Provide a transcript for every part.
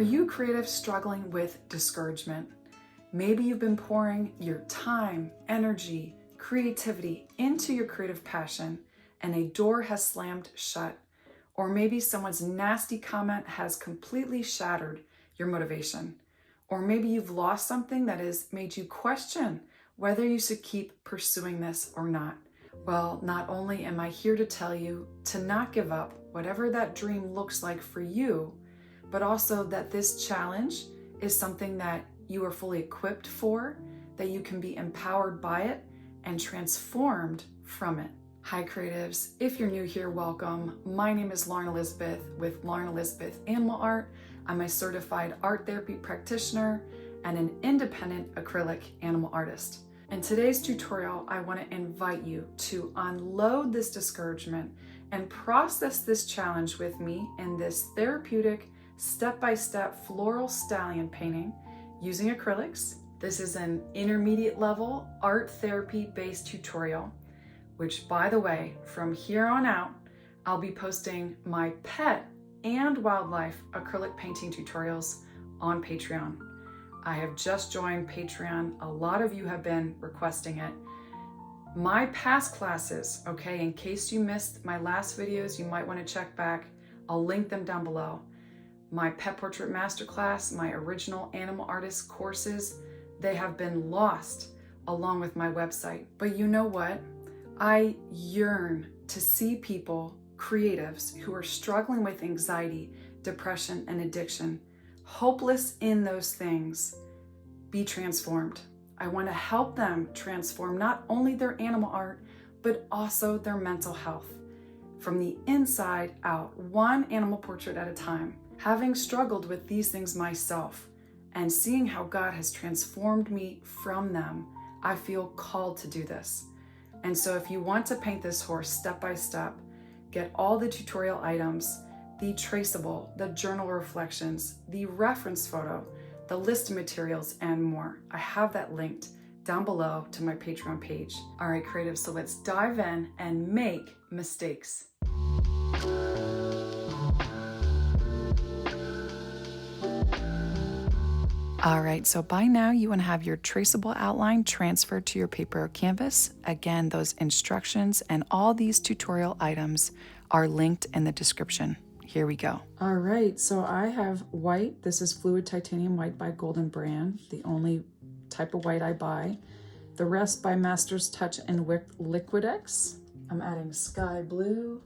Are you creative struggling with discouragement? Maybe you've been pouring your time, energy, creativity into your creative passion and a door has slammed shut. Or maybe someone's nasty comment has completely shattered your motivation. Or maybe you've lost something that has made you question whether you should keep pursuing this or not. Well, not only am I here to tell you to not give up, whatever that dream looks like for you, but also that this challenge is something that you are fully equipped for, that you can be empowered by it and transformed from it. Hi creatives, if you're new here, welcome. My name is Lauren Elizabeth with Lauren Elizabeth Animal Art. I'm a certified art therapy practitioner and an independent acrylic animal artist. In today's tutorial, I want to invite you to unload this discouragement and process this challenge with me in this therapeutic step-by-step floral stallion painting using acrylics. This is an intermediate level art therapy based tutorial, which by the way, from here on out, I'll be posting my pet and wildlife acrylic painting tutorials on Patreon. I have just joined Patreon. A lot of you have been requesting it. My past classes, okay, in case you missed my last videos, you might want to check back. I'll link them down below. My Pet Portrait Masterclass, my original animal artist courses, they have been lost along with my website. But you know what? I yearn to see people, creatives, who are struggling with anxiety, depression, and addiction, hopeless in those things, be transformed. I want to help them transform not only their animal art, but also their mental health from the inside out, one animal portrait at a time. Having struggled with these things myself and seeing how God has transformed me from them, I feel called to do this. And so if you want to paint this horse step by step, get all the tutorial items, the traceable, the journal reflections, the reference photo, the list of materials, and more. I have that linked down below to my Patreon page. All right, creatives, so let's dive in and make mistakes. All right, so by now you want to have your traceable outline transferred to your paper or canvas. Again, those instructions and all these tutorial items are linked in the description. Here we go. All right, so I have white. This is Fluid Titanium White by Golden Brand, the only type of white I buy. The rest by Master's Touch and Liquidex. I'm adding sky blue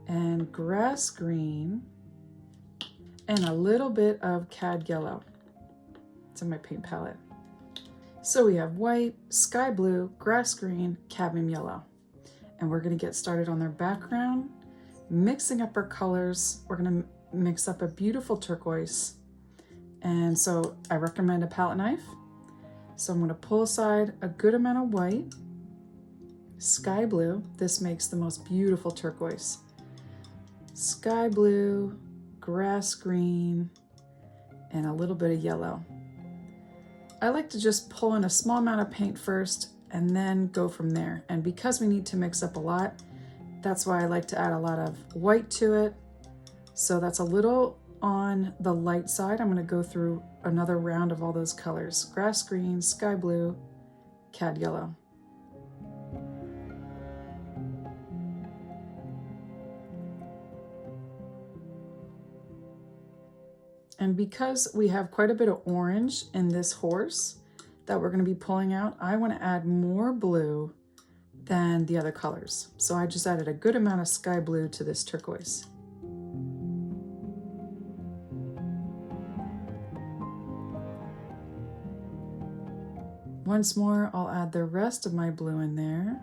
and grass green and a little bit of cad yellow. It's in my paint palette. So we have white, sky blue, grass green, cadmium yellow. And we're gonna get started on their background, mixing up our colors. We're gonna mix up a beautiful turquoise. And so I recommend a palette knife. So I'm gonna pull aside a good amount of white, sky blue. This makes the most beautiful turquoise. Sky blue, grass green, and a little bit of yellow. I like to just pull in a small amount of paint first and then go from there. And because we need to mix up a lot, that's why I like to add a lot of white to it. So that's a little on the light side. I'm gonna go through another round of all those colors. Grass green, sky blue, cad yellow. And because we have quite a bit of orange in this horse that we're going to be pulling out, I want to add more blue than the other colors. So I just added a good amount of sky blue to this turquoise. Once more, I'll add the rest of my blue in there.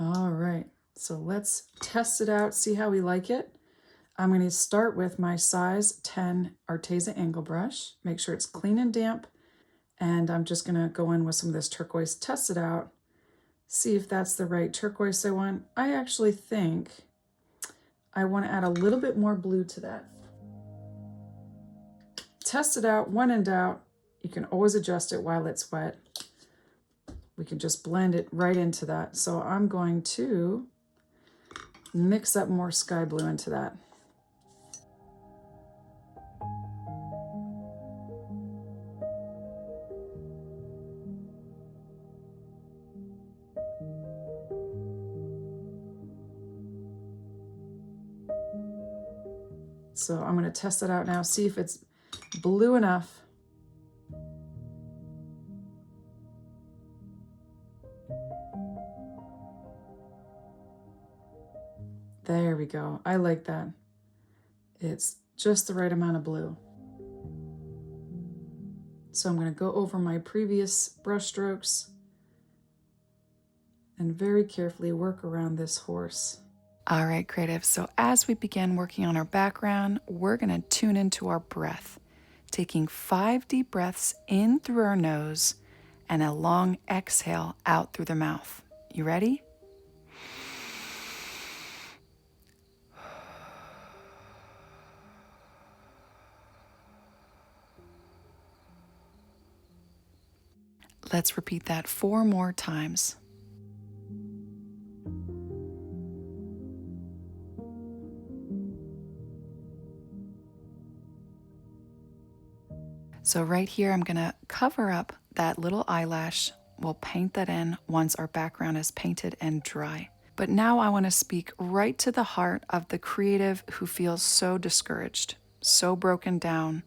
All right, so let's test it out, see how we like it. I'm going to start with my size 10 Arteza angle brush. Make sure it's clean and damp. And I'm just going to go in with some of this turquoise, test it out, see if that's the right turquoise I want. I actually think I want to add a little bit more blue to that. test it out when in doubt. You can always adjust it while it's wet. We can just blend it right into that. So I'm going to mix up more sky blue into that. So I'm going to test it out now, see if it's blue enough. There we go. I like that. It's just the right amount of blue. So I'm going to go over my previous brush strokes and very carefully work around this horse. All right, creatives. So as we begin working on our background, we're going to tune into our breath, taking 5 deep breaths in through our nose and a long exhale out through the mouth. You ready? Let's repeat that 4 more times. So right here, I'm gonna cover up that little eyelash. We'll paint that in once our background is painted and dry. But now I wanna speak right to the heart of the creative who feels so discouraged, so broken down,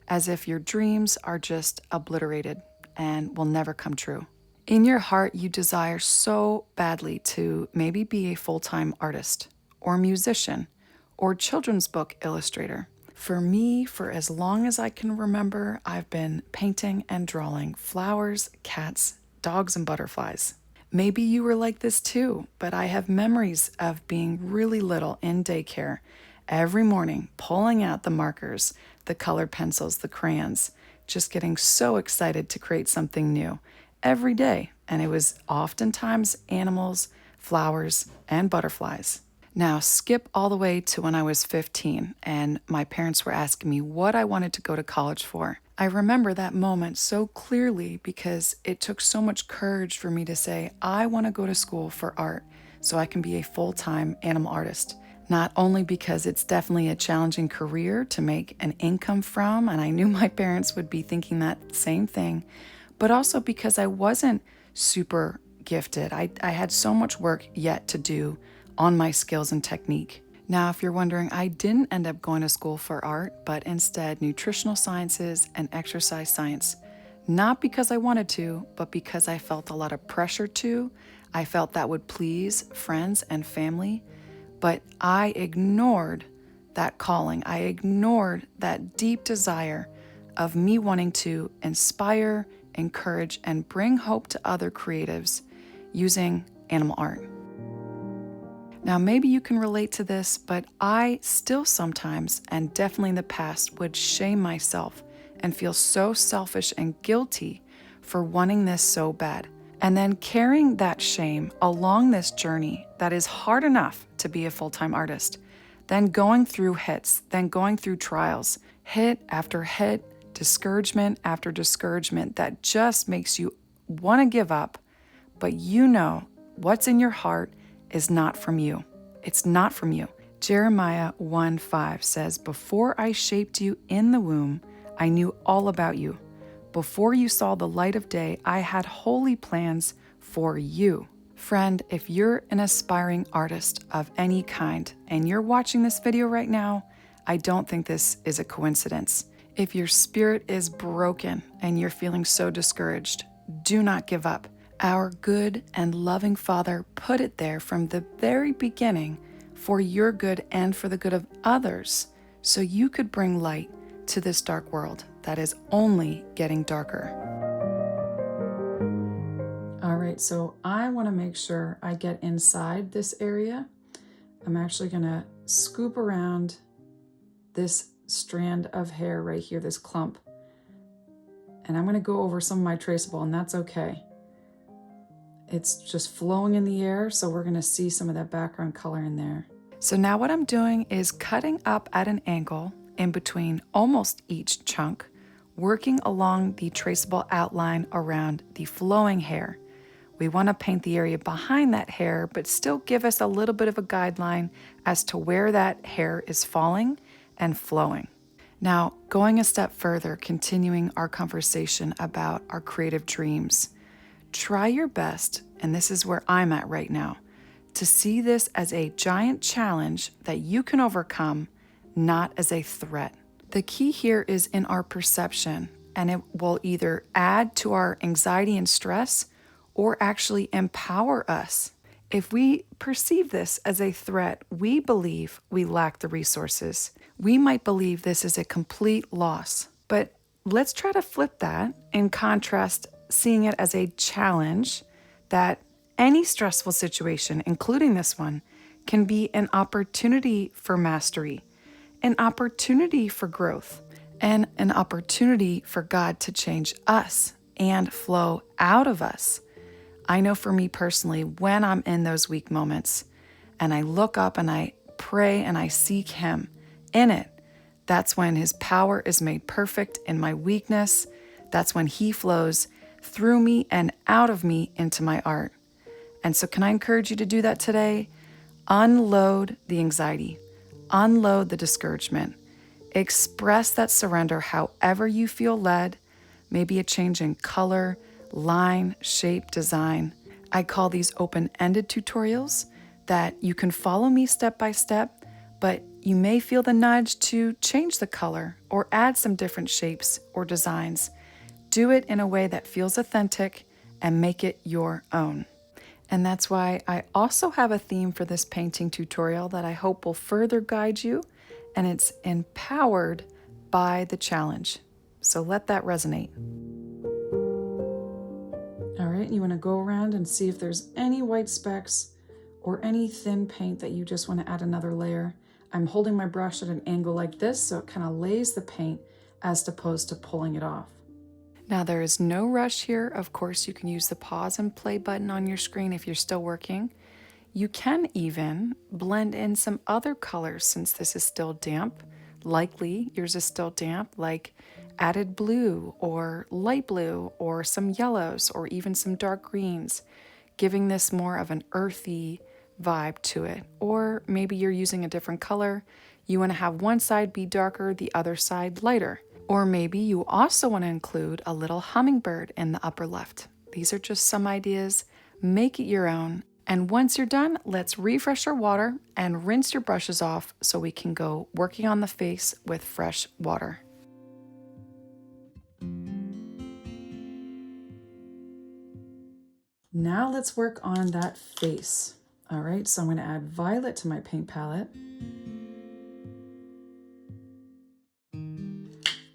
as if your dreams are just obliterated and will never come true. In your heart, you desire so badly to maybe be a full-time artist or musician or children's book illustrator. For me, for as long as I can remember, I've been painting and drawing flowers, cats, dogs, and butterflies. Maybe you were like this too, but I have memories of being really little in daycare, every morning pulling out the markers, the colored pencils, the crayons, just getting so excited to create something new every day. And it was oftentimes animals, flowers, and butterflies. Now, skip all the way to when I was 15 and my parents were asking me what I wanted to go to college for. I remember that moment so clearly because it took so much courage for me to say, I want to go to school for art so I can be a full-time animal artist. Not only because it's definitely a challenging career to make an income from, and I knew my parents would be thinking that same thing, but also because I wasn't super gifted. I had so much work yet to do on my skills and technique. Now, if you're wondering, I didn't end up going to school for art, but instead nutritional sciences and exercise science. Not because I wanted to, but because I felt a lot of pressure to. I felt that would please friends and family, but I ignored that calling. I ignored that deep desire of me wanting to inspire, encourage, and bring hope to other creatives using animal art. Now, maybe you can relate to this, but I still sometimes, and definitely in the past, would shame myself and feel so selfish and guilty for wanting this so bad. And then carrying that shame along this journey that is hard enough to be a full-time artist, then going through hits, then going through trials, hit after hit, discouragement after discouragement that just makes you want to give up, but you know what's in your heart is not from you. It's not from you. Jeremiah 1:5 says, "Before I shaped you in the womb, I knew all about you. Before you saw the light of day, I had holy plans for you." Friend, if you're an aspiring artist of any kind and you're watching this video right now, I don't think this is a coincidence. If your spirit is broken and you're feeling so discouraged, do not give up. Our good and loving Father put it there from the very beginning for your good and for the good of others, so you could bring light to this dark world that is only getting darker. All right, so I want to make sure I get inside this area. I'm actually going to scoop around this strand of hair right here, this clump, and I'm going to go over some of my traceable, and that's okay. It's just flowing in the air, so we're going to see some of that background color in there. So now what I'm doing is cutting up at an angle in between almost each chunk working along the traceable outline around the flowing hair. We want to paint the area behind that hair, but still give us a little bit of a guideline as to where that hair is falling and flowing. Now, going a step further, continuing our conversation about our creative dreams, try your best, and this is where I'm at right now, to see this as a giant challenge that you can overcome, not as a threat. The key here is in our perception, and it will either add to our anxiety and stress or actually empower us. If we perceive this as a threat, we believe we lack the resources. We might believe this is a complete loss. But let's try to flip that in contrast, seeing it as a challenge that any stressful situation, including this one, can be an opportunity for mastery, an opportunity for growth, and an opportunity for God to change us and flow out of us. I know for me personally, when I'm in those weak moments and I look up and I pray and I seek Him in it, that's when His power is made perfect in my weakness. That's when He flows through me and out of me into my art. And so can I encourage you to do that today? Unload the anxiety, unload the discouragement, express that surrender however you feel led, maybe a change in color, line, shape, design. I call these open-ended tutorials that you can follow me step by step, but you may feel the nudge to change the color or add some different shapes or designs. Do it in a way that feels authentic and make it your own. And that's why I also have a theme for this painting tutorial that I hope will further guide you, and it's empowered by the challenge. So let that resonate. All right, you want to go around and see if there's any white specks or any thin paint that you just want to add another layer. I'm holding my brush at an angle like this, so it kind of lays the paint as opposed to pulling it off. Now there is no rush here. Of course, you can use the pause and play button on your screen if you're still working. You can even blend in some other colors since this is still damp. Likely yours is still damp, like added blue or light blue or some yellows or even some dark greens, giving this more of an earthy vibe to it. Or maybe you're using a different color. You want to have one side be darker, the other side lighter. Or maybe you also want to include a little hummingbird in the upper left. These are just some ideas. Make it your own. And once you're done, let's refresh our water and rinse your brushes off so we can go working on the face with fresh water. Now let's work on that face. All right, so I'm going to add violet to my paint palette.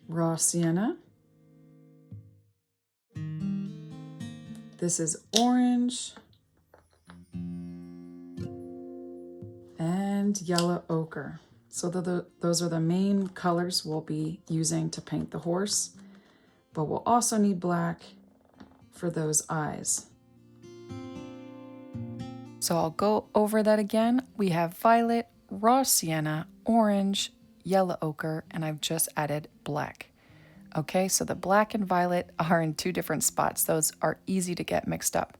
Raw sienna. This is orange. And yellow ochre. So those are the main colors we'll be using to paint the horse, but we'll also need black for those eyes. So I'll go over that again. We have violet, raw sienna, orange, yellow ochre, and I've just added black. Okay, so the black and violet are in two different spots. Those are easy to get mixed up.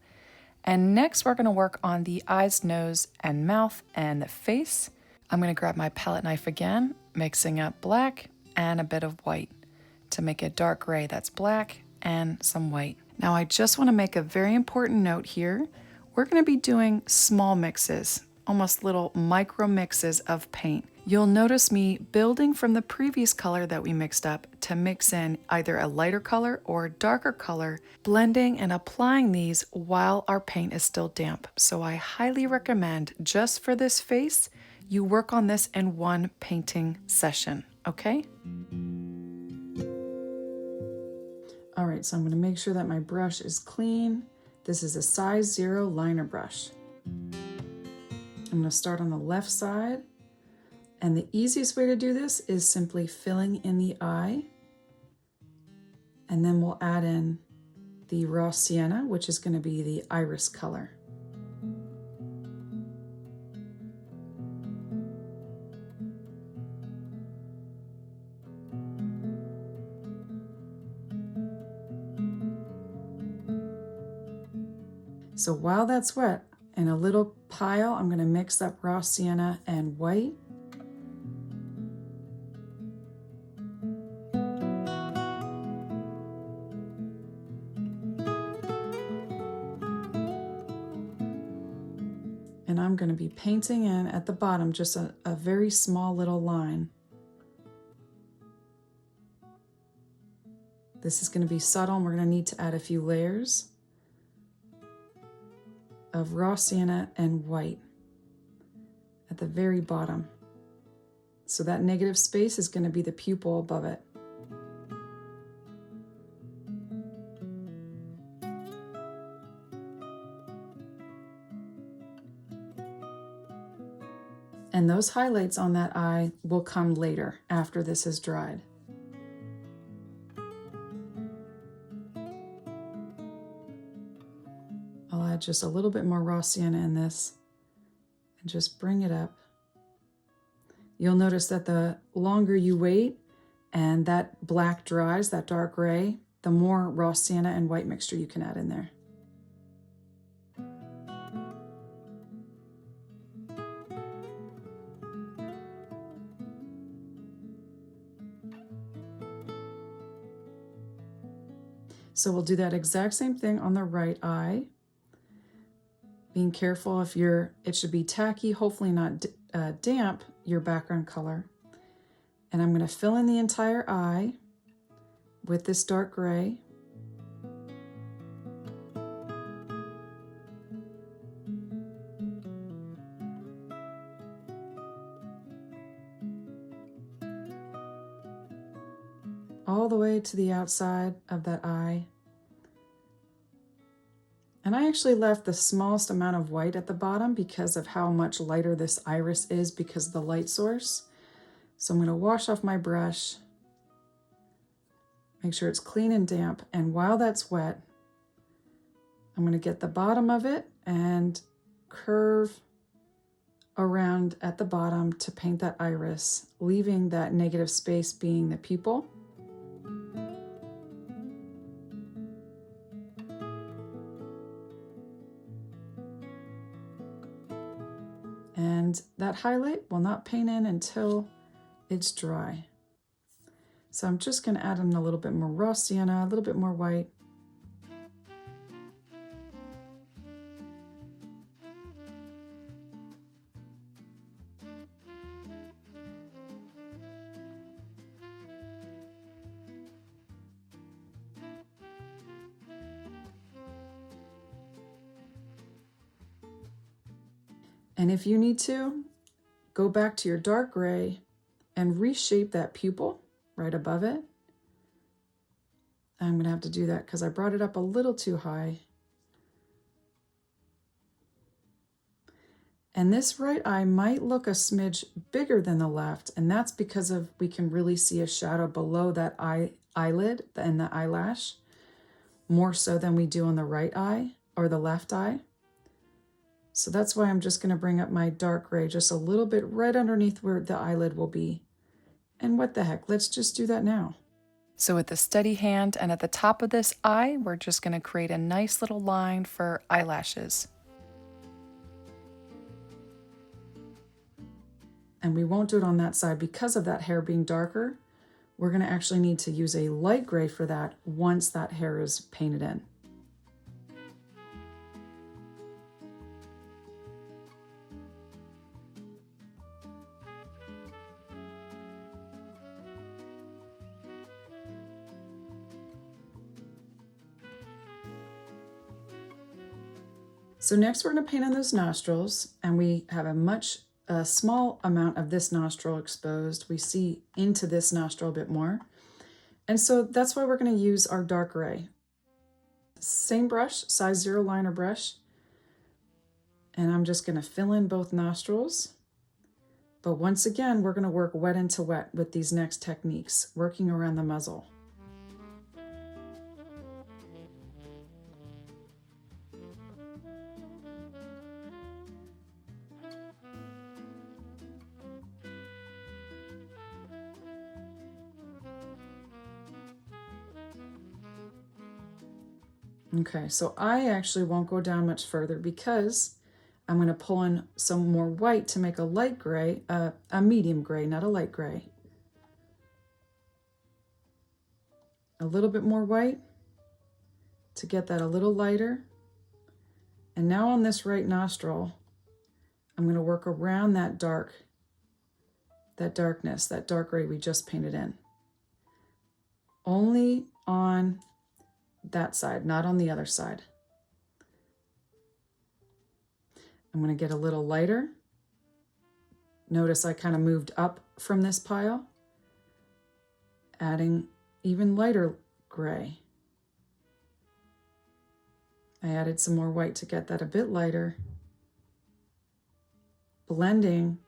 And next we're gonna work on the eyes, nose, and mouth and the face. I'm gonna grab my palette knife again, mixing up black and a bit of white to make a dark gray that's black and some white. Now I just wanna make a very important note here. We're gonna be doing small mixes, almost little micro mixes of paint. You'll notice me building from the previous color that we mixed up to mix in either a lighter color or a darker color, blending and applying these while our paint is still damp. So I highly recommend, just for this face, you work on this in one painting session, okay? All right, so I'm gonna make sure that my brush is clean. This is a size 0 liner brush. I'm gonna start on the left side. And the easiest way to do this is simply filling in the eye. And then we'll add in the raw sienna, which is going to be the iris color. So while that's wet, in a little pile, I'm going to mix up raw sienna and white. And I'm going to be painting in at the bottom just a very small little line. This is going to be subtle, and we're going to need to add a few layers of raw sienna and white at the very bottom. So that negative space is going to be the pupil above it. And those highlights on that eye will come later after this is dried. I'll add just a little bit more raw sienna in this and just bring it up. You'll notice that the longer you wait and that black dries, that dark gray, the more raw sienna and white mixture you can add in there. So we'll do that exact same thing on the right eye. Being careful if it should be tacky, hopefully not damp, your background color. And I'm going to fill in the entire eye with this dark gray. All the way to the outside of that eye. And I actually left the smallest amount of white at the bottom because of how much lighter this iris is because of the light source. So I'm going to wash off my brush, make sure it's clean and damp, and while that's wet, I'm going to get the bottom of it and curve around at the bottom to paint that iris, leaving that negative space being the pupil. And that highlight will not paint in until it's dry. So I'm just going to add in a little bit more raw sienna, a little bit more white. And if you need to, go back to your dark gray and reshape that pupil right above it. I'm going to have to do that because I brought it up a little too high. And this right eye might look a smidge bigger than the left, and that's because we can really see a shadow below that eyelid and the eyelash, more so than we do on the right eye or the left eye. So that's why I'm just going to bring up my dark gray just a little bit right underneath where the eyelid will be. And what the heck, let's just do that now. So with a steady hand and at the top of this eye, we're just going to create a nice little line for eyelashes. And we won't do it on that side because of that hair being darker. We're going to actually need to use a light gray for that once that hair is painted in. So next we're going to paint on those nostrils, and we have a small amount of this nostril exposed. We see into this nostril a bit more. And so that's why we're going to use our dark gray. Same brush, size 0 liner brush. And I'm just going to fill in both nostrils. But once again, we're going to work wet into wet with these next techniques, working around the muzzle. Okay, so I actually won't go down much further because I'm going to pull in some more white to make a light gray, a medium gray, not a light gray. A little bit more white to get that a little lighter. And now on this right nostril, I'm going to work around that darkness, that dark gray we just painted in. Only on that side, not on the other side. I'm going to get a little lighter. Notice I kind of moved up from this pile, adding even lighter gray. I added some more white to get that a bit lighter, blending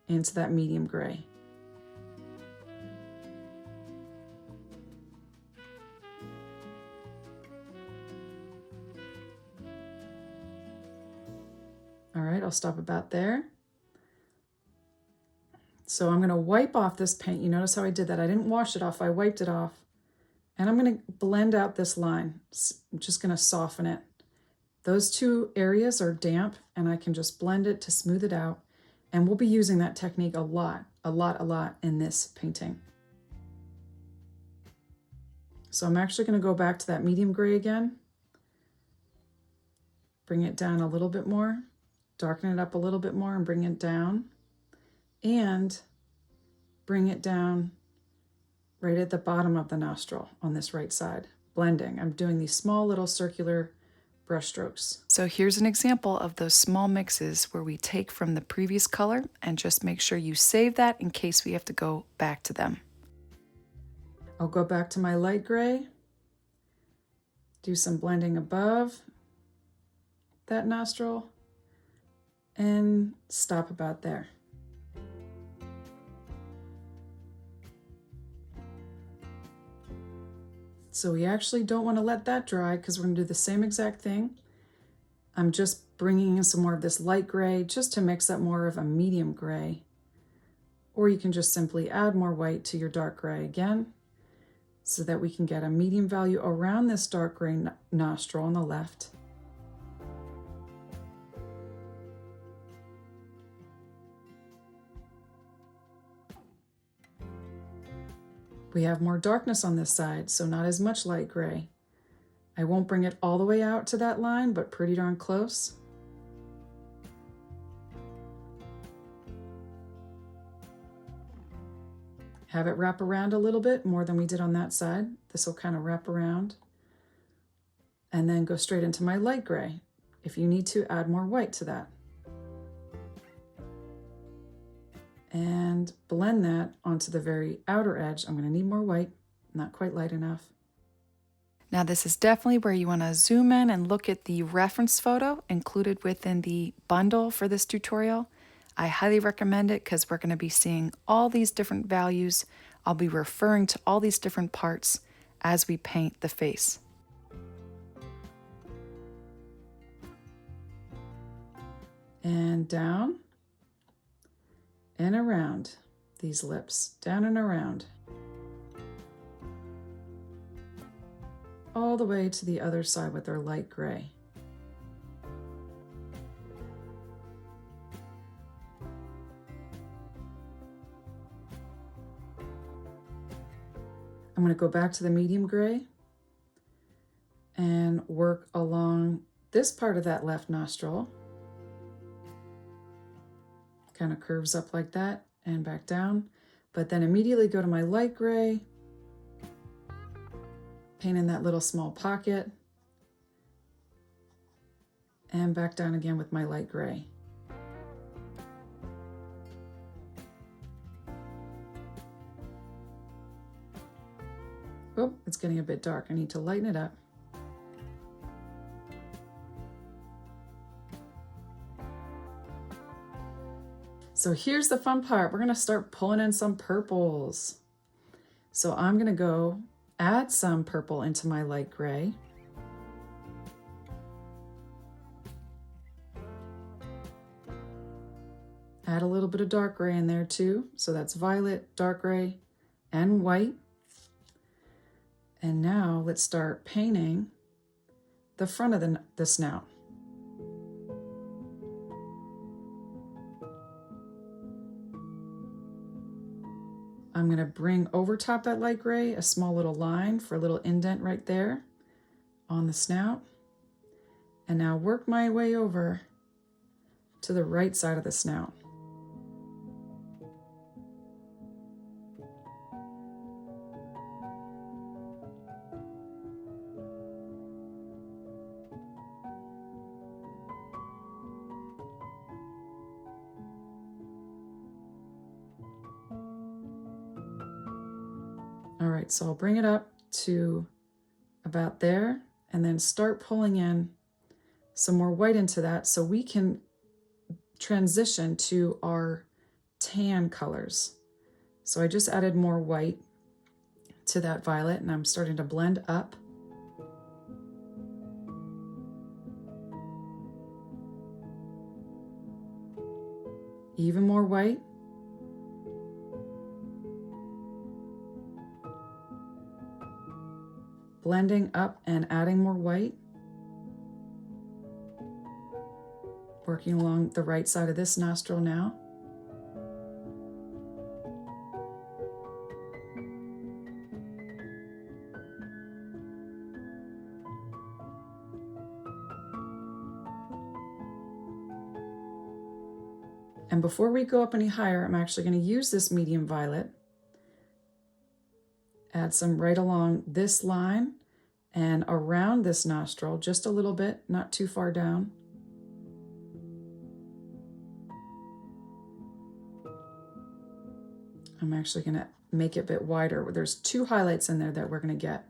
into that medium gray. All right, I'll stop about there. So I'm going to wipe off this paint. You notice how I did that? I didn't wash it off, I wiped it off. And I'm going to blend out this line. I'm just going to soften it. Those two areas are damp, and I can just blend it to smooth it out. And we'll be using that technique a lot in this painting. So I'm actually going to go back to that medium gray again. Bring it down a little bit more. Darken it up a little bit more and bring it down. And bring it down right at the bottom of the nostril on this right side. Blending. I'm doing these small little circular brush strokes. So here's an example of those small mixes where we take from the previous color, and just make sure you save that in case we have to go back to them. I'll go back to my light gray, do some blending above that nostril, and stop about there. So we actually don't want to let that dry because we're going to do the same exact thing. I'm just bringing in some more of this light gray just to mix up more of a medium gray. Or you can just simply add more white to your dark gray again so that we can get a medium value around this dark gray nostril on the left. We have more darkness on this side, so not as much light gray. I won't bring it all the way out to that line, but pretty darn close. Have it wrap around a little bit more than we did on that side. This will kind of wrap around. And then go straight into my light gray. If you need to, add more white to that. And blend that onto the very outer edge. I'm going to need more white, not quite light enough. Now this is definitely where you want to zoom in and look at the reference photo included within the bundle for this tutorial. I highly recommend it because we're going to be seeing all these different values. I'll be referring to all these different parts as we paint the face. And down. And around these lips, down and around. All the way to the other side with our light gray. I'm going to go back to the medium gray and work along this part of that left nostril. Kind of curves up like that and back down, but then immediately go to my light gray, paint in that little small pocket, and back down again with my light gray. Oh, it's getting a bit dark. I need to lighten it up. So here's the fun part. We're going to start pulling in some purples. So I'm going to go add some purple into my light gray. Add a little bit of dark gray in there too. So that's violet, dark gray, and white. And now let's start painting the front of the snout. I'm going to bring over top that light gray a small little line for a little indent right there on the snout. And now work my way over to the right side of the snout. All right, so I'll bring it up to about there and then start pulling in some more white into that so we can transition to our tan colors. So I just added more white to that violet and I'm starting to blend up. Even more white. Blending up and adding more white. Working along the right side of this nostril now. And before we go up any higher, I'm actually going to use this medium violet. Add some right along this line and around this nostril, just a little bit, not too far down. I'm actually going to make it a bit wider. There's 2 highlights in there that we're going to get.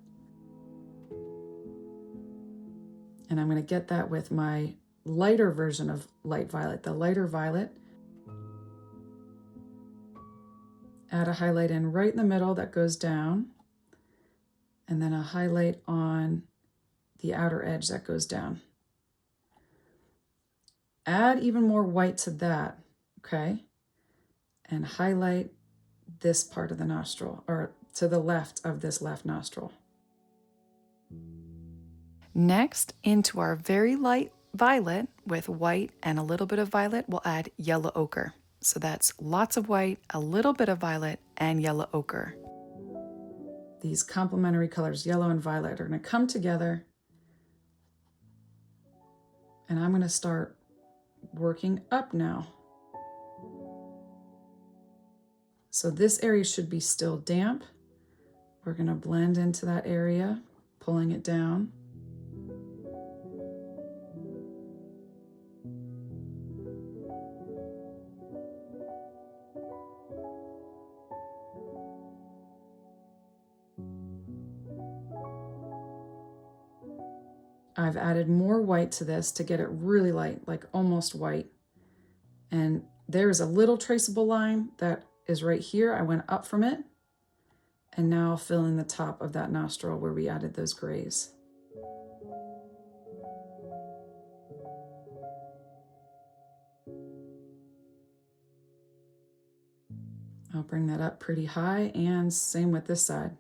And I'm going to get that with my lighter version of light violet, the lighter violet. Add a highlight in right in the middle that goes down. And then a highlight on the outer edge that goes down. Add even more white to that, okay? And highlight this part of the nostril, or to the left of this left nostril. Next, into our very light violet with white and a little bit of violet, we'll add yellow ochre. So that's lots of white, a little bit of violet, and yellow ochre. These complementary colors, yellow and violet, are going to come together. And I'm going to start working up now. So this area should be still damp. We're going to blend into that area, pulling it down. I've added more white to this to get it really light, like almost white. And there's a little traceable line that is right here. I went up from it. And now I'll fill in the top of that nostril where we added those grays. I'll bring that up pretty high, and same with this side.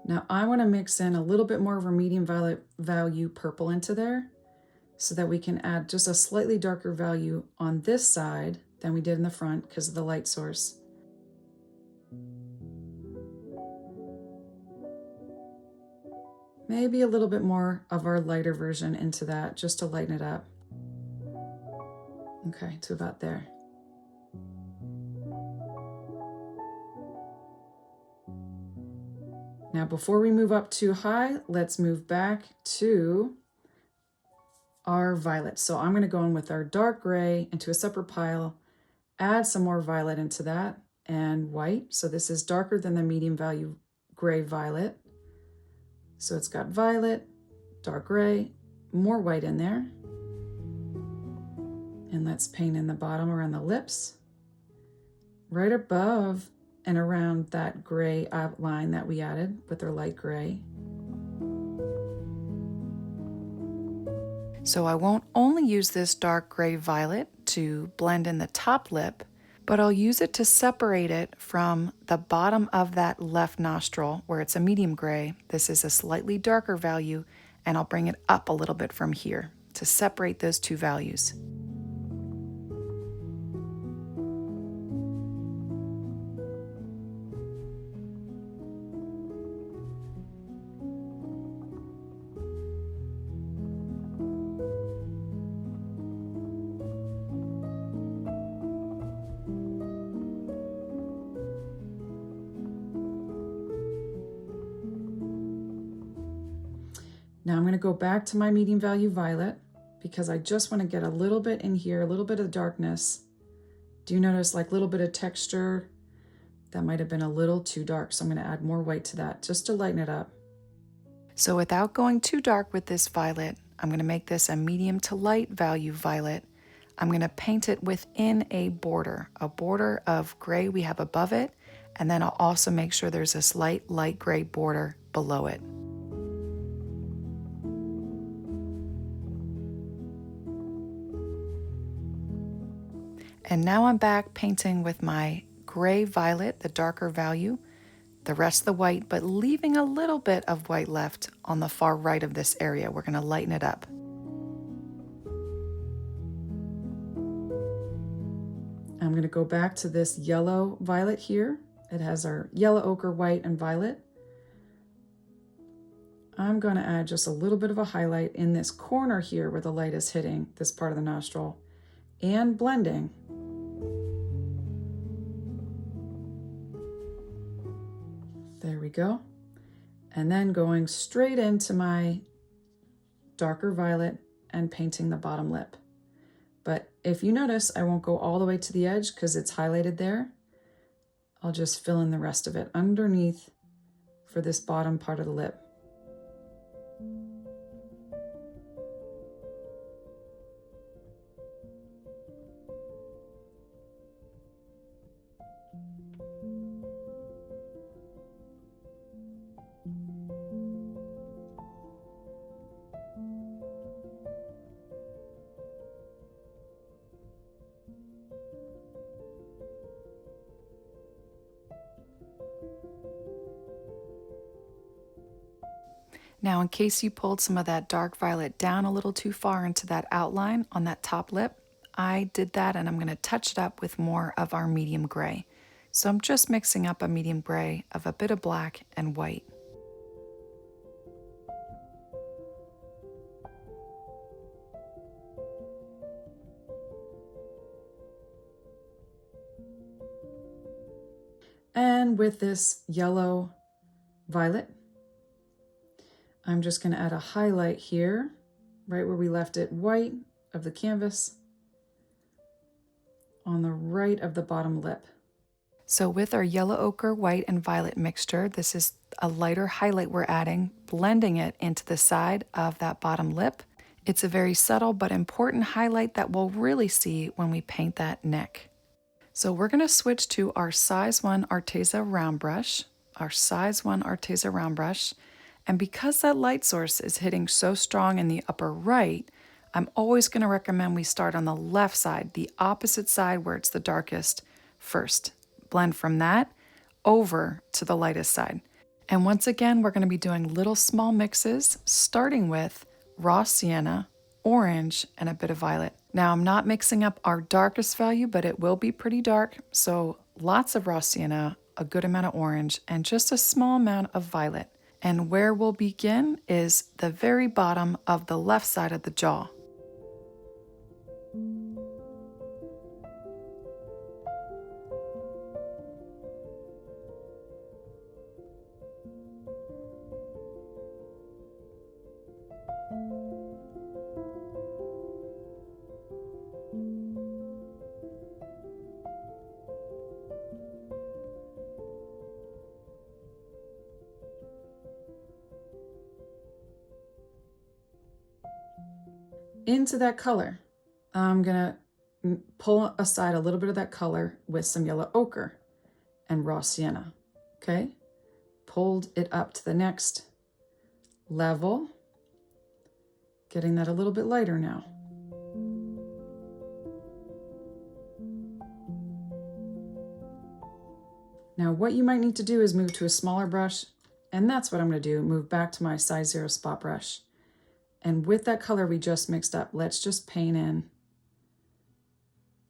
Now I want to mix in a little bit more of a medium violet value purple into there so that we can add just a slightly darker value on this side than we did in the front because of the light source. Maybe a little bit more of our lighter version into that just to lighten it up. Okay, to about there. Now, before we move up too high, let's move back to our violet. So I'm going to go in with our dark gray into a separate pile, add some more violet into that, and white. So this is darker than the medium value gray violet. So it's got violet, dark gray, more white in there. And let's paint in the bottom around the lips, right above and around that gray outline that we added with our light gray. So I won't only use this dark gray violet to blend in the top lip, but I'll use it to separate it from the bottom of that left nostril where it's a medium gray. This is a slightly darker value, and I'll bring it up a little bit from here to separate those two values. Now I'm going to go back to my medium value violet because I just want to get a little bit in here, a little bit of darkness. Do you notice like a little bit of texture? That might have been a little too dark, so I'm going to add more white to that just to lighten it up. So without going too dark with this violet, I'm going to make this a medium to light value violet. I'm going to paint it within a border of gray we have above it, and then I'll also make sure there's a slight light gray border below it. And now I'm back painting with my gray violet, the darker value, the rest of the white, but leaving a little bit of white left on the far right of this area. We're going to lighten it up. I'm going to go back to this yellow violet here. It has our yellow, ochre, white, and violet. I'm going to add just a little bit of a highlight in this corner here where the light is hitting this part of the nostril and blending. There we go. And then going straight into my darker violet and painting the bottom lip. But if you notice, I won't go all the way to the edge because it's highlighted there. I'll just fill in the rest of it underneath for this bottom part of the lip. Now, in case you pulled some of that dark violet down a little too far into that outline on that top lip, I did that, and I'm going to touch it up with more of our medium gray. So I'm just mixing up a medium gray of a bit of black and white. And with this yellow violet, I'm just going to add a highlight here, right where we left it white of the canvas, on the right of the bottom lip. So with our yellow ochre, white, and violet mixture, this is a lighter highlight we're adding, blending it into the side of that bottom lip. It's a very subtle but important highlight that we'll really see when we paint that neck. So we're going to switch to our size 1 Arteza round brush, and because that light source is hitting so strong in the upper right, I'm always going to recommend we start on the left side, the opposite side where it's the darkest first. Blend from that over to the lightest side. And once again, we're going to be doing little small mixes, starting with raw sienna, orange, and a bit of violet. Now, I'm not mixing up our darkest value, but it will be pretty dark, so lots of raw sienna, a good amount of orange, and just a small amount of violet. And where we'll begin is the very bottom of the left side of the jaw. Into that color, I'm gonna pull aside a little bit of that color with some yellow ochre. and raw sienna, okay? Pulled it up to the next level, getting that a little bit lighter now. Now what you might need to do is move to a smaller brush, and that's what I'm going to do, move back to my size 0 spot brush. And with that color we just mixed up, let's just paint in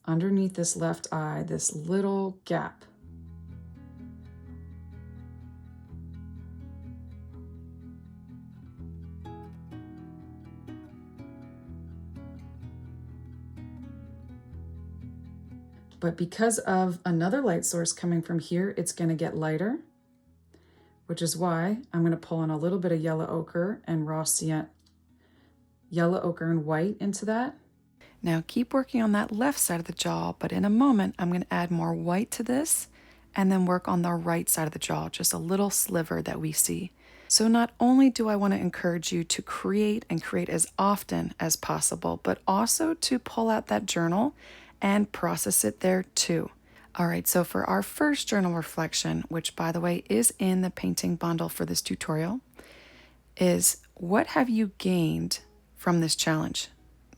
underneath this left eye, this little gap. But because of another light source coming from here, it's going to get lighter, which is why I'm going to pull in a little bit of yellow ochre and raw sienna, yellow ochre and white into that. Now keep working on that left side of the jaw, but in a moment I'm going to add more white to this and then work on the right side of the jaw, just a little sliver that we see. So not only do I want to encourage you to create and create as often as possible, but also to pull out that journal and process it there too. All right, so for our first journal reflection, which by the way is in the painting bundle for this tutorial, is what have you gained from this challenge?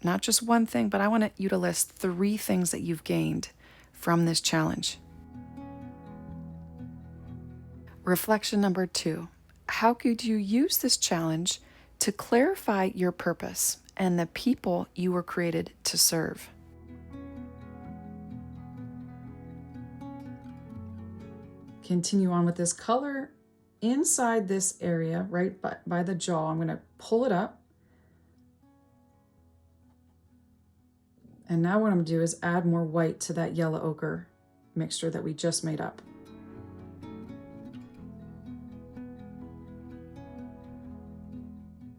Not just one thing, but I want you to list 3 things that you've gained from this challenge. Reflection number 2, how could you use this challenge to clarify your purpose and the people you were created to serve? Continue on with this color inside this area, right by the jaw. I'm going to pull it up. And now what I'm going to do is add more white to that yellow ochre mixture that we just made up.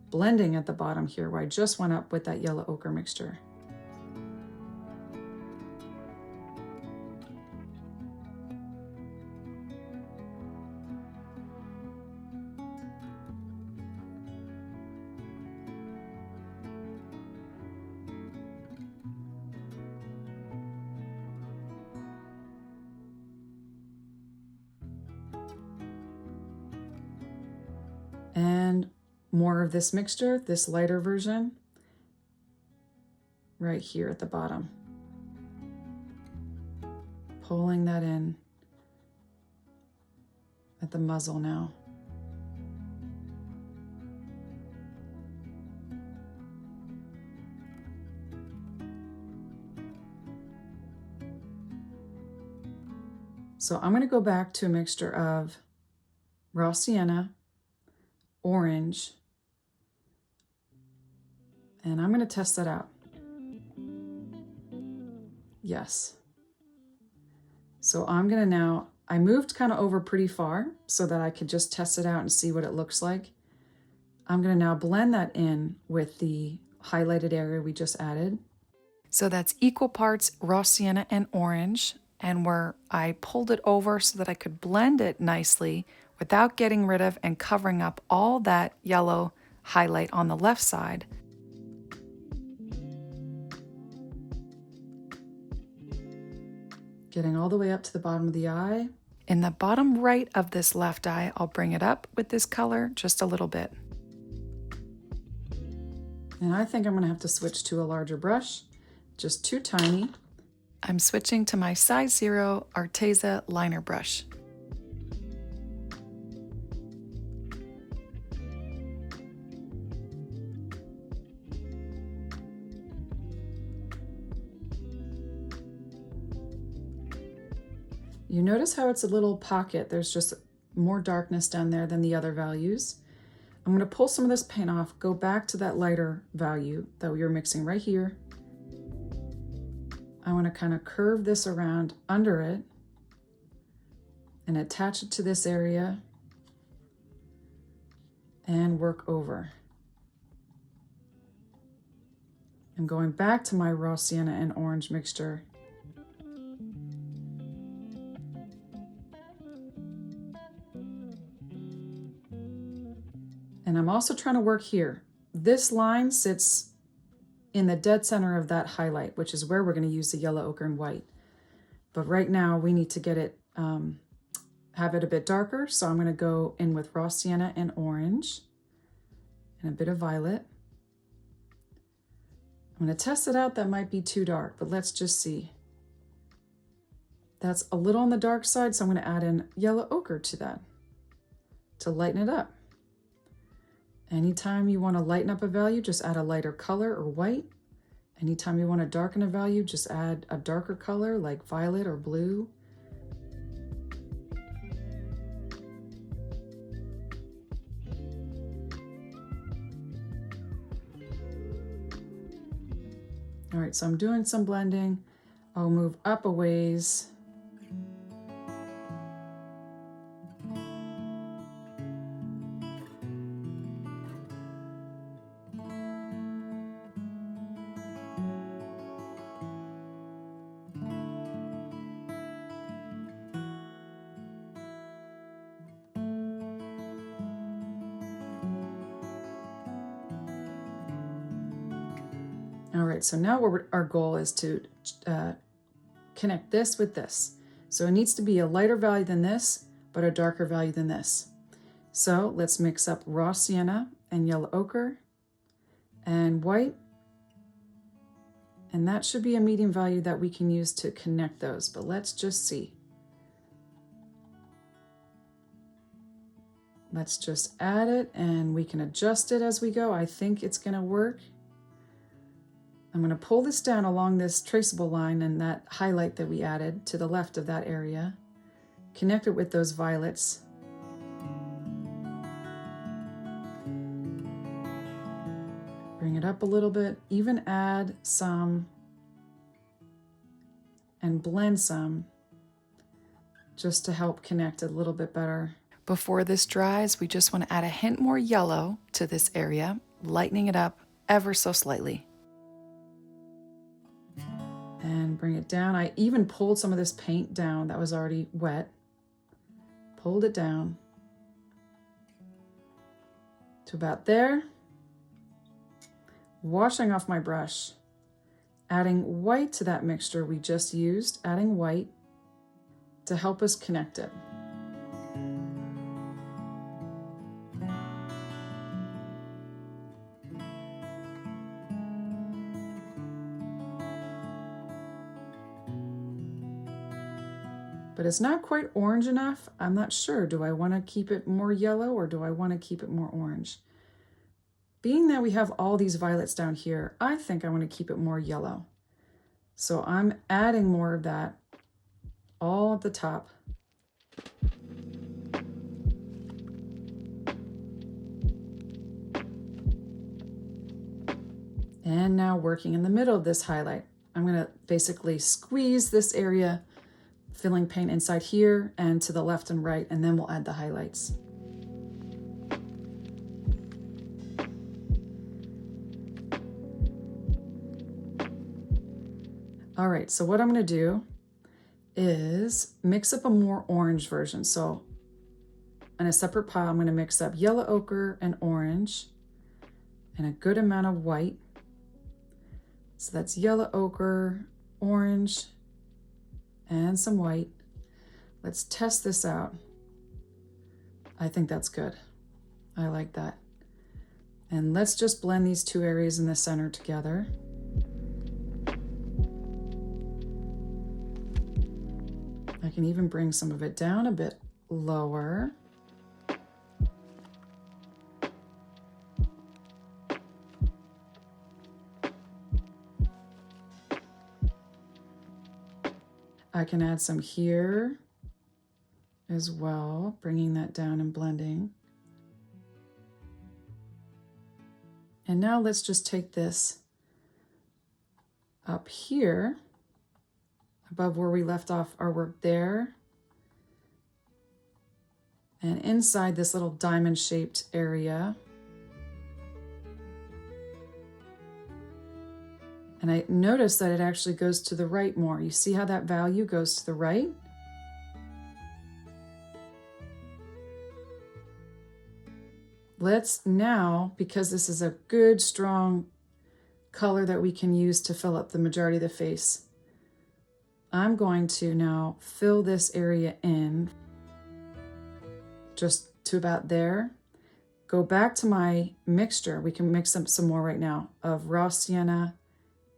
Blending at the bottom here where I just went up with that yellow ochre mixture. And more of this mixture, this lighter version, right here at the bottom. Pulling that in at the muzzle now. So I'm going to go back to a mixture of raw sienna, orange, and I'm going to test that out. Yes. So I'm going to now, I moved kind of over pretty far so that I could just test it out and see what it looks like. I'm going to now blend that in with the highlighted area we just added. So that's equal parts raw sienna and orange, and where I pulled it over so that I could blend it nicely without getting rid of and covering up all that yellow highlight on the left side. Getting all the way up to the bottom of the eye. In the bottom right of this left eye, I'll bring it up with this color just a little bit. And I think I'm going to have to switch to a larger brush, just too tiny. I'm switching to my size 0 Arteza liner brush. You notice how it's a little pocket. There's just more darkness down there than the other values. I'm going to pull some of this paint off, go back to that lighter value that we were mixing right here. I want to kind of curve this around under it and attach it to this area and work over. I'm going back to my raw sienna and orange mixture. And I'm also trying to work here. This line sits in the dead center of that highlight, which is where we're going to use the yellow ochre and white. But right now we need to get it have it a bit darker, so I'm going to go in with raw sienna and orange and a bit of violet. I'm going to test it out. That might be too dark, but let's just see. That's a little on the dark side, so I'm going to add in yellow ochre to that to lighten it up. Anytime you want to lighten up a value, just add a lighter color or white. Anytime you want to darken a value, just add a darker color like violet or blue. All right, so I'm doing some blending. I'll move up a ways. All right, so now our goal is to connect this with this. So it needs to be a lighter value than this, but a darker value than this. So let's mix up raw sienna and yellow ochre and white. And that should be a medium value that we can use to connect those, but let's just see. Let's just add it and we can adjust it as we go. I think it's gonna work. I'm going to pull this down along this traceable line and that highlight that we added to the left of that area. Connect it with those violets. Bring it up a little bit, even add some and blend some just to help connect it a little bit better. Before this dries, we just want to add a hint more yellow to this area, lightening it up ever so slightly. And bring it down. I even pulled some of this paint down that was already wet. Pulled it down to about there. Washing off my brush. Adding white to that mixture we just used. Adding white to help us connect it. But it's not quite orange enough. I'm not sure. Do I want to keep it more yellow or do I want to keep it more orange? Being that we have all these violets down here, I think I want to keep it more yellow. So I'm adding more of that all at the top. And now working in the middle of this highlight, I'm going to basically squeeze this area, filling paint inside here and to the left and right, and then we'll add the highlights. All right, so what I'm going to do is mix up a more orange version. So in a separate pile, I'm going to mix up yellow ochre and orange and a good amount of white. So that's yellow ochre, orange, and some white. Let's test this out. I think that's good. I like that. And let's just blend these two areas in the center together. I can even bring some of it down a bit lower. I can add some here as well, bringing that down and blending. And now let's just take this up here, above where we left off our work there, and inside this little diamond-shaped area. And I notice that it actually goes to the right more. You see how that value goes to the right? Let's now, because this is a good, strong color that we can use to fill up the majority of the face, I'm going to now fill this area in. just to about there. Go back to my mixture. We can mix up some more right now of raw sienna,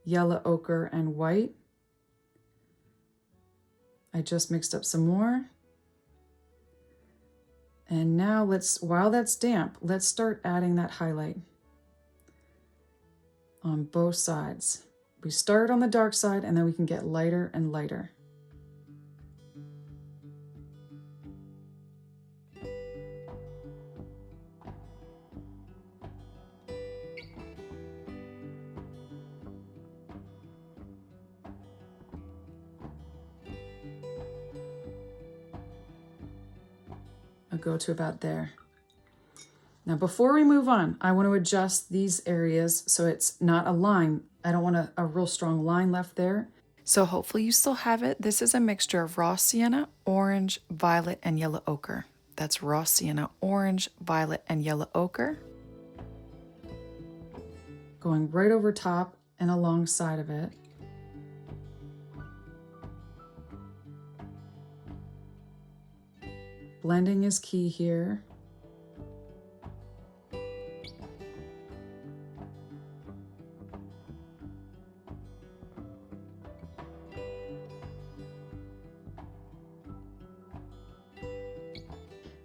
yellow ochre, and white. I just mixed up some more. And now while that's damp, let's start adding that highlight on both sides. We start on the dark side and then we can get lighter and lighter. I'll go to about there. Now, before we move on, I want to adjust these areas so it's not a line. I don't want a real strong line left there. So hopefully you still have it. This is a mixture of raw sienna, orange, violet, and yellow ochre. That's raw sienna, orange, violet, and yellow ochre. Going right over top and alongside of it. Blending is key here.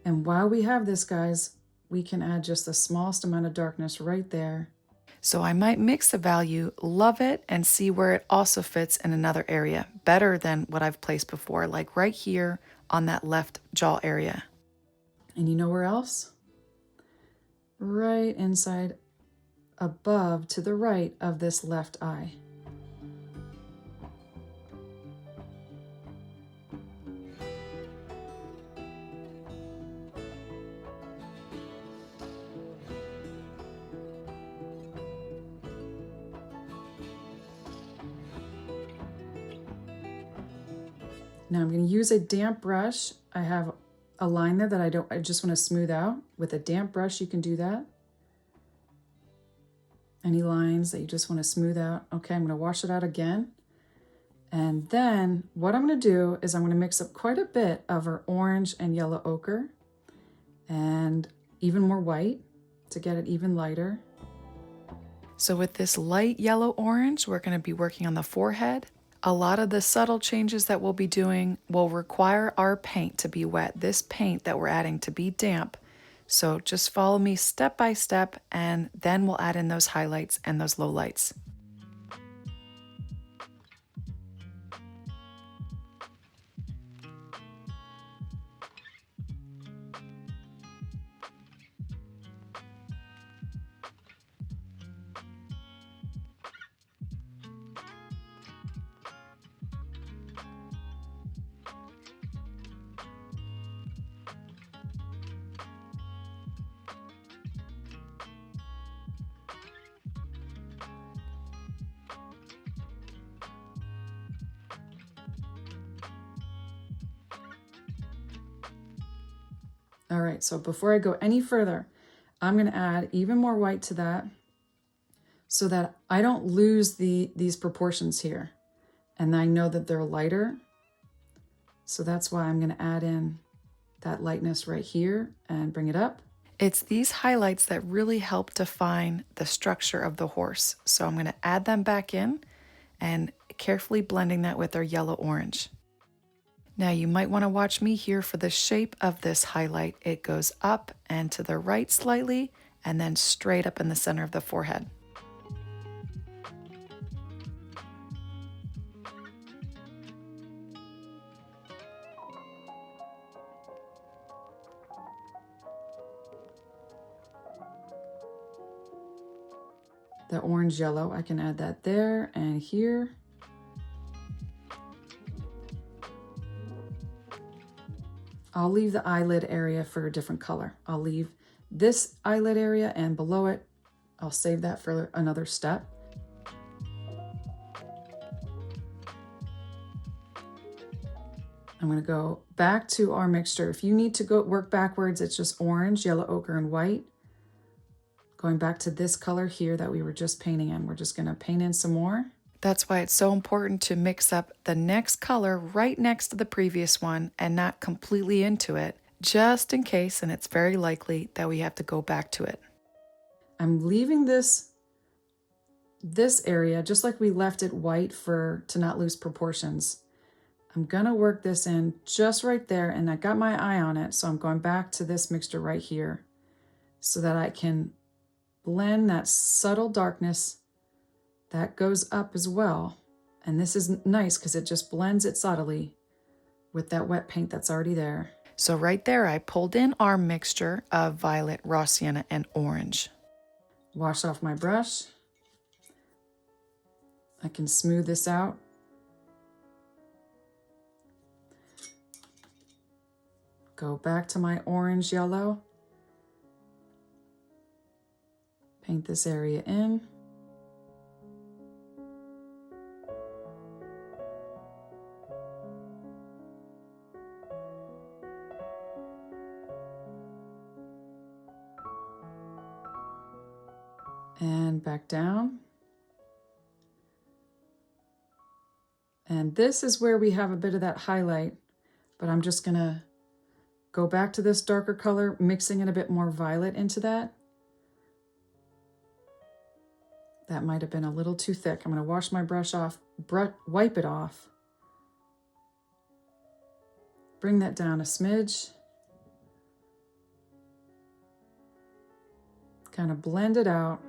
And while we have this, guys, we can add just the smallest amount of darkness right there. So I might mix the value, love it, and see where it also fits in another area, better than what I've placed before, like right here on that left jaw area. And you know where else? Right inside, above, to the right of this left eye. Now I'm going to use a damp brush. I have a line there that I just want to smooth out. With a damp brush, you can do that. Any lines that you just want to smooth out. Okay, I'm going to wash it out again. And then what I'm going to do is I'm going to mix up quite a bit of our orange and yellow ochre and even more white to get it even lighter. So with this light yellow orange, we're going to be working on the forehead. A lot of the subtle changes that we'll be doing will require our paint to be wet, this paint that we're adding to be damp. So just follow me step by step, and then we'll add in those highlights and those lowlights. All right, so before I go any further, I'm going to add even more white to that so that I don't lose these proportions here. And I know that they're lighter. So that's why I'm going to add in that lightness right here and bring it up. It's these highlights that really help define the structure of the horse. So I'm going to add them back in and carefully blending that with our yellow orange. Now you might want to watch me here for the shape of this highlight. It goes up and to the right slightly, and then straight up in the center of the forehead. The orange yellow, I can add that there and here. I'll leave the eyelid area for a different color. I'll leave this eyelid area, and below it, I'll save that for another step. I'm going to go back to our mixture. If you need to go work backwards, it's just orange, yellow ochre, and white. Going back to this color here that we were just painting in. We're just going to paint in some more. That's why it's so important to mix up the next color right next to the previous one and not completely into it. just in case, and it's very likely that we have to go back to it. I'm leaving this area just like we left it white to not lose proportions. I'm gonna work this in just right there, and I got my eye on it, so I'm going back to this mixture right here so that I can blend that subtle darkness that goes up as well. And this is nice because it just blends it subtly with that wet paint that's already there. So right there, I pulled in our mixture of violet, raw sienna, and orange. Wash off my brush. I can smooth this out. Go back to my orange yellow. Paint this area in. And back down. And this is where we have a bit of that highlight, but I'm just gonna go back to this darker color, mixing in a bit more violet into that. That might have been a little too thick. I'm gonna wash my brush off, wipe it off. Bring that down a smidge. Kind of blend it out.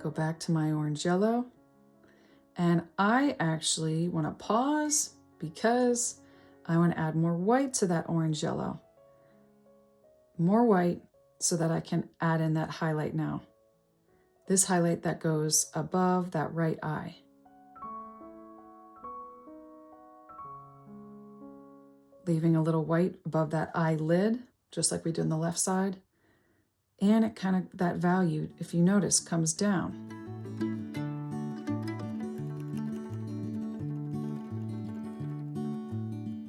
Go back to my orange yellow. And I actually want to pause because I want to add more white to that orange yellow. More white so that I can add in that highlight now. This highlight that goes above that right eye. Leaving a little white above that eyelid, just like we did on the left side. And it kind of, that value, if you notice, comes down.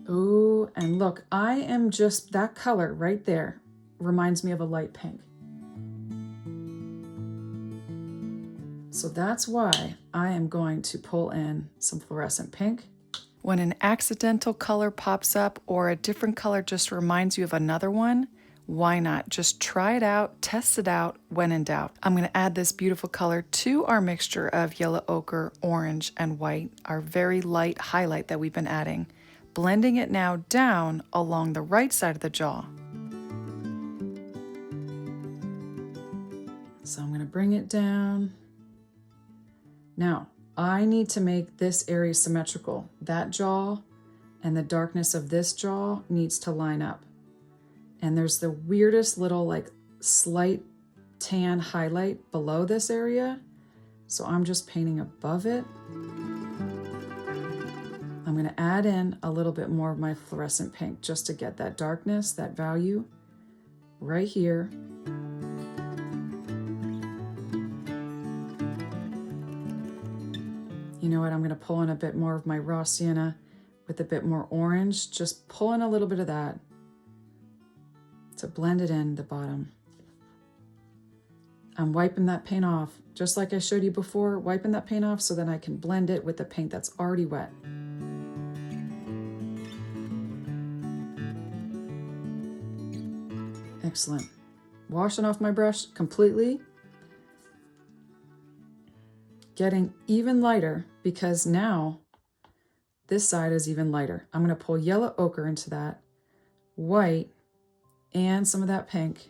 Oh, and look, I am just, that color right there reminds me of a light pink. So that's why I am going to pull in some fluorescent pink. When an accidental color pops up or a different color just reminds you of another one, why not? Just try it out, test it out when in doubt. I'm going to add this beautiful color to our mixture of yellow ochre, orange, and white, our very light highlight that we've been adding, blending it now down along the right side of the jaw. So I'm going to bring it down. Now, I need to make this area symmetrical. That jaw and the darkness of this jaw needs to line up. And there's the weirdest little like slight tan highlight below this area. So I'm just painting above it. I'm going to add in a little bit more of my fluorescent pink just to get that darkness, that value right here. You know what? I'm going to pull in a bit more of my raw sienna with a bit more orange. Just pull in a little bit of that to blend it in the bottom. I'm wiping that paint off, just like I showed you before, wiping that paint off so that I can blend it with the paint that's already wet. Excellent. Washing off my brush completely. Getting even lighter because now this side is even lighter. I'm going to pull yellow ochre into that, white, and some of that pink.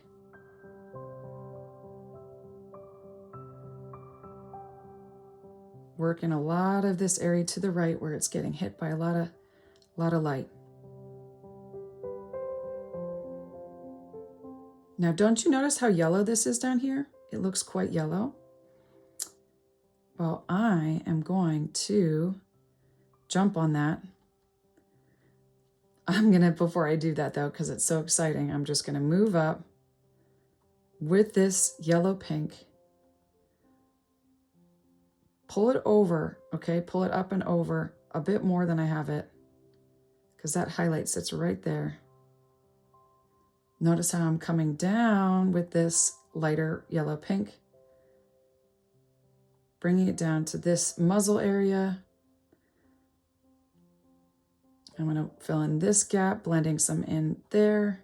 Working a lot of this area to the right where it's getting hit by a lot of light. Now, don't you notice how yellow this is down here? It looks quite yellow. Well, I am going to jump on that. Before I do that though, because it's so exciting, I'm just gonna move up with this yellow pink. Pull it over, okay? Pull it up and over a bit more than I have it, because that highlight sits right there. Notice how I'm coming down with this lighter yellow pink, bringing it down to this muzzle area. I'm going to fill in this gap, blending some in there.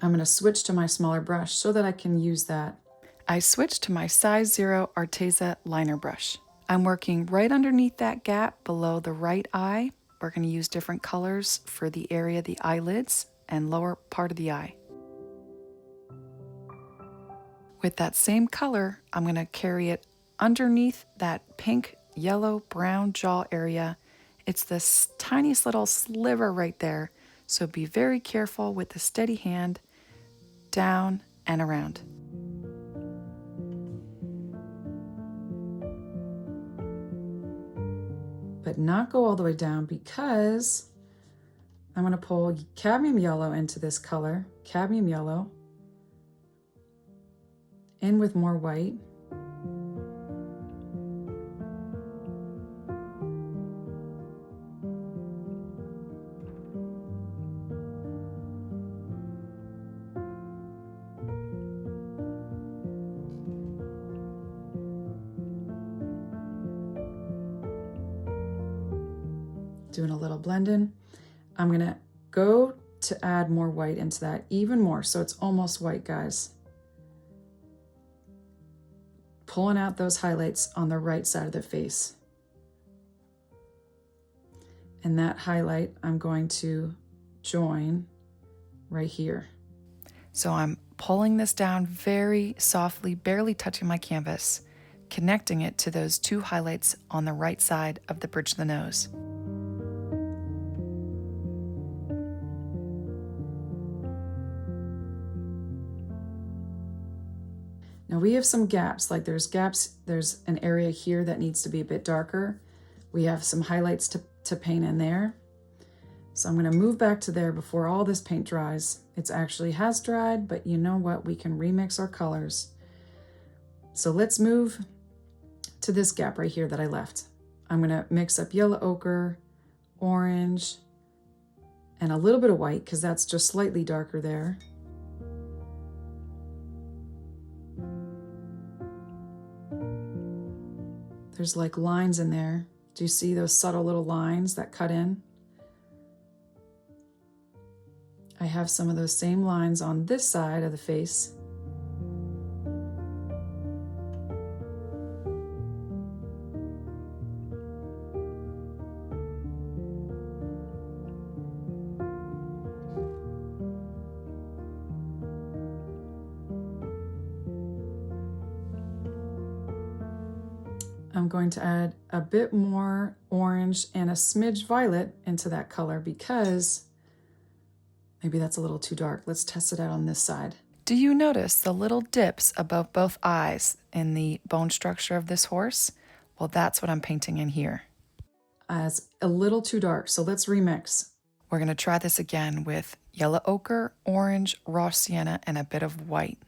I'm going to switch to my smaller brush so that I can use that. I switched to my size 0 Arteza liner brush. I'm working right underneath that gap below the right eye. We're going to use different colors for the area of the eyelids and lower part of the eye. With that same color, I'm going to carry it underneath that pink, yellow, brown jaw area. It's this tiniest little sliver right there, so be very careful with the steady hand, down and around. But not go all the way down, because I'm going to pull cadmium yellow into this color, cadmium yellow, in with more white. Doing a little blend in. I'm going to go to add more white into that, even more, so it's almost white, guys. Pulling out those highlights on the right side of the face. And that highlight I'm going to join right here. So I'm pulling this down very softly, barely touching my canvas, connecting it to those two highlights on the right side of the bridge of the nose. Now we have some gaps, like there's an area here that needs to be a bit darker. We have some highlights to paint in there. So I'm gonna move back to there before all this paint dries. It actually has dried, but you know what? We can remix our colors. So let's move to this gap right here that I left. I'm gonna mix up yellow ochre, orange, and a little bit of white, because that's just slightly darker there. There's like lines in there. Do you see those subtle little lines that cut in? I have some of those same lines on this side of the face. I'm going to add a bit more orange and a smidge violet into that color, because maybe that's a little too dark. Let's test it out on this side. Do you notice the little dips above both eyes in the bone structure of this horse? Well, that's what I'm painting in here. It's a little too dark, so let's remix. We're going to try this again with yellow ochre, orange, raw sienna, and a bit of white.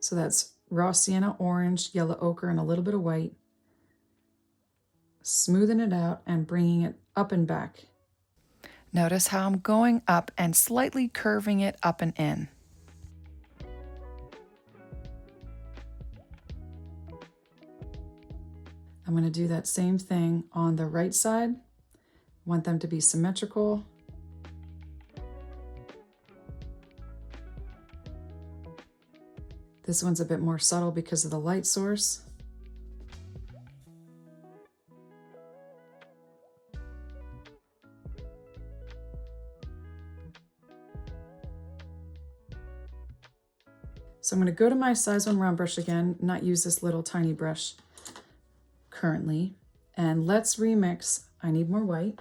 So that's raw sienna, orange, yellow ochre, and a little bit of white. Smoothing it out and bringing it up and back. Notice how I'm going up and slightly curving it up and in. I'm going to do that same thing on the right side. Want them to be symmetrical. This one's a bit more subtle because of the light source. So I'm going to go to my size 1 round brush again, not use this little tiny brush currently, and let's remix. I need more white.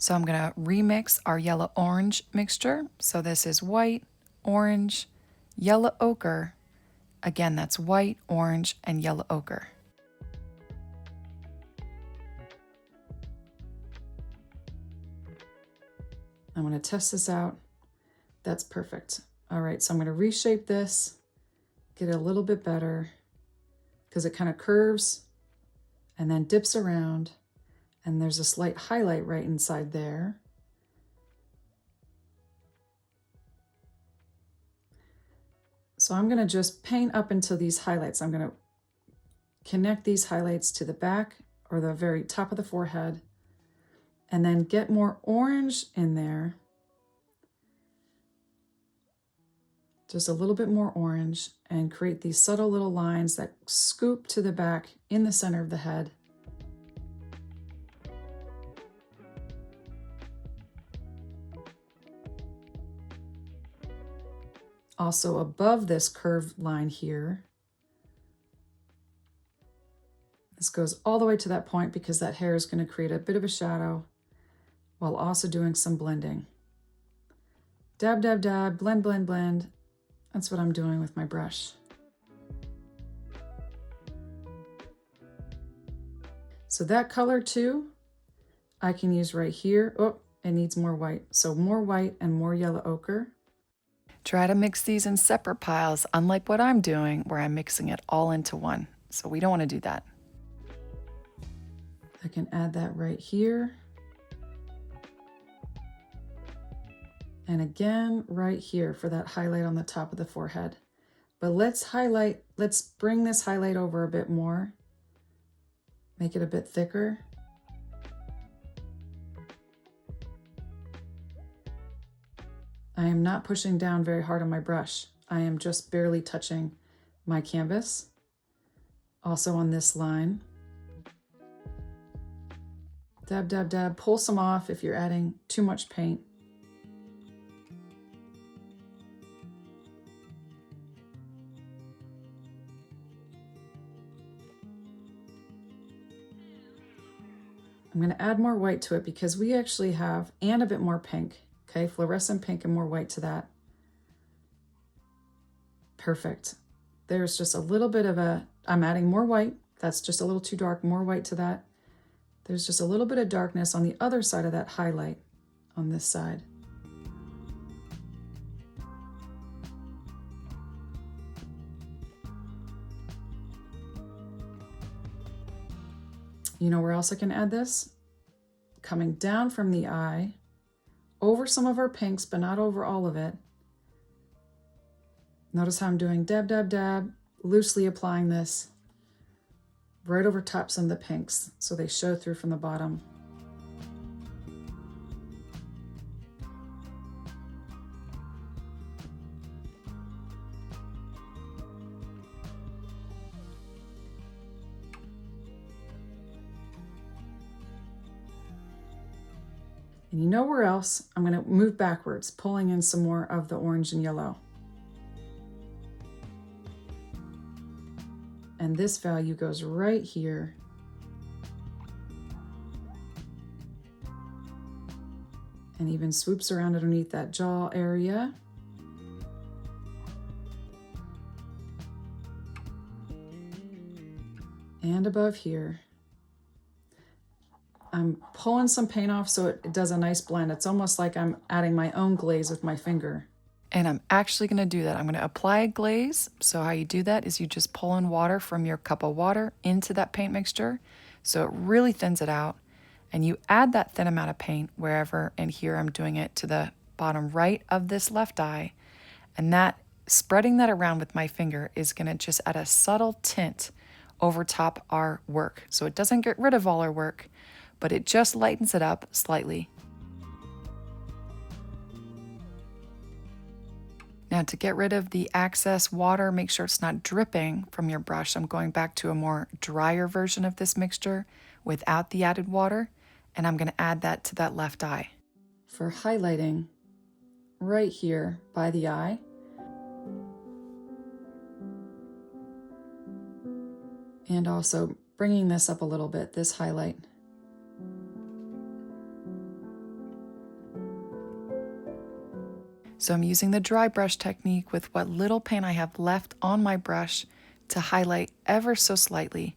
So I'm going to remix our yellow-orange mixture. So this is white, orange, yellow ochre. Again, that's white, orange, and yellow ochre. I'm going to test this out. That's perfect. All right, so I'm going to reshape this, get it a little bit better, because it kind of curves and then dips around. And there's a slight highlight right inside there. So I'm going to just paint up into these highlights. I'm going to connect these highlights to the back or the very top of the forehead, and then get more orange in there. Just a little bit more orange, and create these subtle little lines that scoop to the back in the center of the head. Also above this curved line here. This goes all the way to that point because that hair is going to create a bit of a shadow while also doing some blending. Dab, dab, dab, blend, blend, blend. That's what I'm doing with my brush. So that color too, I can use right here. Oh, it needs more white. So more white and more yellow ochre. Try to mix these in separate piles, unlike what I'm doing, where I'm mixing it all into one. So we don't want to do that. I can add that right here. And again, right here for that highlight on the top of the forehead. But let's bring this highlight over a bit more. Make it a bit thicker. I am not pushing down very hard on my brush. I am just barely touching my canvas. Also on this line. Dab, dab, dab. Pull some off if you're adding too much paint. I'm going to add more white to it because we actually have, and a bit more pink, okay? Fluorescent pink and more white to that. Perfect. There's just a little bit of I'm adding more white. That's just a little too dark, more white to that. There's just a little bit of darkness on the other side of that highlight on this side. You know where else I can add this? Coming down from the eye, over some of our pinks, but not over all of it. Notice how I'm doing dab, dab, dab, loosely applying this right over top some of the pinks so they show through from the bottom. And you know where else? I'm going to move backwards, pulling in some more of the orange and yellow. And this value goes right here. And even swoops around underneath that jaw area. And above here. I'm pulling some paint off so it does a nice blend. It's almost like I'm adding my own glaze with my finger. And I'm actually going to do that. I'm going to apply a glaze. So how you do that is you just pull in water from your cup of water into that paint mixture. So it really thins it out. And you add that thin amount of paint wherever, and here I'm doing it to the bottom right of this left eye. And that, spreading that around with my finger is going to just add a subtle tint over top our work. So it doesn't get rid of all our work, but it just lightens it up slightly. Now to get rid of the excess water, make sure it's not dripping from your brush. I'm going back to a more drier version of this mixture without the added water, and I'm going to add that to that left eye. For highlighting right here by the eye, and also bringing this up a little bit, this highlight. So I'm using the dry brush technique with what little paint I have left on my brush to highlight ever so slightly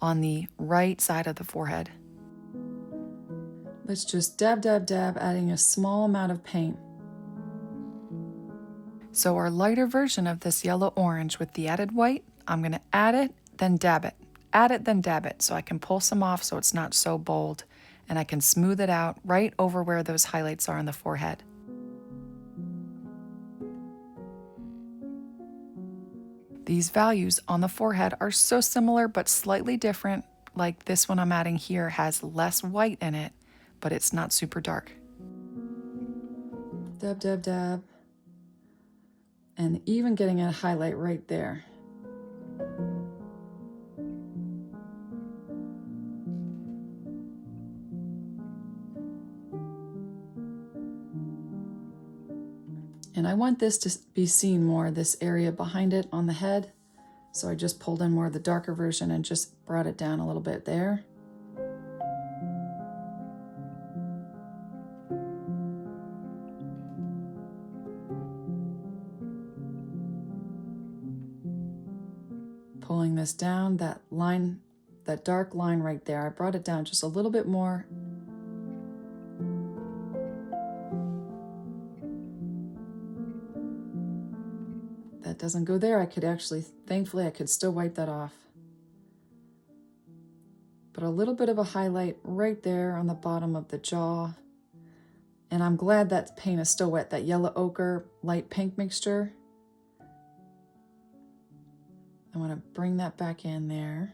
on the right side of the forehead. Let's just dab, dab, dab, adding a small amount of paint. So our lighter version of this yellow-orange with the added white, I'm going to add it, then dab it. Add it, then dab it, so I can pull some off so it's not so bold, and I can smooth it out right over where those highlights are on the forehead. These values on the forehead are so similar but slightly different. Like this one I'm adding here has less white in it, but it's not super dark. Dab, dab, dab. And even getting a highlight right there. And I want this to be seen more, this area behind it on the head. So I just pulled in more of the darker version and just brought it down a little bit there. Pulling this down, that line, that dark line right there, I brought it down just a little bit more. That doesn't go there. I could actually, thankfully, I could still wipe that off. But a little bit of a highlight right there on the bottom of the jaw. And I'm glad that paint is still wet, that yellow ochre, light pink mixture. I want to bring that back in there.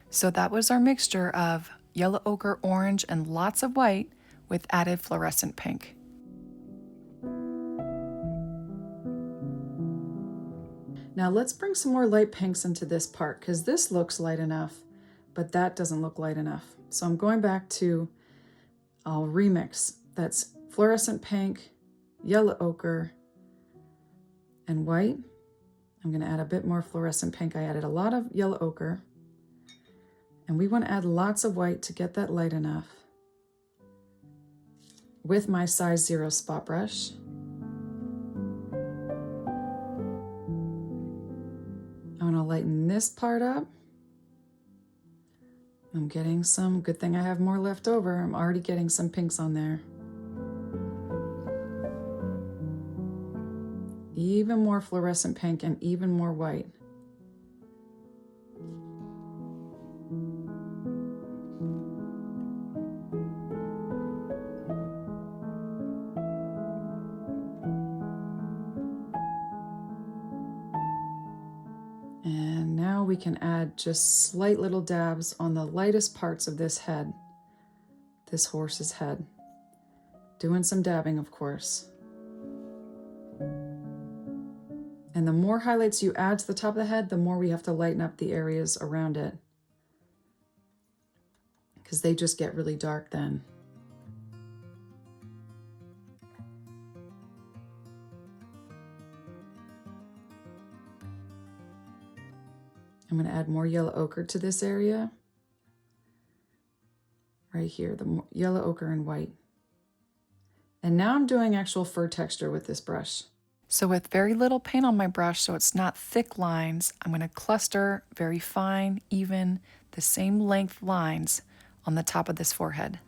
So that was our mixture of yellow ochre, orange, and lots of white with added fluorescent pink. Now let's bring some more light pinks into this part because this looks light enough, but that doesn't look light enough. So I'm going back to, I'll remix. That's fluorescent pink, yellow ochre, and white. I'm going to add a bit more fluorescent pink. I added a lot of yellow ochre. And we want to add lots of white to get that light enough with my size 0 spot brush. I want to lighten this part up. I'm getting some, good thing I have more left over. I'm already getting some pinks on there. Even more fluorescent pink and even more white. And now we can add just slight little dabs on the lightest parts of this head, this horse's head. Doing some dabbing, of course. And the more highlights you add to the top of the head, the more we have to lighten up the areas around it, because they just get really dark then. I'm going to add more yellow ochre to this area. Right here, the yellow ochre and white. And now I'm doing actual fur texture with this brush. So with very little paint on my brush, so it's not thick lines, I'm going to cluster very fine, even, the same length lines on the top of this forehead.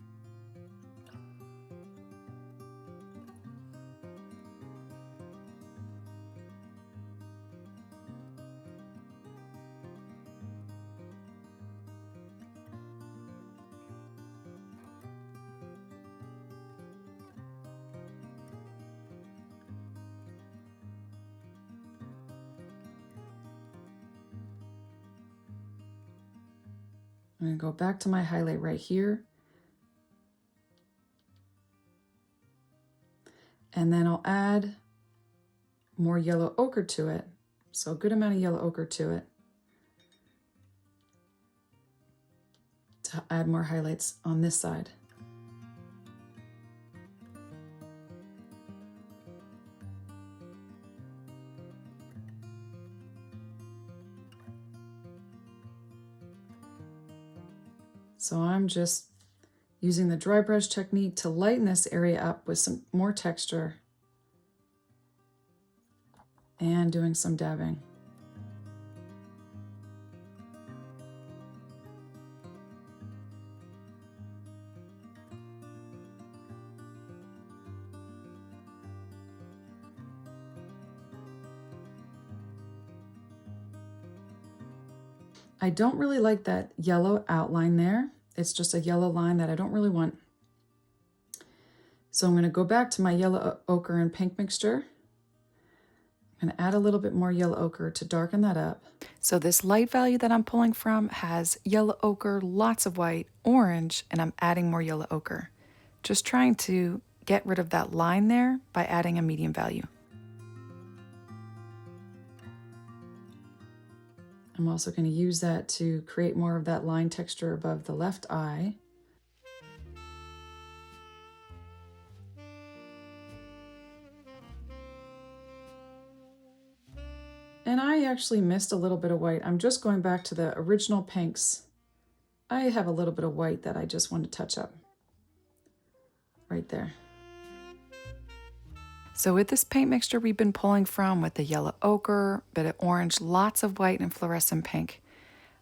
I'm going to go back to my highlight right here. And then I'll add more yellow ochre to it. So a good amount of yellow ochre to it to add more highlights on this side. So I'm just using the dry brush technique to lighten this area up with some more texture and doing some dabbing. I don't really like that yellow outline there. It's just a yellow line that I don't really want. So I'm going to go back to my yellow ochre and pink mixture. I'm and add a little bit more yellow ochre to darken that up. So this light value that I'm pulling from has yellow ochre, lots of white, orange, and I'm adding more yellow ochre. Just trying to get rid of that line there by adding a medium value. I'm also going to use that to create more of that line texture above the left eye. And I actually missed a little bit of white. I'm just going back to the original pinks. I have a little bit of white that I just want to touch up right there. So with this paint mixture we've been pulling from with the yellow ochre, bit of orange, lots of white and fluorescent pink,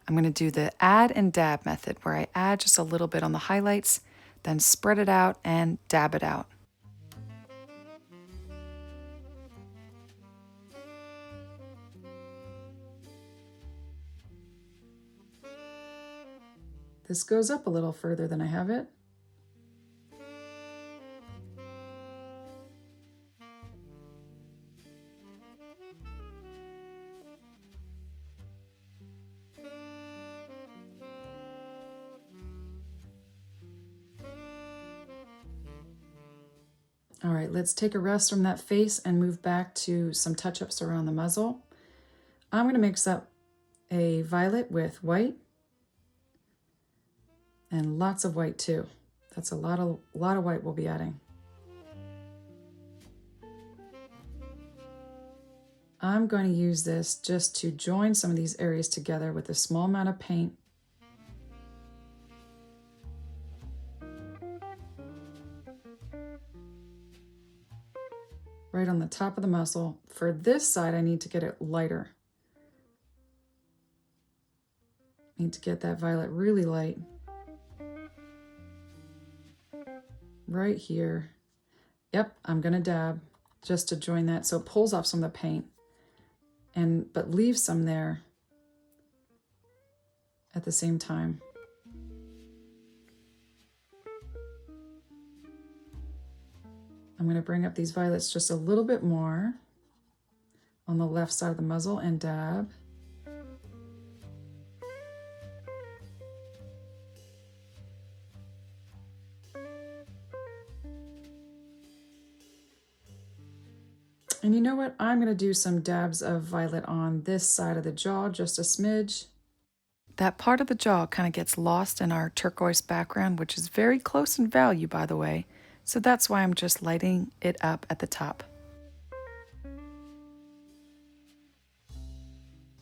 I'm going to do the add and dab method where I add just a little bit on the highlights, then spread it out and dab it out. This goes up a little further than I have it. All right, let's take a rest from that face and move back to some touch-ups around the muzzle. I'm going to mix up a violet with white. And lots of white too. That's a lot of white we'll be adding. I'm going to use this just to join some of these areas together with a small amount of paint. Right on the top of the muzzle. For this side, I need to get it lighter. I need to get that violet really light. Right here. Yep, I'm gonna dab just to join that so it pulls off some of the paint, but leave some there at the same time. I'm gonna bring up these violets just a little bit more on the left side of the muzzle and dab. And you know what? I'm going to do some dabs of violet on this side of the jaw, just a smidge. That part of the jaw kind of gets lost in our turquoise background, which is very close in value, by the way. So that's why I'm just lighting it up at the top.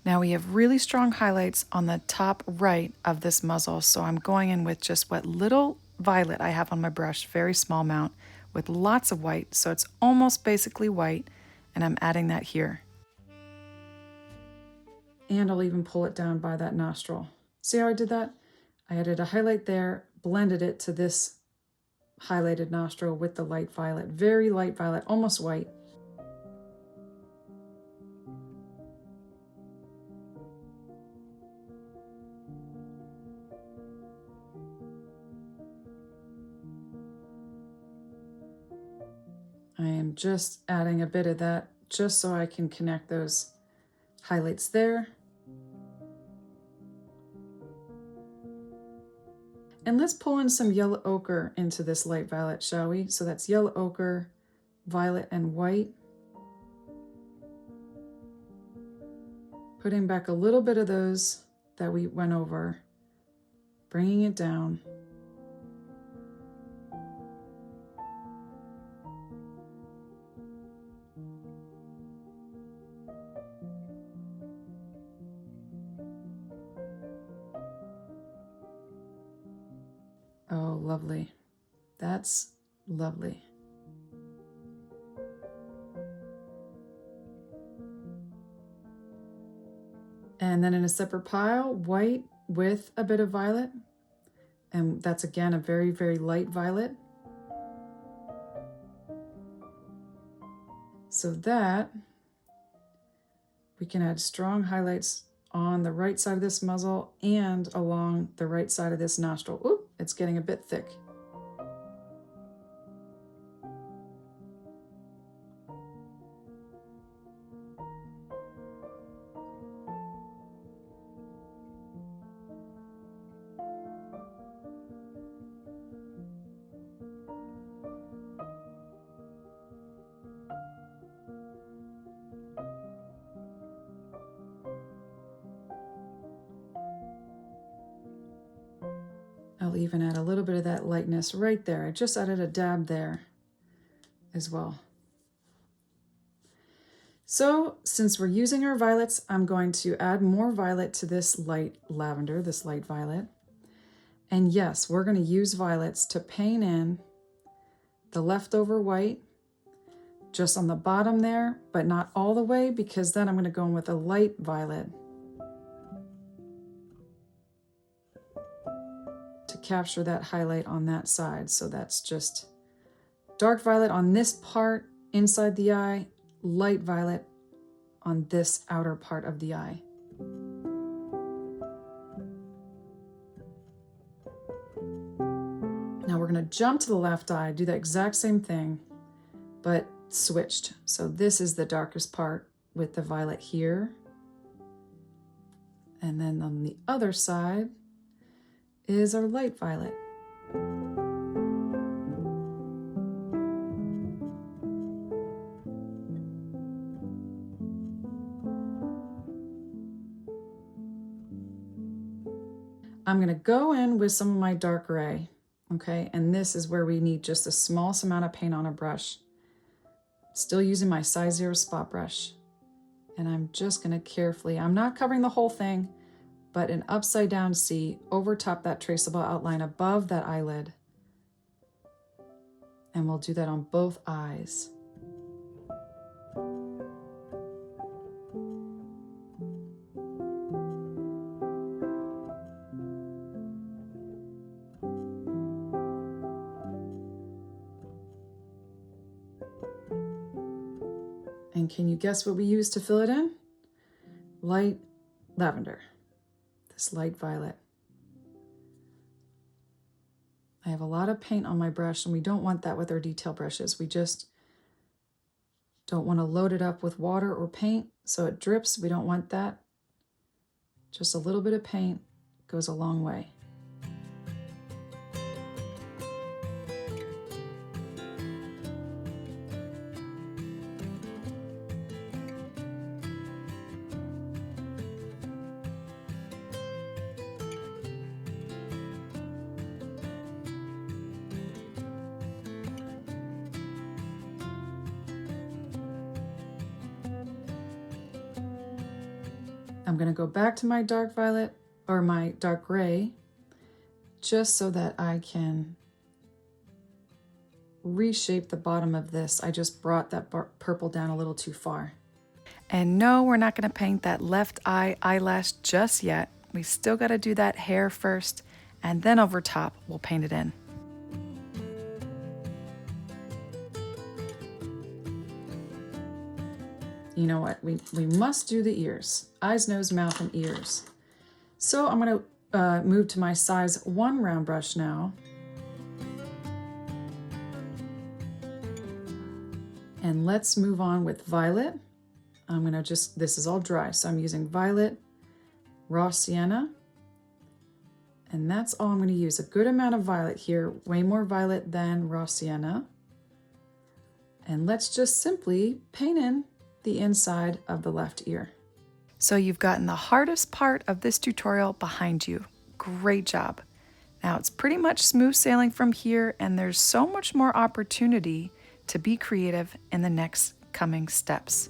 Now we have really strong highlights on the top right of this muzzle. So I'm going in with just what little violet I have on my brush, very small amount, with lots of white. So it's almost basically white. And I'm adding that here. And I'll even pull it down by that nostril. See how I did that? I added a highlight there, blended it to this highlighted nostril with the light violet. Very light violet, almost white. I am just adding a bit of that just so I can connect those highlights there. And let's pull in some yellow ochre into this light violet, shall we? So that's yellow ochre, violet, and white. Putting back a little bit of those that we went over, bringing it down. Oh, lovely. That's lovely. And then in a separate pile, white with a bit of violet. And that's again a very, very light violet. So that we can add strong highlights on the right side of this muzzle and along the right side of this nostril. Oop, it's getting a bit thick. I'll even add a little bit of that lightness right there. I just added a dab there as well. So since we're using our violets, I'm going to add more violet to this light lavender, this light violet. And yes, we're going to use violets to paint in the leftover white just on the bottom there, but not all the way, because then I'm going to go in with a light violet to capture that highlight on that side. So that's just dark violet on this part inside the eye, light violet on this outer part of the eye. Now we're going to jump to the left eye, do the exact same thing, but switched. So this is the darkest part with the violet here. And then on the other side is our light violet. I'm going to go in with some of my dark gray, okay? And this is where we need just the smallest amount of paint on a brush. Still using my size 0 spot brush. And I'm just going to carefully, I'm not covering the whole thing, but an upside down C over top that traceable outline above that eyelid. And we'll do that on both eyes. And can you guess what we use to fill it in? Light lavender, this light violet. I have a lot of paint on my brush, and we don't want that with our detail brushes. We just don't want to load it up with water or paint so it drips. We don't want that. Just a little bit of paint goes a long way. I'm going to go back to my dark violet or my dark gray just so that I can reshape the bottom of this. I just brought that purple down a little too far. And no, we're not going to paint that left eye eyelash just yet. We still got to do that hair first, and then over top we'll paint it in. You know what, we must do the ears. Eyes, nose, mouth, and ears. So I'm going to move to my size 1 round brush now. And let's move on with violet. I'm going to just, this is all dry, so I'm using violet, raw sienna. And that's all I'm going to use. A good amount of violet here, way more violet than raw sienna. And let's just simply paint in the inside of the left ear. So you've gotten the hardest part of this tutorial behind you. Great job. Now it's pretty much smooth sailing from here, and there's so much more opportunity to be creative in the next coming steps.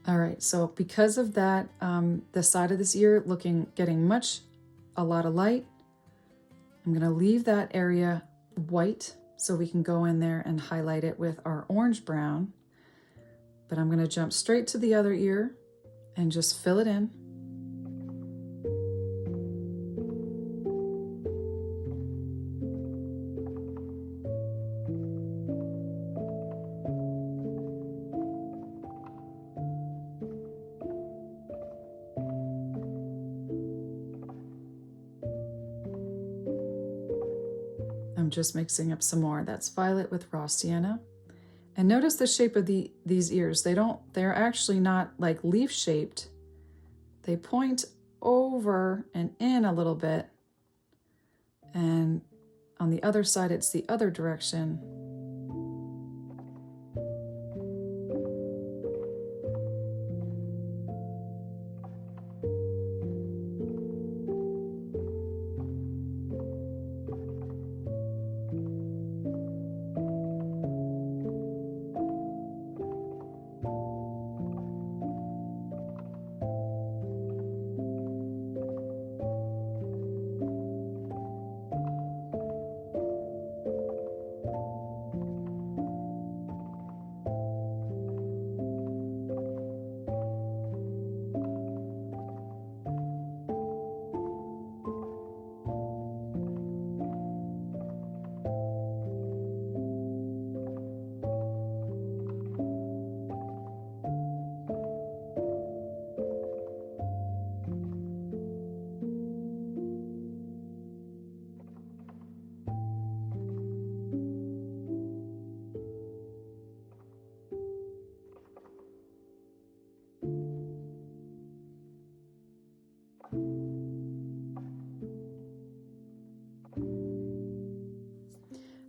All right, so because of that, the side of this ear getting a lot of light, I'm gonna leave that area white so we can go in there and highlight it with our orange brown. But I'm gonna jump straight to the other ear and just fill it in. I'm just mixing up some more. That's violet with raw sienna. And notice the shape of these ears. They're actually not like leaf shaped. They point over and in a little bit. And on the other side, it's the other direction.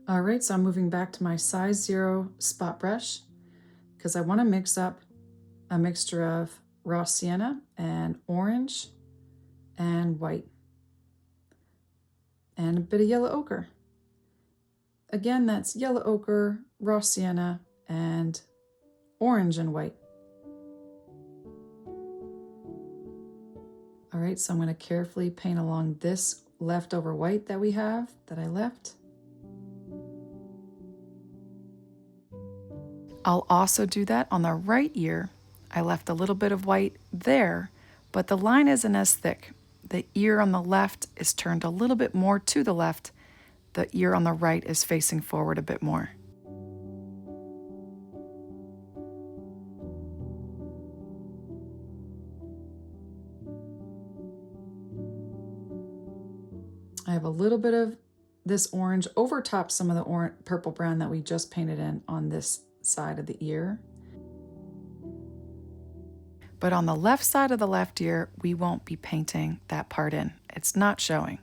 All right, so I'm moving back to my size 0 spot brush because I want to mix up a mixture of raw sienna and orange and white and a bit of yellow ochre. Again, that's yellow ochre, raw sienna, and orange and white. All right, so I'm going to carefully paint along this leftover white that I left. I'll also do that on the right ear. I left a little bit of white there, but the line isn't as thick. The ear on the left is turned a little bit more to the left. The ear on the right is facing forward a bit more. I have a little bit of this orange over top some of the purple brown that we just painted in on this side of the ear. But on the left side of the left ear, we won't be painting that part in. It's not showing.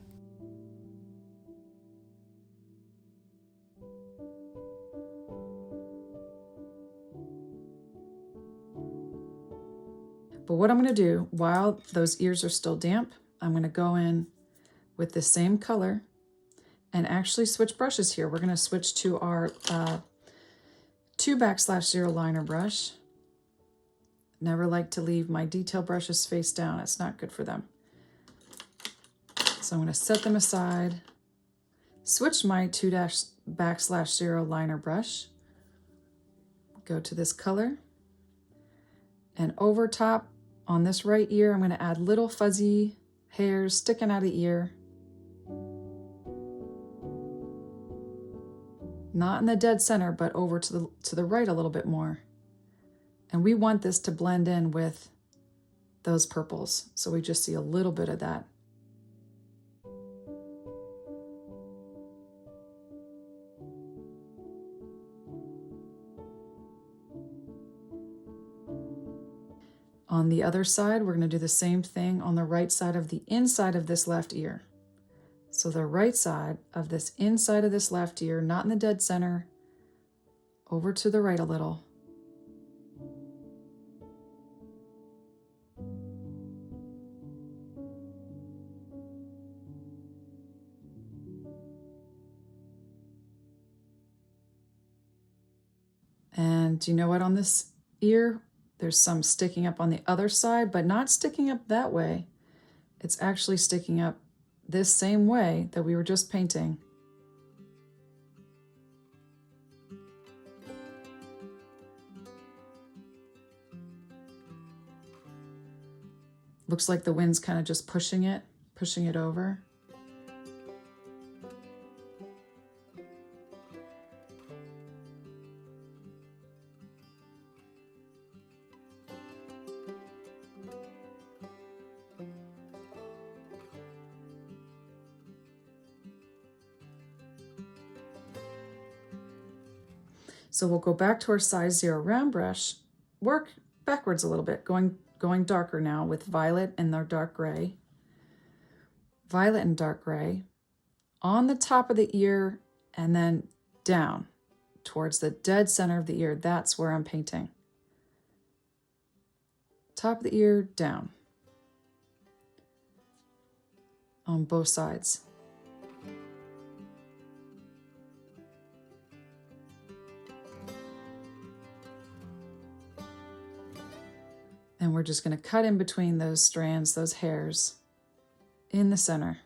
But what I'm going to do while those ears are still damp, I'm going to go in with the same color and actually switch brushes here. We're going to switch to our 2/0 liner brush. Never like to leave my detail brushes face down. It's not good for them. So I'm going to set them aside, switch my 2/0 liner brush, go to this color, and over top on this right ear, I'm going to add little fuzzy hairs sticking out of the ear. Not in the dead center, but over to the right a little bit more. And we want this to blend in with those purples. So we just see a little bit of that. On the other side, we're going to do the same thing on the right side of the inside of this left ear. So the right side of this inside of this left ear, not in the dead center, over to the right a little. And you know what, on this ear, there's some sticking up on the other side, but not sticking up that way. It's actually sticking up this same way that we were just painting. Looks like the wind's kind of just pushing it over. So we'll go back to our size 0 round brush, work backwards a little bit, going darker now with violet and our dark gray. Violet and dark gray on the top of the ear and then down towards the dead center of the ear. That's where I'm painting. Top of the ear, down. On both sides. And we're just going to cut in between those strands, those hairs, in the center.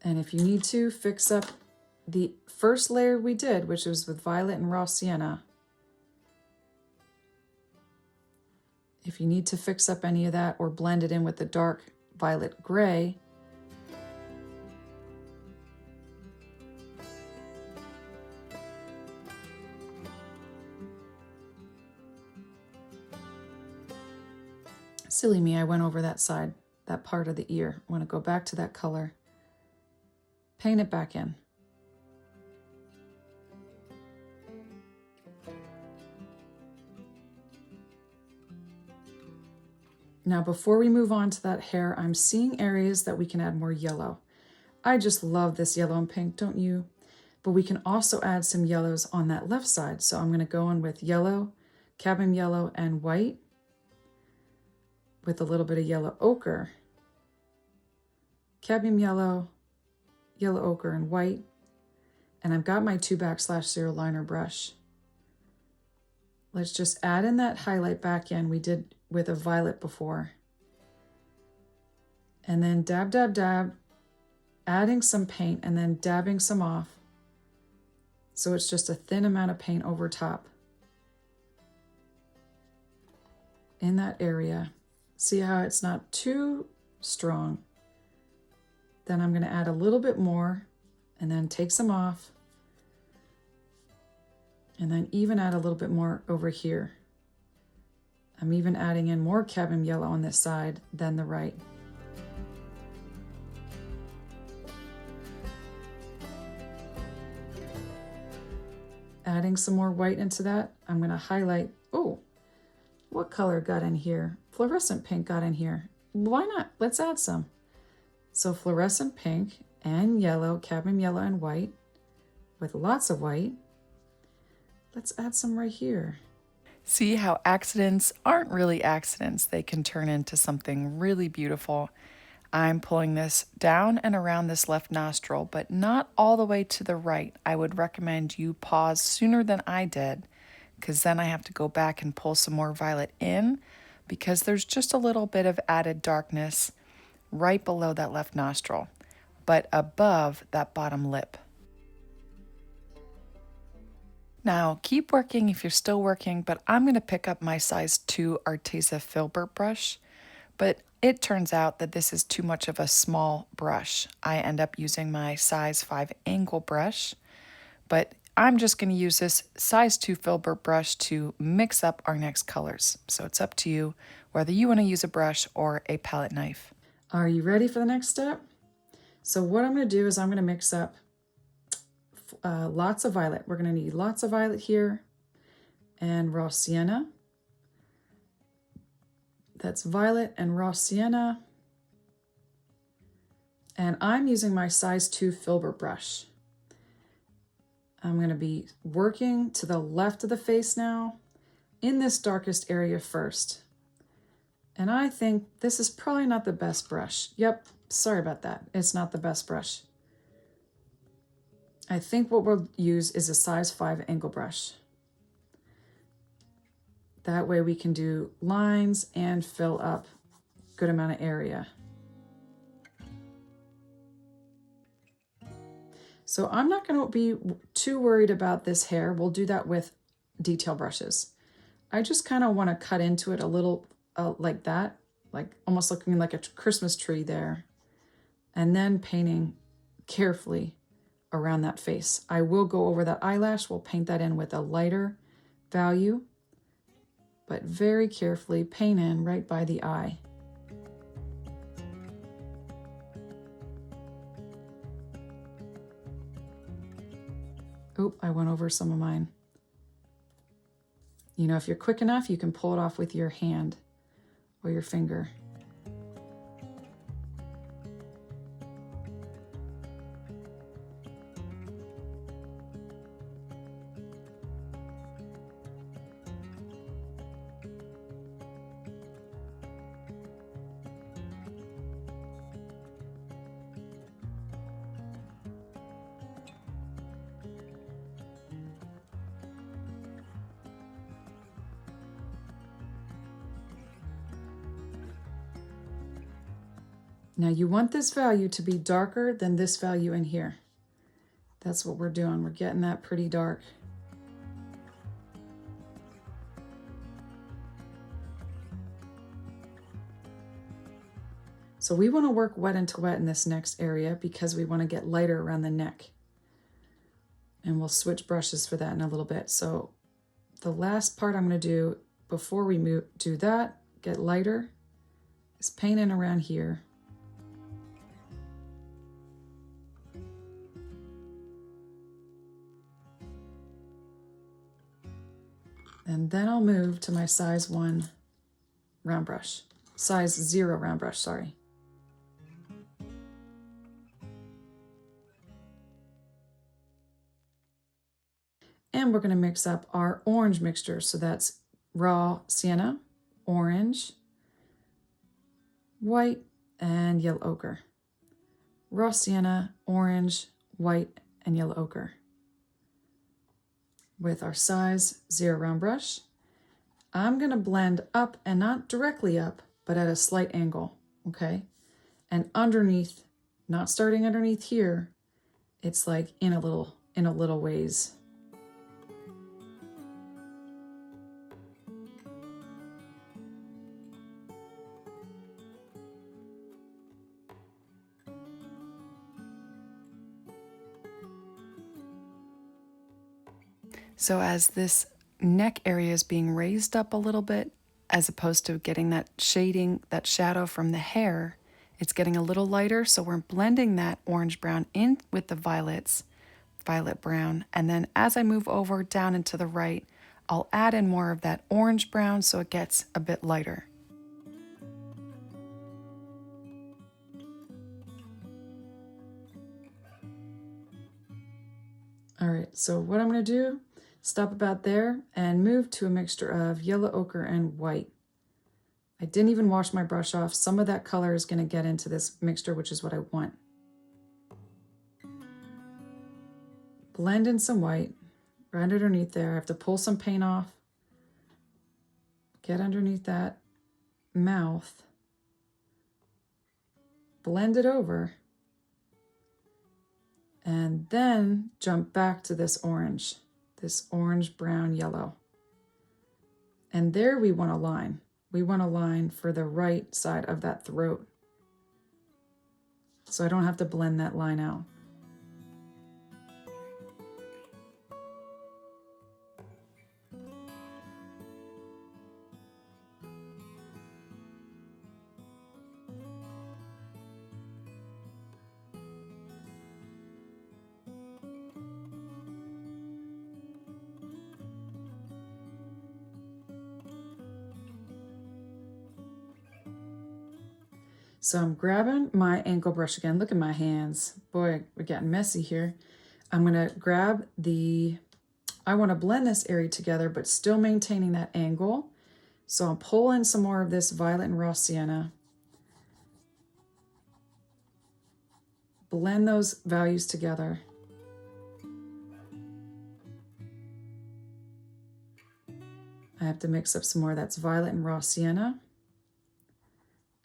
And if you need to, fix up the first layer we did, which was with violet and raw sienna. If you need to fix up any of that or blend it in with the dark violet gray, silly me, I went over that side, that part of the ear. I want to go back to that color, paint it back in. Now, before we move on to that hair, I'm seeing areas that we can add more yellow. I just love this yellow and pink, don't you? But we can also add some yellows on that left side. So I'm going to go in with yellow, cadmium yellow, and white with a little bit of yellow ochre. Cadmium yellow, yellow ochre, and white. And I've got my 2/0 liner brush. Let's just add in that highlight back in we did with a violet before. And then dab, dab, dab, adding some paint and then dabbing some off. So it's just a thin amount of paint over top. In that area. See how it's not too strong. Then I'm going to add a little bit more and then take some off. And then even add a little bit more over here. I'm even adding in more cadmium yellow on this side than the right. Adding some more white into that, I'm going to highlight, oh, what color got in here? Fluorescent pink got in here. Why not? Let's add some. So fluorescent pink and yellow, cadmium yellow and white with lots of white. Let's add some right here. See how accidents aren't really accidents. They can turn into something really beautiful. I'm pulling this down and around this left nostril, but not all the way to the right. I would recommend you pause sooner than I did, because then I have to go back and pull some more violet in, because there's just a little bit of added darkness right below that left nostril, but above that bottom lip. Now, keep working if you're still working, but I'm going to pick up my size 2 Arteza Filbert brush, but it turns out that this is too much of a small brush. I end up using my size 5 angle brush, but I'm just going to use this size 2 Filbert brush to mix up our next colors. So it's up to you whether you want to use a brush or a palette knife. Are you ready for the next step? So what I'm going to do is I'm going to mix up lots of violet. We're going to need lots of violet here and raw sienna. That's violet and raw sienna. And I'm using my size 2 Filbert brush. I'm going to be working to the left of the face now in this darkest area first. And I think this is probably not the best brush. Yep, sorry about that. It's not the best brush. I think what we'll use is a size 5 angle brush. That way we can do lines and fill up a good amount of area. So I'm not going to be too worried about this hair. We'll do that with detail brushes. I just kind of want to cut into it a little like that, like almost looking like a Christmas tree there, and then painting carefully around that face. I will go over that eyelash. We'll paint that in with a lighter value, but very carefully paint in right by the eye. Oop, I went over some of mine. You know, if you're quick enough, you can pull it off with your hand or your finger. Now you want this value to be darker than this value in here. That's what we're doing. We're getting that pretty dark. So we want to work wet into wet in this next area because we want to get lighter around the neck. And we'll switch brushes for that in a little bit. So the last part I'm going to do before we do that, get lighter, is paint in around here. And then I'll move to my size 1 round brush. Size 0 round brush, sorry. And we're going to mix up our orange mixture. So that's raw sienna, orange, white, and yellow ochre. Raw sienna, orange, white, and yellow ochre. With our size 0 round brush, I'm going to blend up, and not directly up, but at a slight angle, okay? And underneath, not starting underneath here, it's like in a little ways. So as this neck area is being raised up a little bit, as opposed to getting that shading, that shadow from the hair, it's getting a little lighter. So we're blending that orange brown in with the violets, violet brown. And then as I move over down and to the right, I'll add in more of that orange brown so it gets a bit lighter. All right, so what I'm going to do, stop about there and move to a mixture of yellow ochre and white. I didn't even wash my brush off. Some of that color is going to get into this mixture, which is what I want. Blend in some white right underneath there. I have to pull some paint off. Get underneath that mouth. Blend it over. And then jump back to this orange brown yellow. And there we want a line. We want a line for the right side of that throat. So I don't have to blend that line out. So I'm grabbing my ankle brush again. Look at my hands. Boy, we're getting messy here. I'm gonna grab I wanna blend this area together, but still maintaining that angle. So I'll pull in some more of this violet and raw sienna. Blend those values together. I have to mix up some more. That's violet and raw sienna.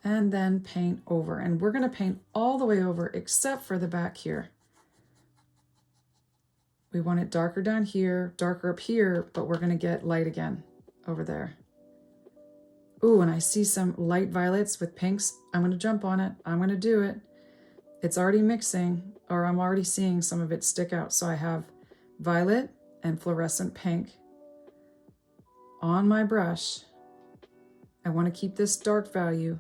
And then paint over. And we're going to paint all the way over except for the back here. We want it darker down here, darker up here, but we're going to get light again over there. Ooh, and I see some light violets with pinks. I'm going to jump on it. I'm going to do it. It's already mixing, or I'm already seeing some of it stick out. So I have violet and fluorescent pink on my brush. I want to keep this dark value.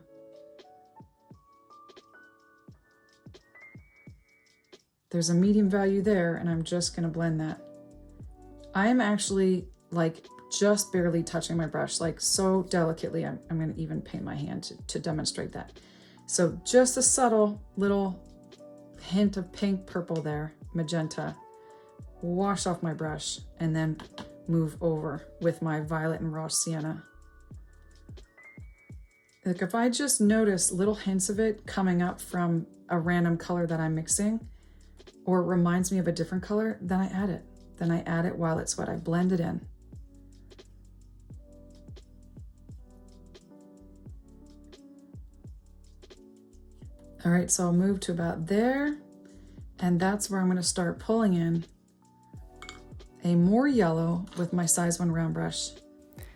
There's a medium value there, and I'm just going to blend that. I am actually like just barely touching my brush, like so delicately. I'm going to even paint my hand to demonstrate that. So just a subtle little hint of pink, purple there, magenta. Wash off my brush and then move over with my violet and raw sienna. Like if I just notice little hints of it coming up from a random color that I'm mixing, or it reminds me of a different color, then I add it. Then I add it while it's wet. I blend it in. All right, so I'll move to about there, and that's where I'm going to start pulling in a more yellow with my size 1 round brush.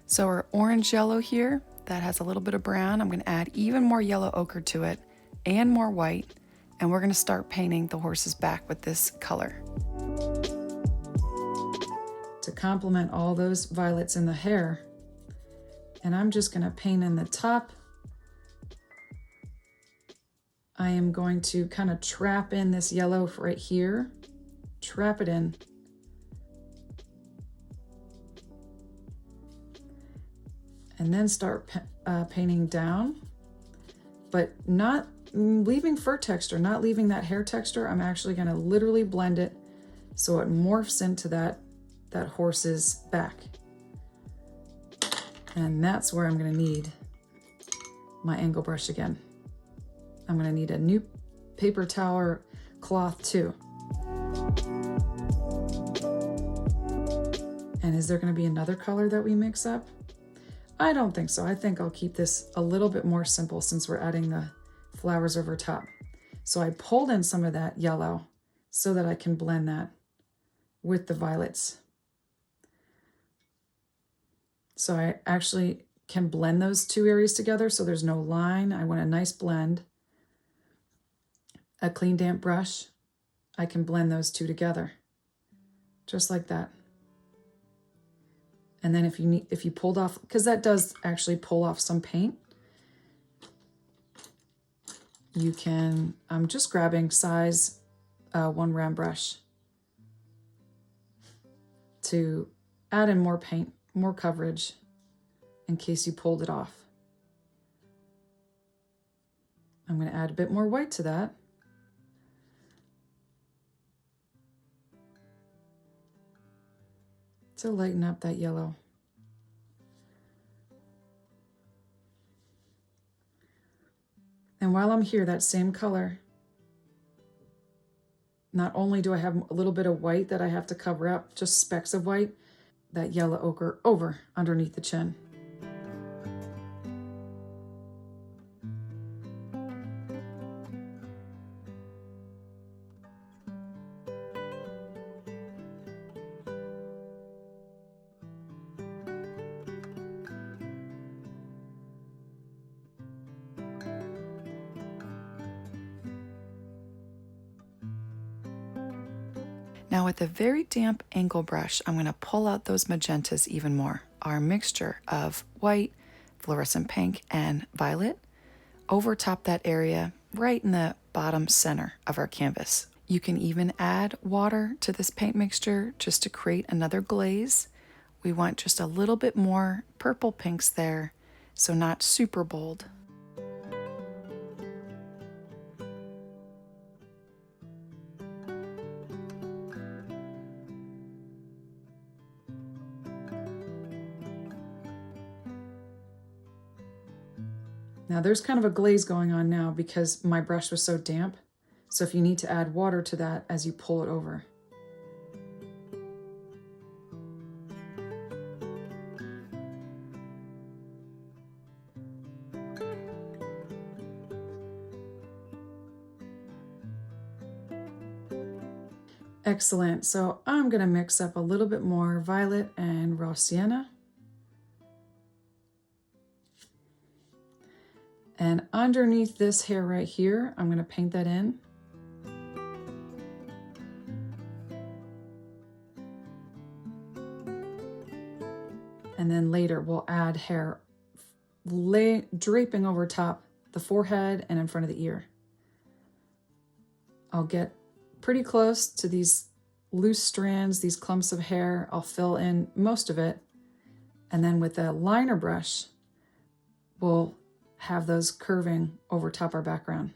So our orange yellow here, that has a little bit of brown, I'm going to add even more yellow ochre to it and more white, and we're going to start painting the horse's back with this color. To complement all those violets in the hair, and I'm just going to paint in the top. I am going to kind of trap in this yellow right here, trap it in. And then start painting down, but not leaving fur texture, not leaving that hair texture. I'm actually going to literally blend it so it morphs into that horse's back. And that's where I'm going to need my angle brush again. I'm going to need a new paper towel or cloth too. And is there going to be another color that we mix up? I don't think so. I think I'll keep this a little bit more simple since we're adding the flowers over top. So I pulled in some of that yellow so that I can blend that with the violets. So I actually can blend those two areas together so there's no line. I want a nice blend. A clean damp brush, I can blend those two together, just like that. And then if you pulled off, because that does actually pull off some paint, you can, I'm just grabbing size 1 round brush to add in more paint, more coverage in case you pulled it off. I'm going to add a bit more white to that. To lighten up that yellow. And while I'm here, that same color, not only do I have a little bit of white that I have to cover up, just specks of white, that yellow ochre over underneath the chin. Now with a very damp angle brush, I'm going to pull out those magentas even more. Our mixture of white, fluorescent pink, and violet over top that area right in the bottom center of our canvas. You can even add water to this paint mixture just to create another glaze. We want just a little bit more purple pinks there, so not super bold. Now there's kind of a glaze going on now because my brush was so damp. So if you need to add water to that as you pull it over. Excellent. So I'm going to mix up a little bit more violet and raw sienna. And underneath this hair right here, I'm going to paint that in. And then later we'll add hair draping over top the forehead and in front of the ear. I'll get pretty close to these loose strands, these clumps of hair, I'll fill in most of it. And then with a liner brush, we'll have those curving over top our background.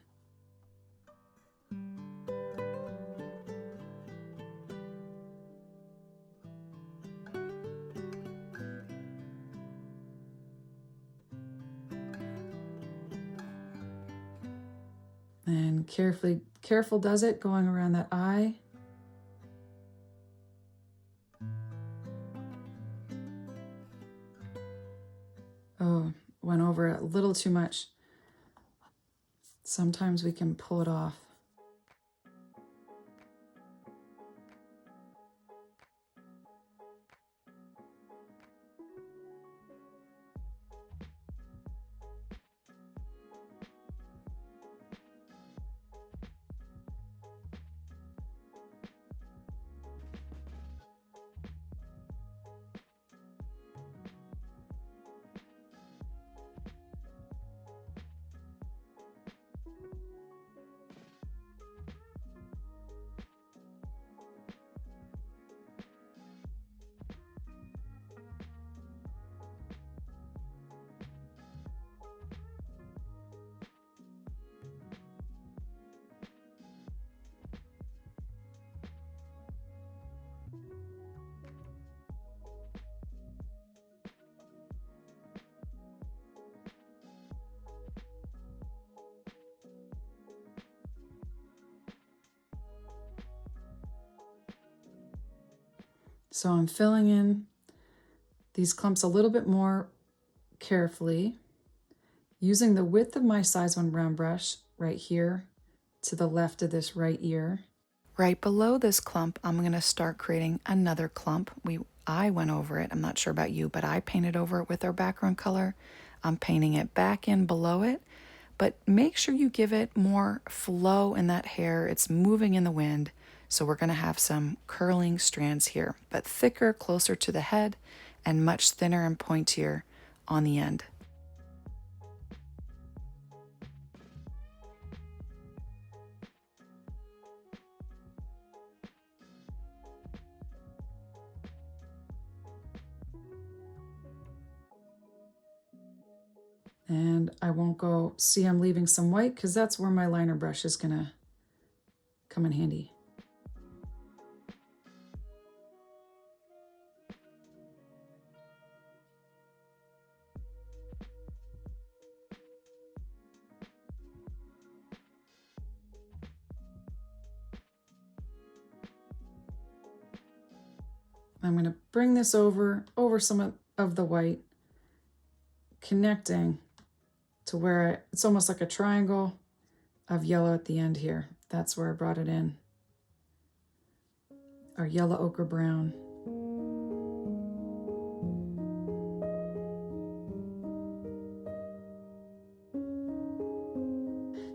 And careful does it, going around that eye. Oh, went over it a little too much. Sometimes we can pull it off. So I'm filling in these clumps a little bit more carefully, using the width of my size 1 round brush right here to the left of this right ear. Right below this clump, I'm going to start creating another clump. I went over it. I'm not sure about you, but I painted over it with our background color. I'm painting it back in below it, but make sure you give it more flow in that hair. It's moving in the wind. So we're going to have some curling strands here, but thicker, closer to the head, and much thinner and pointier on the end. And I won't go, see I'm leaving some white because that's where my liner brush is going to come in handy. I'm going to bring this over some of the white, connecting to where it's almost like a triangle of yellow at the end here. That's where I brought it in. Our yellow ochre brown.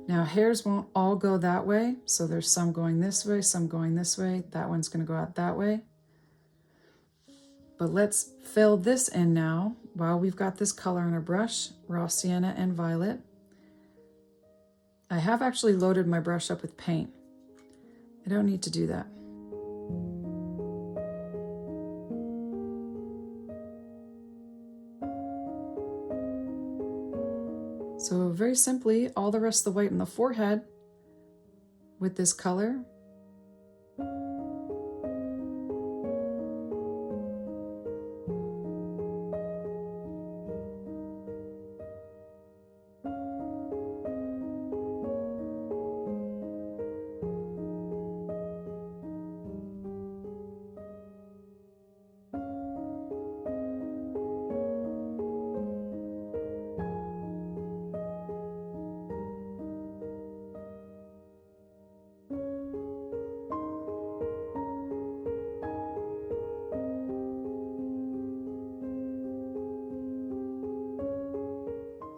Now hairs won't all go that way, so there's some going this way, some going this way. That one's going to go out that way. But let's fill this in now while we've got this color on our brush, raw sienna and violet. I have actually loaded my brush up with paint. I don't need to do that. So very simply, all the rest of the white in the forehead with this color.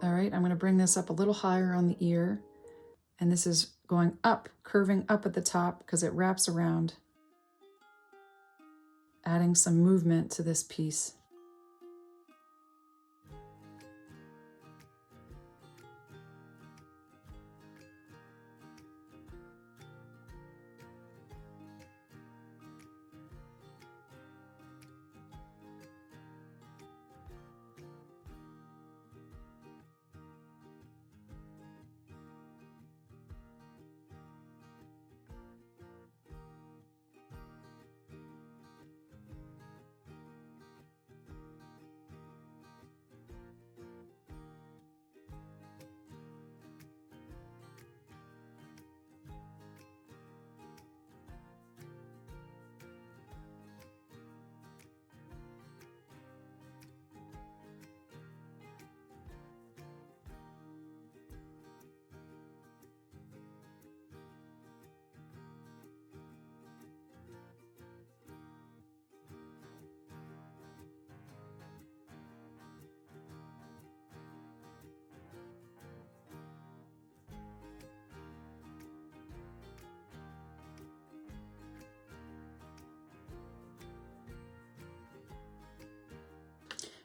All right, I'm going to bring this up a little higher on the ear. And this is going up, curving up at the top because it wraps around, adding some movement to this piece.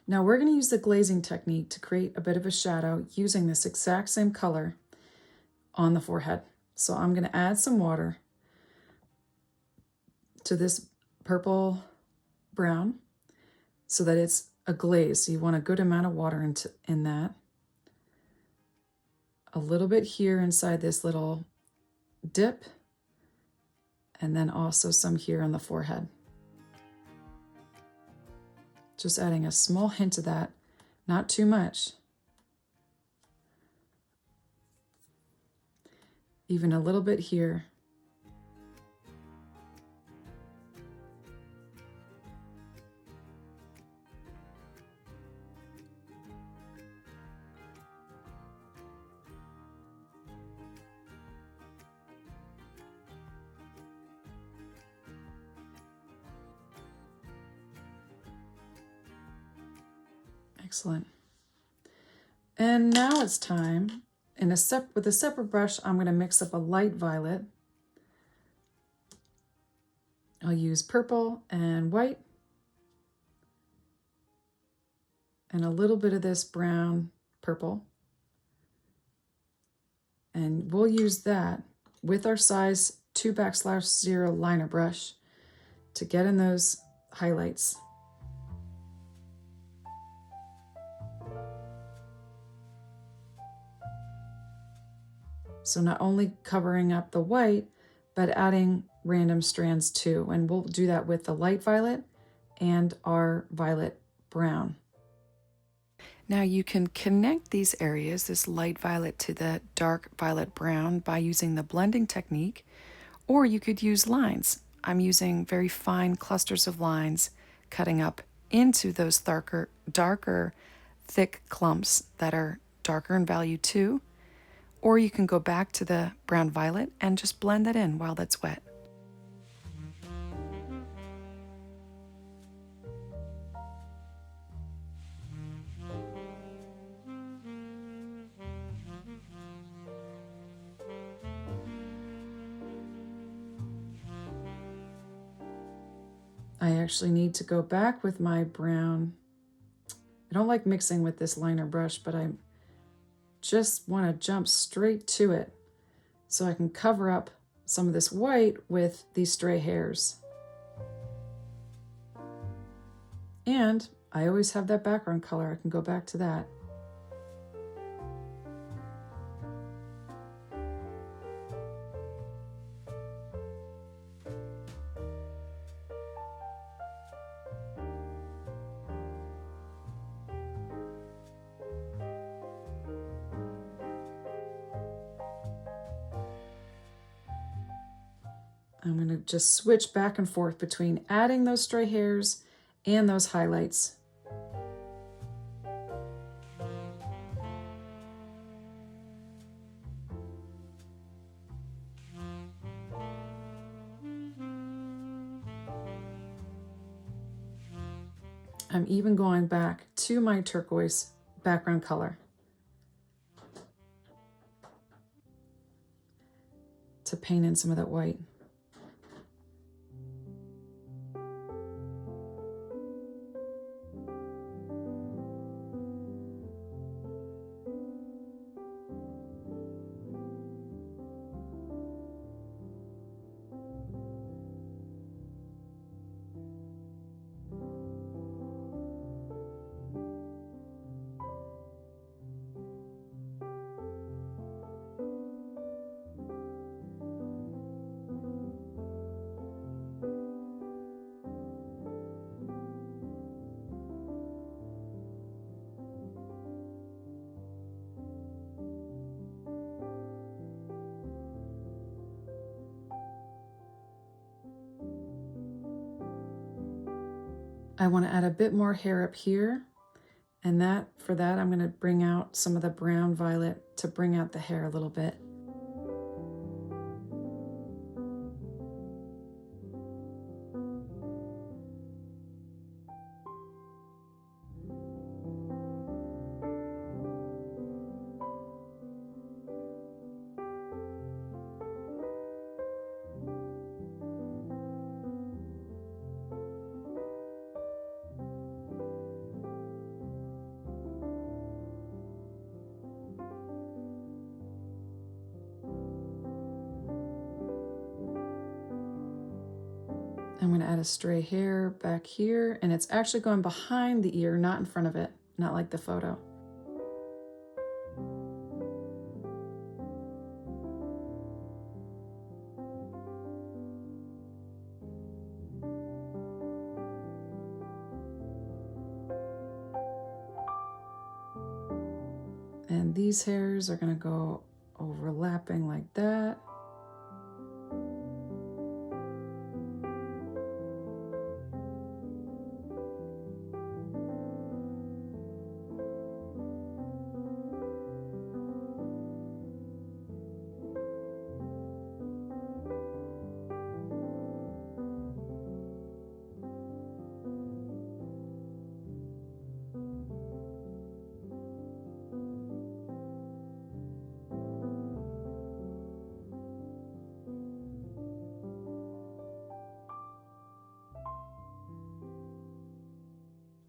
Now we're going to use the glazing technique to create a bit of a shadow using this exact same color on the forehead. So I'm going to add some water to this purple brown so that it's a glaze. So you want a good amount of water in that. A little bit here inside this little dip, and then also some here on the forehead. Just adding a small hint of that, not too much. Even a little bit here. Excellent. And now it's time, with a separate brush, I'm going to mix up a light violet. I'll use purple and white and a little bit of this brown purple. And we'll use that with our size 2/0 liner brush to get in those highlights. So not only covering up the white, but adding random strands too. And we'll do that with the light violet and our violet brown. Now you can connect these areas, this light violet to the dark violet brown, by using the blending technique, or you could use lines. I'm using very fine clusters of lines, cutting up into those darker, thick clumps that are darker in value too. Or you can go back to the brown violet and just blend that in while that's wet. I actually need to go back with my brown. I don't like mixing with this liner brush, but I just want to jump straight to it so I can cover up some of this white with these stray hairs. And I always have that background color. I can go back to that. I'm going to just switch back and forth between adding those stray hairs and those highlights. I'm even going back to my turquoise background color to paint in some of that white. I want to add a bit more hair up here, and for that I'm going to bring out some of the brown violet to bring out the hair a little bit. I'm going to add a stray hair back here, and it's actually going behind the ear, not in front of it, not like the photo. And these hairs are going to go overlapping like that.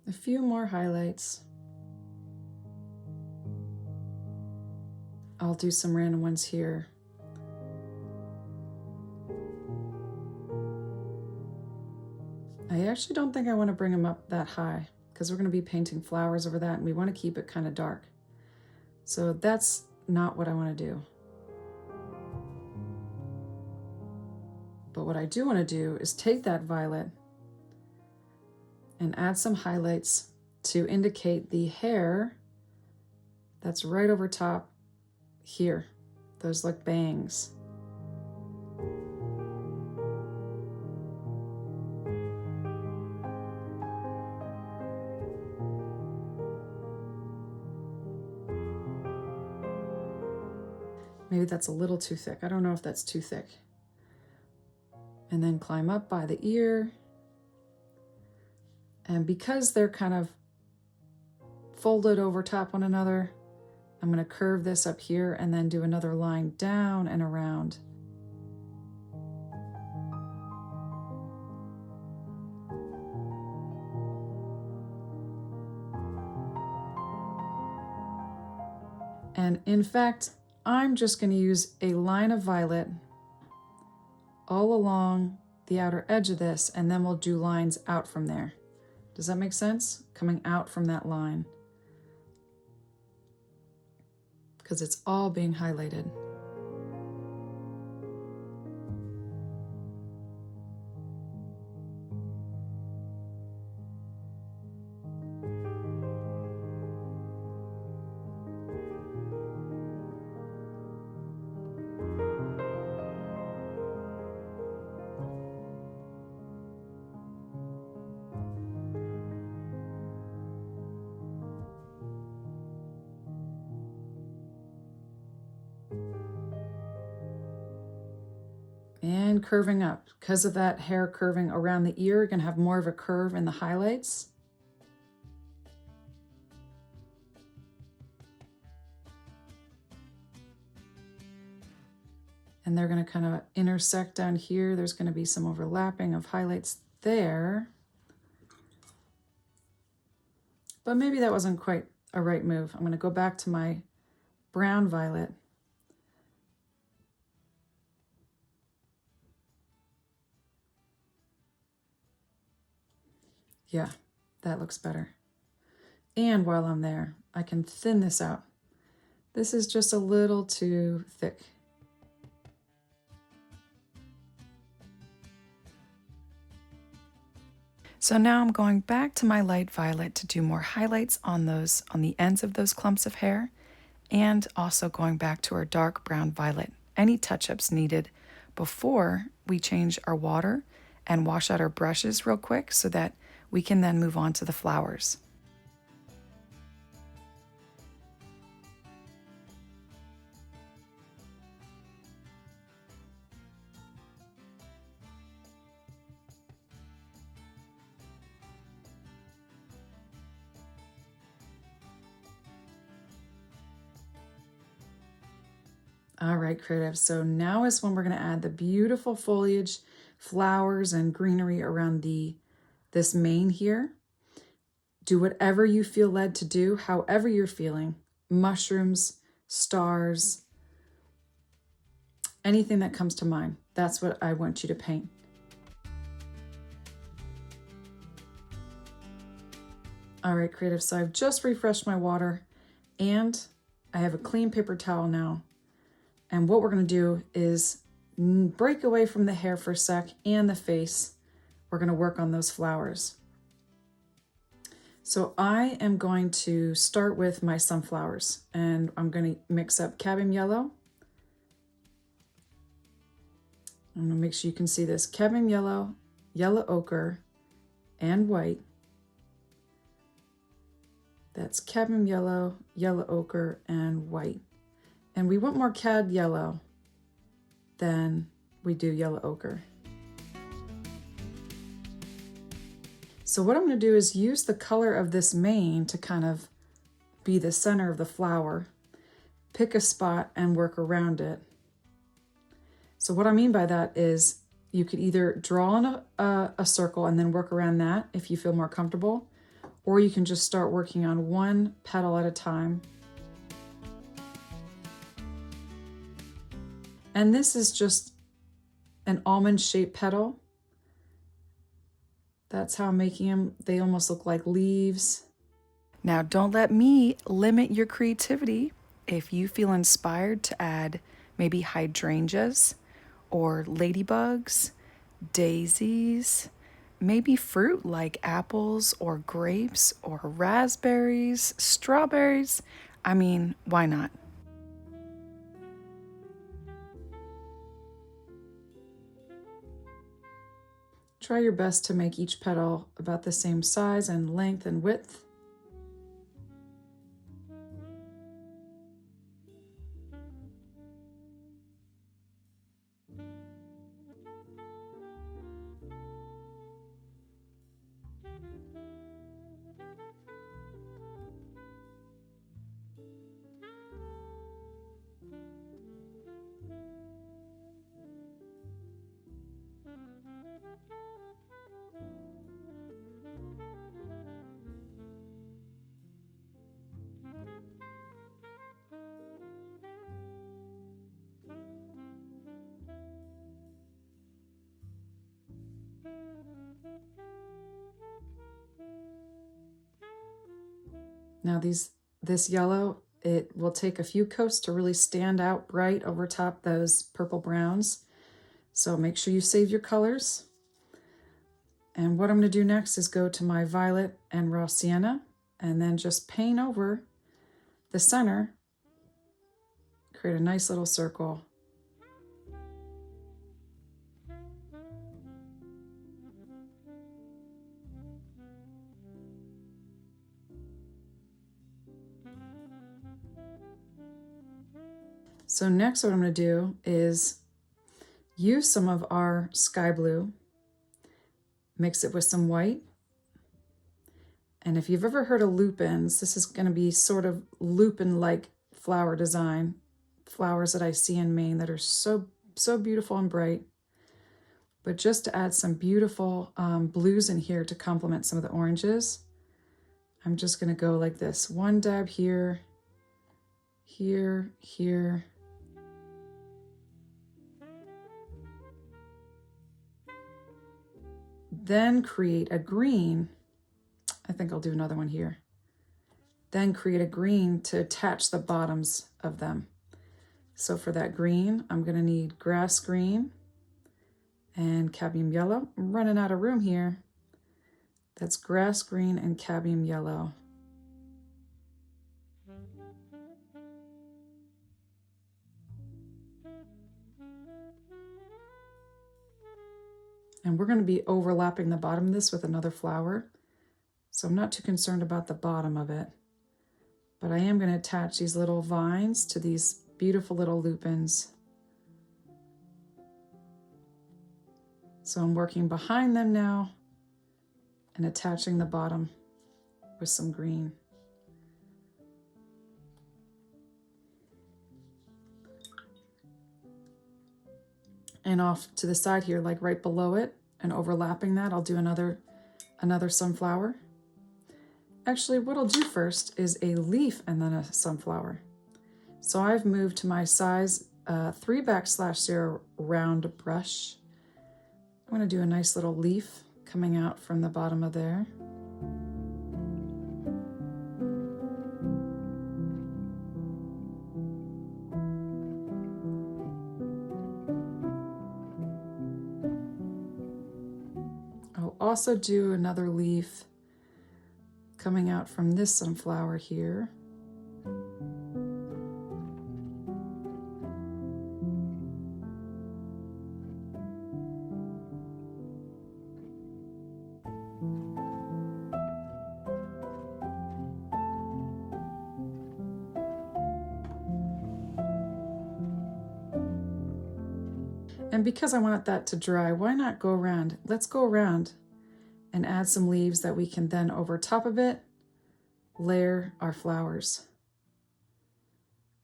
A few more highlights. I'll do some random ones here. I actually don't think I want to bring them up that high because we're going to be painting flowers over that, and we want to keep it kind of dark. So that's not what I want to do. But what I do want to do is take that violet and add some highlights to indicate the hair that's right over top here. Those look bangs. Maybe that's a little too thick. I don't know if that's too thick. And then climb up by the ear. And because they're kind of folded over top one another, I'm going to curve this up here and then do another line down and around. And in fact, I'm just going to use a line of violet all along the outer edge of this, and then we'll do lines out from there. Does that make sense? Coming out from that line. Because it's all being highlighted. And curving up. Because of that hair curving around the ear, you're going to have more of a curve in the highlights. And they're going to kind of intersect down here. There's going to be some overlapping of highlights there. But maybe that wasn't quite a right move. I'm going to go back to my brown violet. Yeah, that looks better. And while I'm there, I can thin this out. This is just a little too thick. So now I'm going back to my light violet to do more highlights on the ends of those clumps of hair, and also going back to our dark brown violet. Any touch-ups needed before we change our water and wash out our brushes real quick so that we can then move on to the flowers. All right, creatives, so now is when we're going to add the beautiful foliage, flowers, and greenery around this mane here. Do whatever you feel led to do, however you're feeling. Mushrooms, stars, anything that comes to mind. That's what I want you to paint. All right, creative, so I've just refreshed my water and I have a clean paper towel now. And what we're gonna do is break away from the hair for a sec and the face. We're gonna work on those flowers. So I am going to start with my sunflowers, and I'm gonna mix up cadmium yellow. I'm gonna make sure you can see this: cadmium yellow, yellow ochre, and white. That's cadmium yellow, yellow ochre, and white. And we want more cad yellow than we do yellow ochre. So what I'm going to do is use the color of this mane to kind of be the center of the flower, pick a spot and work around it. So what I mean by that is you could either draw on a circle and then work around that if you feel more comfortable, or you can just start working on one petal at a time. And this is just an almond-shaped petal. That's how I'm making them. They almost look like leaves. Now, don't let me limit your creativity. If you feel inspired to add maybe hydrangeas or ladybugs, daisies, maybe fruit like apples or grapes or raspberries, strawberries, I mean, why not? Try your best to make each petal about the same size and length and width. Now this yellow, it will take a few coats to really stand out bright over top those purple browns. So make sure you save your colors. And what I'm going to do next is go to my violet and raw sienna and then just paint over the center, create a nice little circle. So next what I'm going to do is use some of our sky blue, mix it with some white. And if you've ever heard of lupins, this is going to be sort of lupin-like flower design, flowers that I see in Maine that are so beautiful and bright. But just to add some beautiful blues in here to complement some of the oranges, I'm just going to go like this. One dab here, here, here. Then create a green. I think I'll do another one here. Then create a green to attach the bottoms of them. So for that green, I'm going to need grass green and cadmium yellow. I'm running out of room here. That's grass green and cadmium yellow. And we're going to be overlapping the bottom of this with another flower. So I'm not too concerned about the bottom of it. But I am going to attach these little vines to these beautiful little lupins. So I'm working behind them now and attaching the bottom with some green. And off to the side here, like right below it and overlapping that, I'll do another sunflower. Actually, what I'll do first is a leaf and then a sunflower. So I've moved to my size 3/0 round brush. I'm going to do a nice little leaf coming out from the bottom of there. also do another leaf coming out from this sunflower here. And because I want that to dry, why not go around? Let's go around and add some leaves that we can then, over top of it, layer our flowers.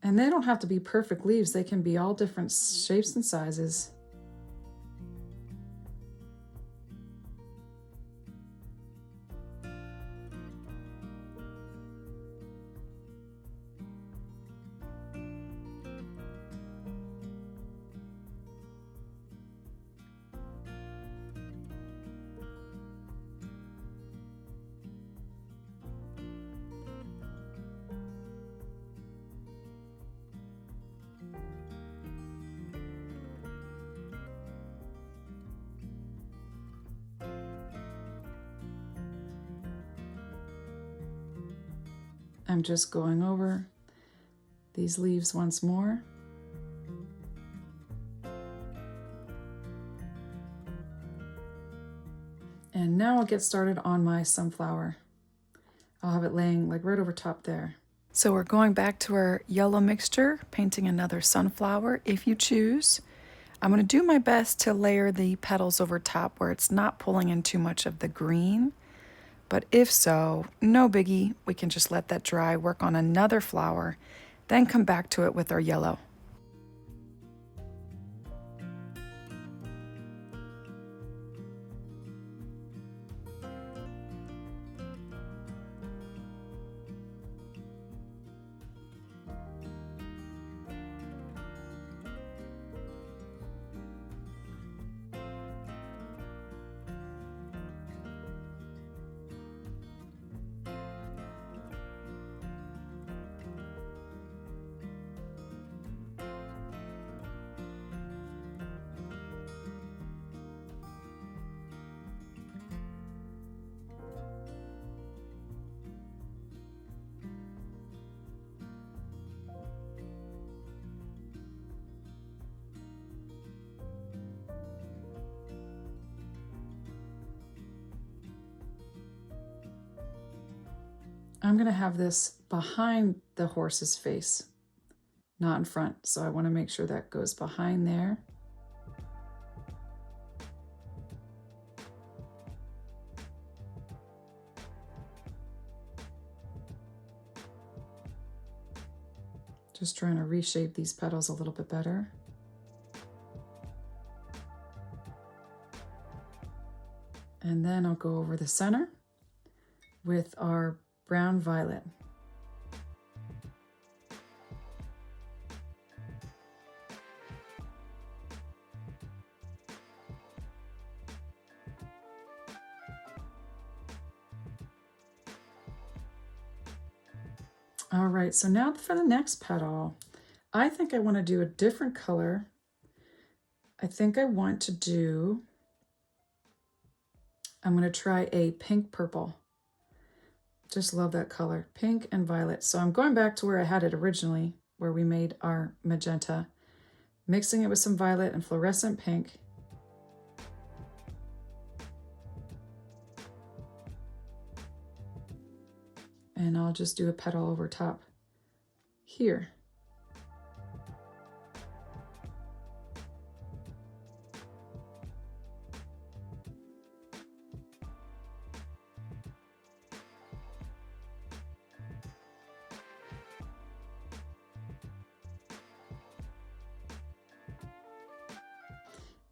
And they don't have to be perfect leaves. They can be all different shapes and sizes. I'm just going over these leaves once more. And now I'll get started on my sunflower. I'll have it laying like right over top there. So we're going back to our yellow mixture, painting another sunflower if you choose. I'm going to do my best to layer the petals over top where it's not pulling in too much of the green. But if so, no biggie, we can just let that dry, work on another flower, then come back to it with our yellow. I'm going to have this behind the horse's face, not in front. So I want to make sure that goes behind there. Just trying to reshape these petals a little bit better. And then I'll go over the center with our brown violet. All right, so now for the next petal, I think I want to do a different color. I think I want to do, I'm going to try a pink purple. Just love that color, pink and violet. So I'm going back to where I had it originally, where we made our magenta, mixing it with some violet and fluorescent pink. And I'll just do a petal over top here.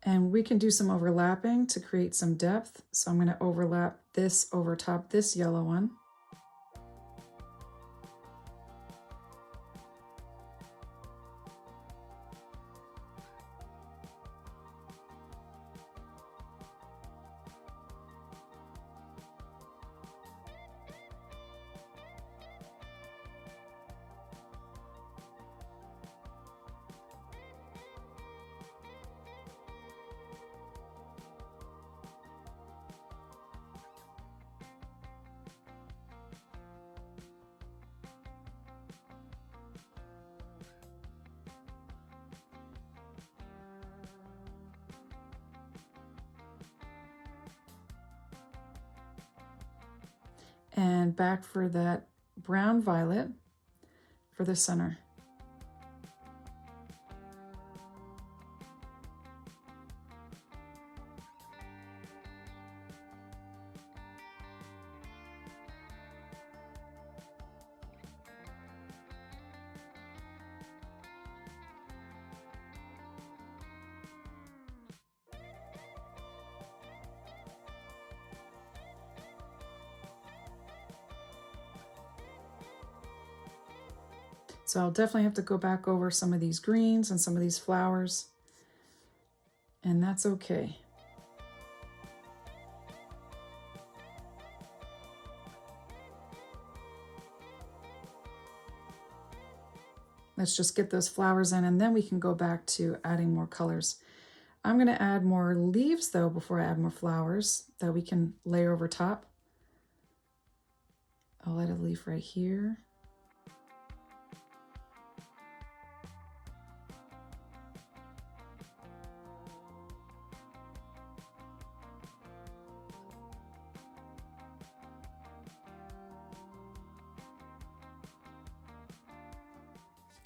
And we can do some overlapping to create some depth. So I'm going to overlap this over top this yellow one. and back for that brown violet for the center. So I'll definitely have to go back over some of these greens and some of these flowers, and that's okay. Let's just get those flowers in, and then we can go back to adding more colors. I'm going to add more leaves though before I add more flowers that we can layer over top. I'll add a leaf right here.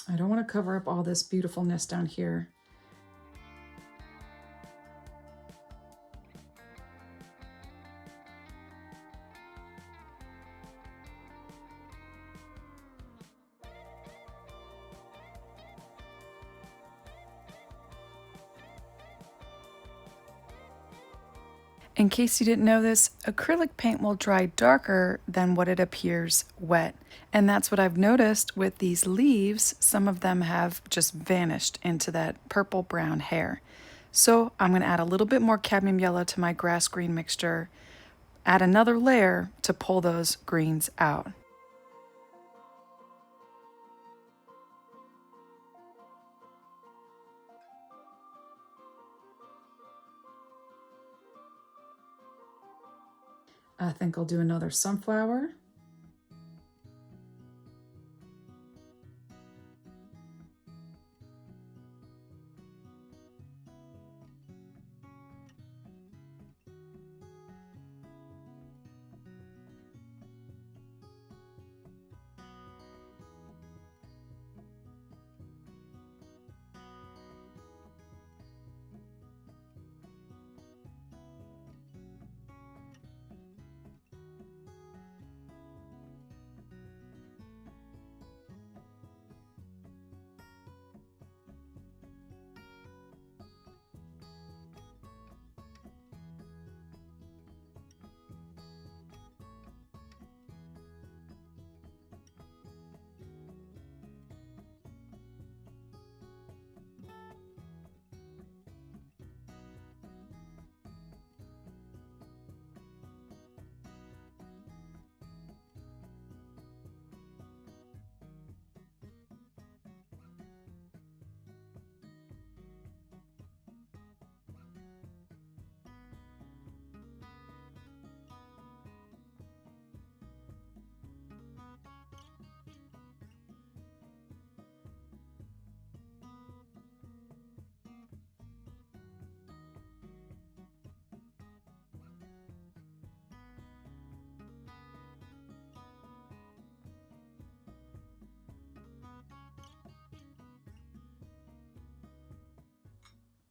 I don't want to cover up all this beautifulness down here. In case you didn't know this, acrylic paint will dry darker than what it appears wet. And that's what I've noticed with these leaves. Some of them have just vanished into that purple brown hair. So I'm going to add a little bit more cadmium yellow to my grass green mixture, add another layer to pull those greens out. I think I'll do another sunflower.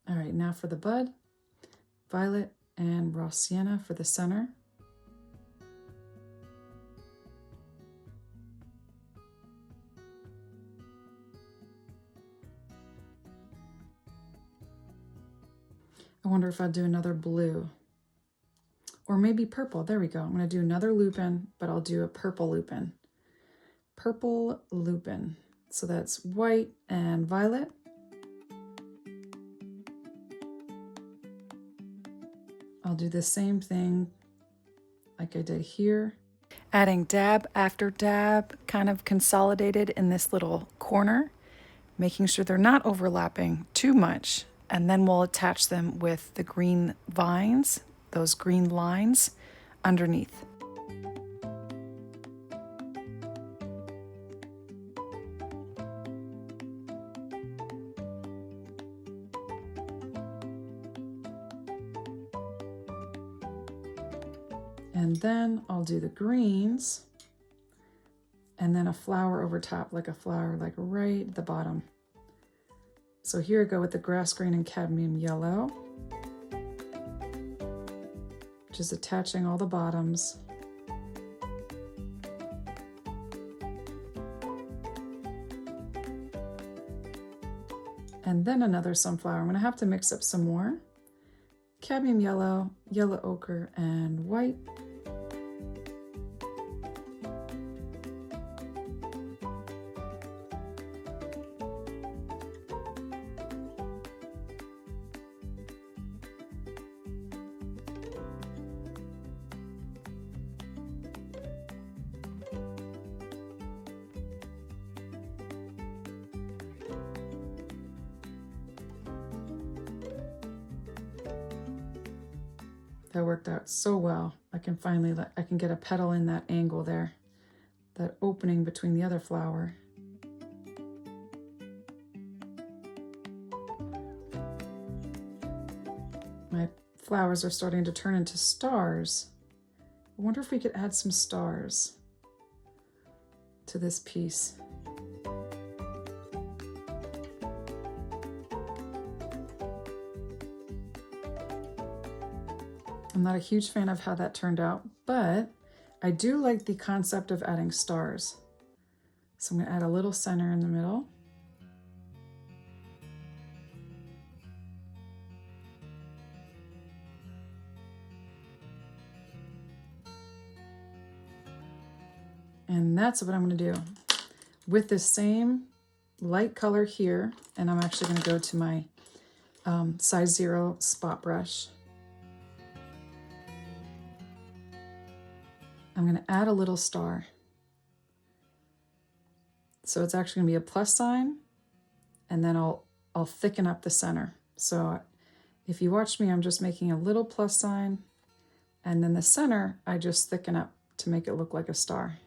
All right, now for the bud, violet and raw sienna for the center. I wonder if I'll do another blue or maybe purple. There we go. I'm going to do another lupin, but I'll do a purple lupin. Purple lupin. So that's white and violet. I'll do the same thing like I did here. Adding dab after dab, kind of consolidated in this little corner, making sure they're not overlapping too much. And then we'll attach them with the green vines, those green lines underneath. And then I'll do the greens and then a flower over top, like a flower, like right at the bottom. So here I go with the grass green and cadmium yellow, just attaching all the bottoms. And then another sunflower. I'm gonna have to mix up some more. Cadmium yellow, yellow ochre, and white. That worked out so well. I can finally I can get a petal in that angle there, that opening between the other flower. My flowers are starting to turn into stars. I wonder if we could add some stars to this piece. I'm not a huge fan of how that turned out, but I do like the concept of adding stars. So I'm going to add a little center in the middle. And that's what I'm going to do with this same light color here. And I'm actually going to go to my size 0 spot brush. I'm going to add a little star. So it's actually going to be a plus sign, and then I'll thicken up the center. So if you watch me, I'm just making a little plus sign, and then the center, I just thicken up to make it look like a star.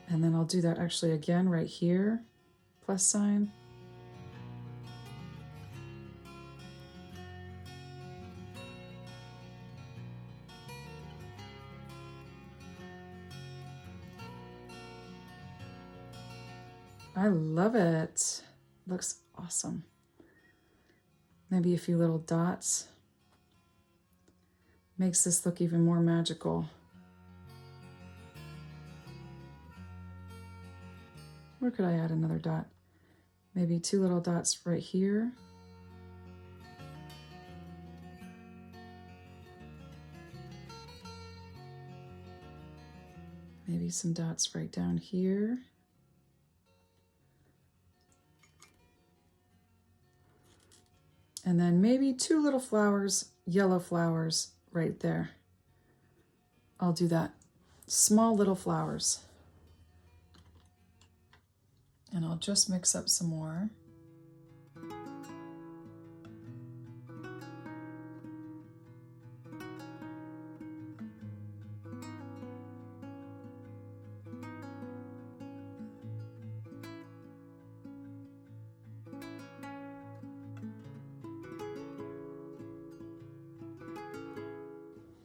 And then I'll do that actually again right here, plus sign. I love it. Looks awesome. Maybe a few little dots. Makes this look even more magical. Where could I add another dot? Maybe 2 little dots right here. Maybe some dots right down here. And then maybe 2 little flowers, yellow flowers right there. I'll do that. Small little flowers. And I'll just mix up some more.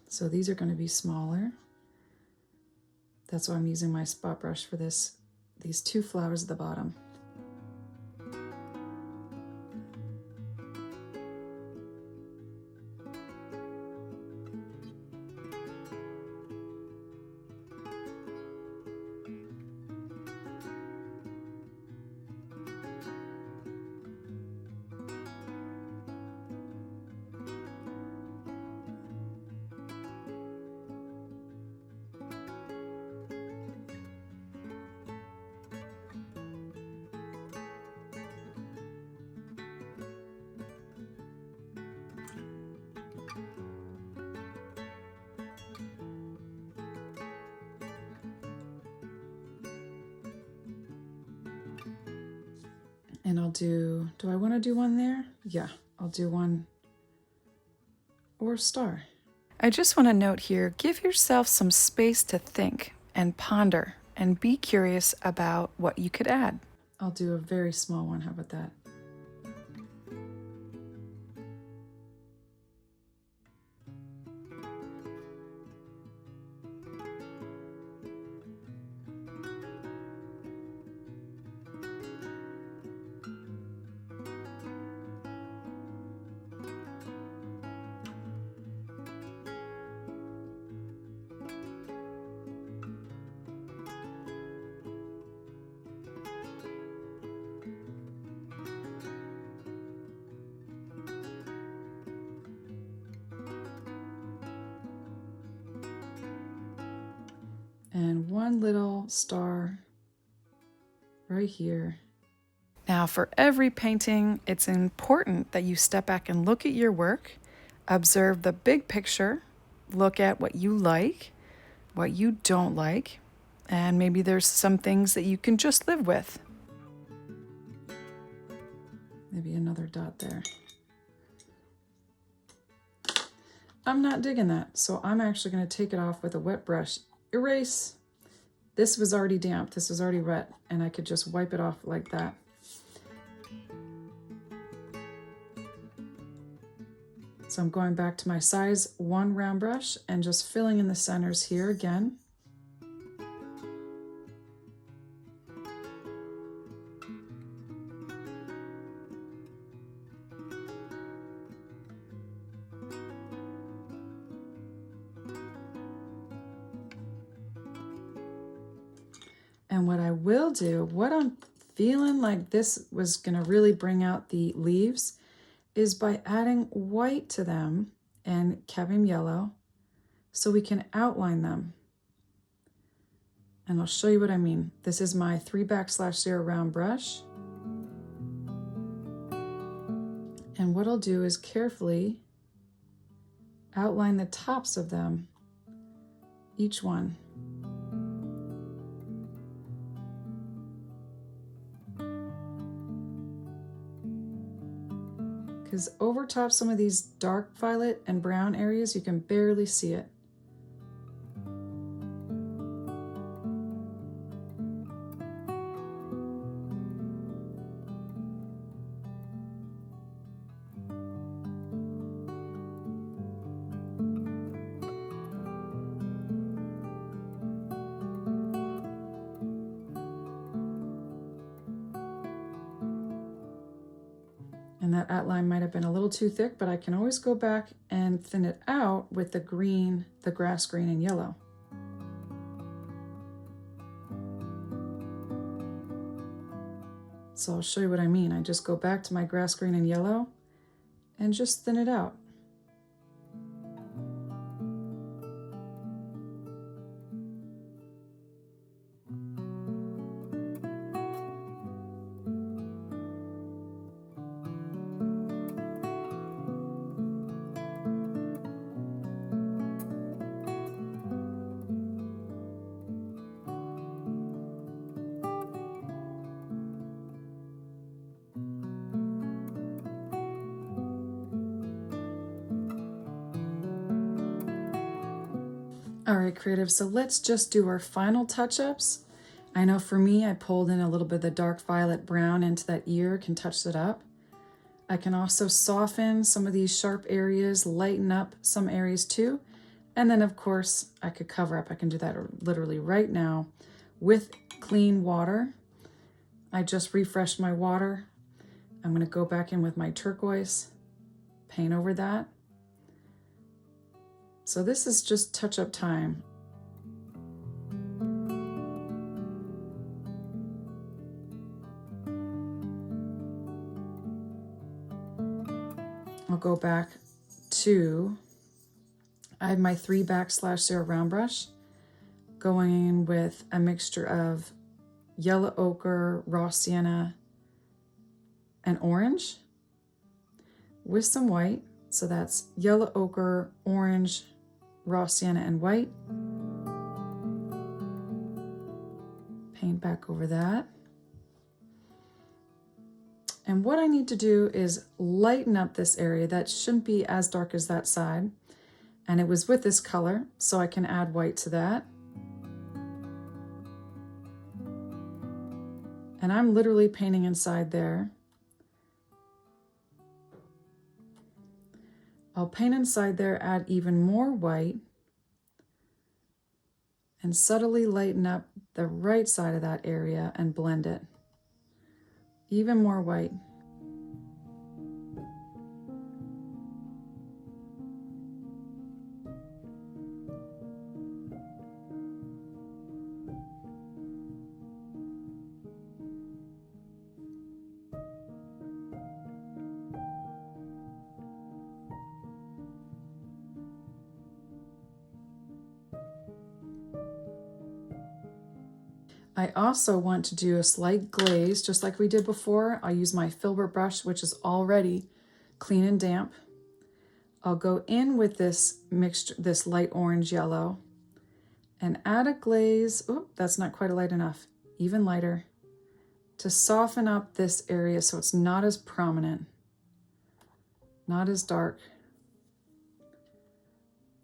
So these are going to be smaller. That's why I'm using my spot brush for this. These 2 flowers at the bottom. And I'll do I want to do one there? Yeah, I'll do one or star. I just want to note here, give yourself some space to think and ponder and be curious about what you could add. I'll do a very small one, how about that? And one little star right here. Now, for every painting, it's important that you step back and look at your work, observe the big picture, look at what you like, what you don't like, and maybe there's some things that you can just live with. Maybe another dot there. I'm not digging that, so I'm actually going to take it off with a wet brush. Erase. This was already damp, this was already wet, and I could just wipe it off like that. So I'm going back to my size 1 round brush and just filling in the centers here again. And what I will do, what I'm feeling like this was gonna really bring out the leaves, is by adding white to them and cadmium yellow so we can outline them. And I'll show you what I mean. This is my 3/0 round brush. And what I'll do is carefully outline the tops of them, each one. Because over top some of these dark violet and brown areas, you can barely see it. And that outline might have been a little too thick, but I can always go back and thin it out with the green, the grass green and yellow. So I'll show you what I mean. I just go back to my grass green and yellow and just thin it out. All right, creative, so let's just do our final touch-ups. I know for me, I pulled in a little bit of the dark violet brown into that ear, can touch it up. I can also soften some of these sharp areas, lighten up some areas too. And then of course, I could cover up. I can do that literally right now with clean water. I just refreshed my water. I'm gonna go back in with my turquoise, paint over that. So this is just touch-up time. I'll go back to, I have my 3/0 round brush going in with a mixture of yellow ochre, raw sienna, and orange with some white. So that's yellow ochre, orange, raw sienna, and white. Paint back over that. And what I need to do is lighten up this area. That shouldn't be as dark as that side. And it was with this color, so I can add white to that. And I'm literally painting inside there. I'll paint inside there, add even more white, and subtly lighten up the right side of that area and blend it. Even more white. I also want to do a slight glaze, just like we did before. I'll use my filbert brush, which is already clean and damp. I'll go in with this mixture, this light orange yellow, and add a glaze. Oh, that's not quite light enough. Even lighter, to soften up this area so it's not as prominent, not as dark.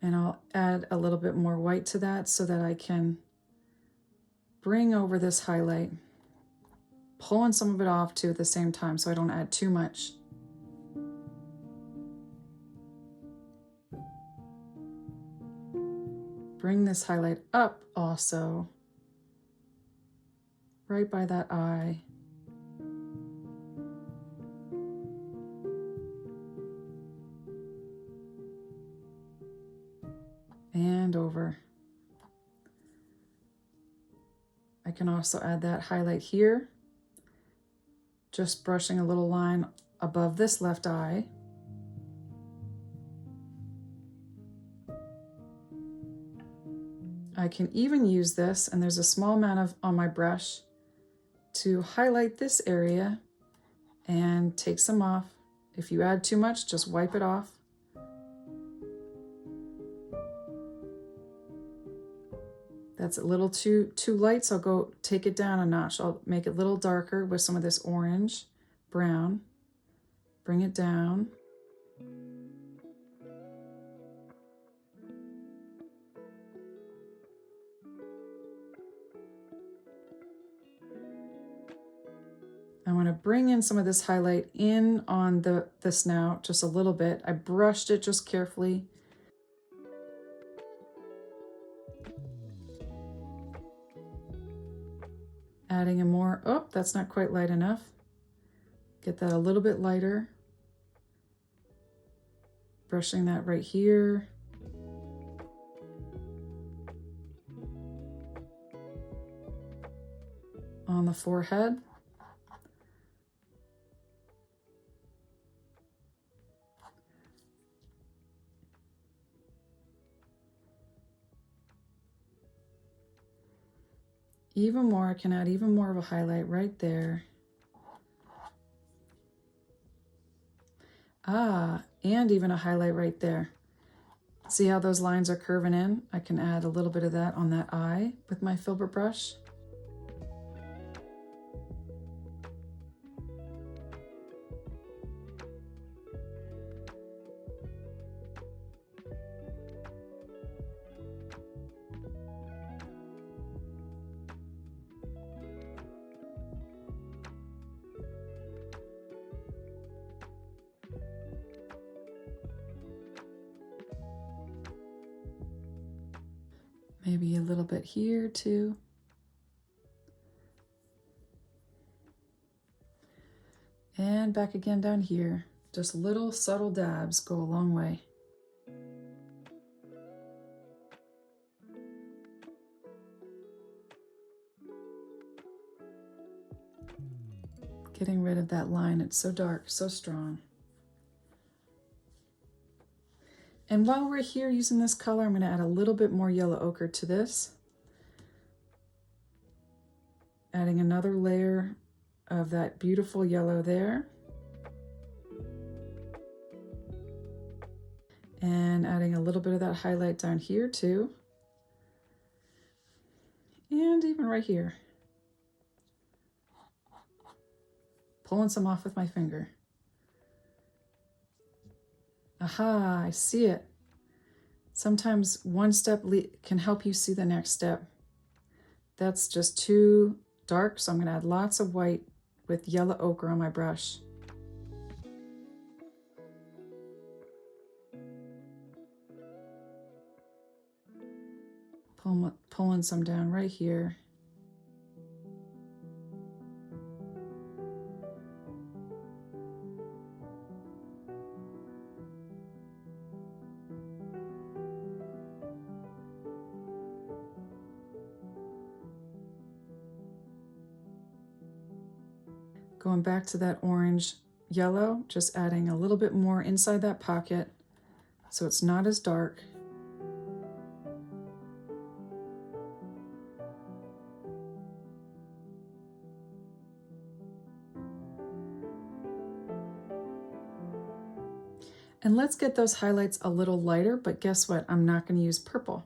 And I'll add a little bit more white to that so that I can bring over this highlight, pulling some of it off too at the same time so I don't add too much. Bring this highlight up also, right by that eye. And over. I can also add that highlight here, just brushing a little line above this left eye. I can even use this, and there's a small amount on my brush, to highlight this area and take some off. If you add too much, just wipe it off. That's a little too light, so I'll go take it down a notch. I'll make it a little darker with some of this orange, brown. Bring it down. I want to bring in some of this highlight in on the snout just a little bit. I brushed it just carefully. Adding a more, oh, that's not quite light enough. Get that a little bit lighter. Brushing that right here. On the forehead. Even more, I can add even more of a highlight right there. Ah, and even a highlight right there. See how those lines are curving in? I can add a little bit of that on that eye with my filbert brush. Maybe a little bit here too. And back again down here. Just little subtle dabs go a long way. Getting rid of that line, it's so dark, so strong. And while we're here using this color, I'm going to add a little bit more yellow ochre to this. Adding another layer of that beautiful yellow there. And adding a little bit of that highlight down here too. And even right here. Pulling some off with my finger. Aha, I see it. Sometimes one step can help you see the next step. That's just too dark, so I'm going to add lots of white with yellow ochre on my brush. Pulling some down right here. Going back to that orange yellow, just adding a little bit more inside that pocket so it's not as dark. And let's get those highlights a little lighter, but guess what? I'm not going to use purple.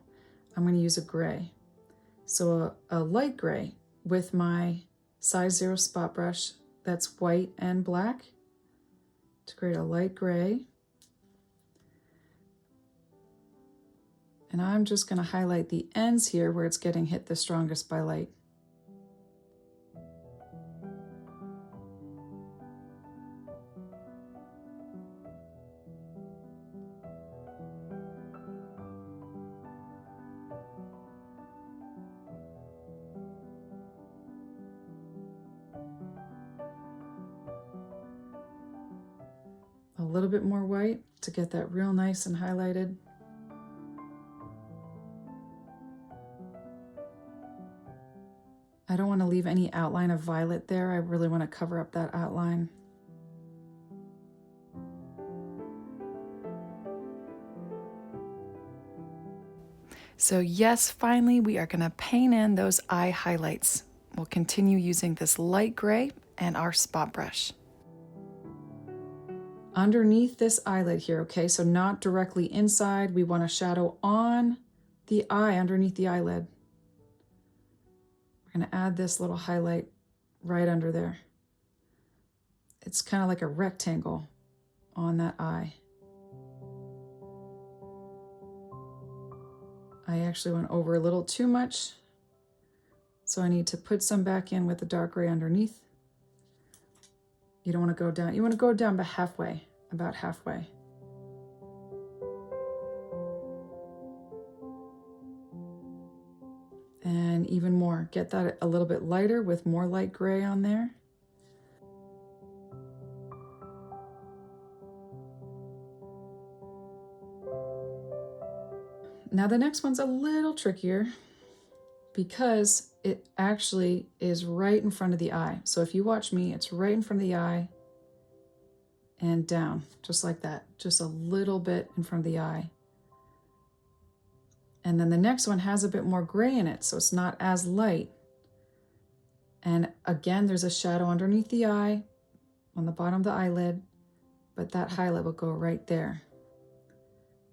I'm going to use a gray. So a light gray with my size 0 spot brush that's white and black to create a light gray. And I'm just going to highlight the ends here where it's getting hit the strongest by light. A little bit more white to get that real nice and highlighted. I don't want to leave any outline of violet there. I really want to cover up that outline. So yes, finally we are going to paint in those eye highlights. We'll continue using this light gray and our spot brush. Underneath this eyelid here, okay, so not directly inside, we want a shadow on the eye, underneath the eyelid. We're going to add this little highlight right under there. It's kind of like a rectangle on that eye. I actually went over a little too much, so I need to put some back in with the dark gray underneath. You don't want to go down, you want to go down about halfway. And even more, get that a little bit lighter with more light gray on there. Now the next one's a little trickier because it actually is right in front of the eye. So if you watch me, it's right in front of the eye and down, just like that, just a little bit in front of the eye. And then the next one has a bit more gray in it, so it's not as light. And again, there's a shadow underneath the eye on the bottom of the eyelid, but that highlight will go right there.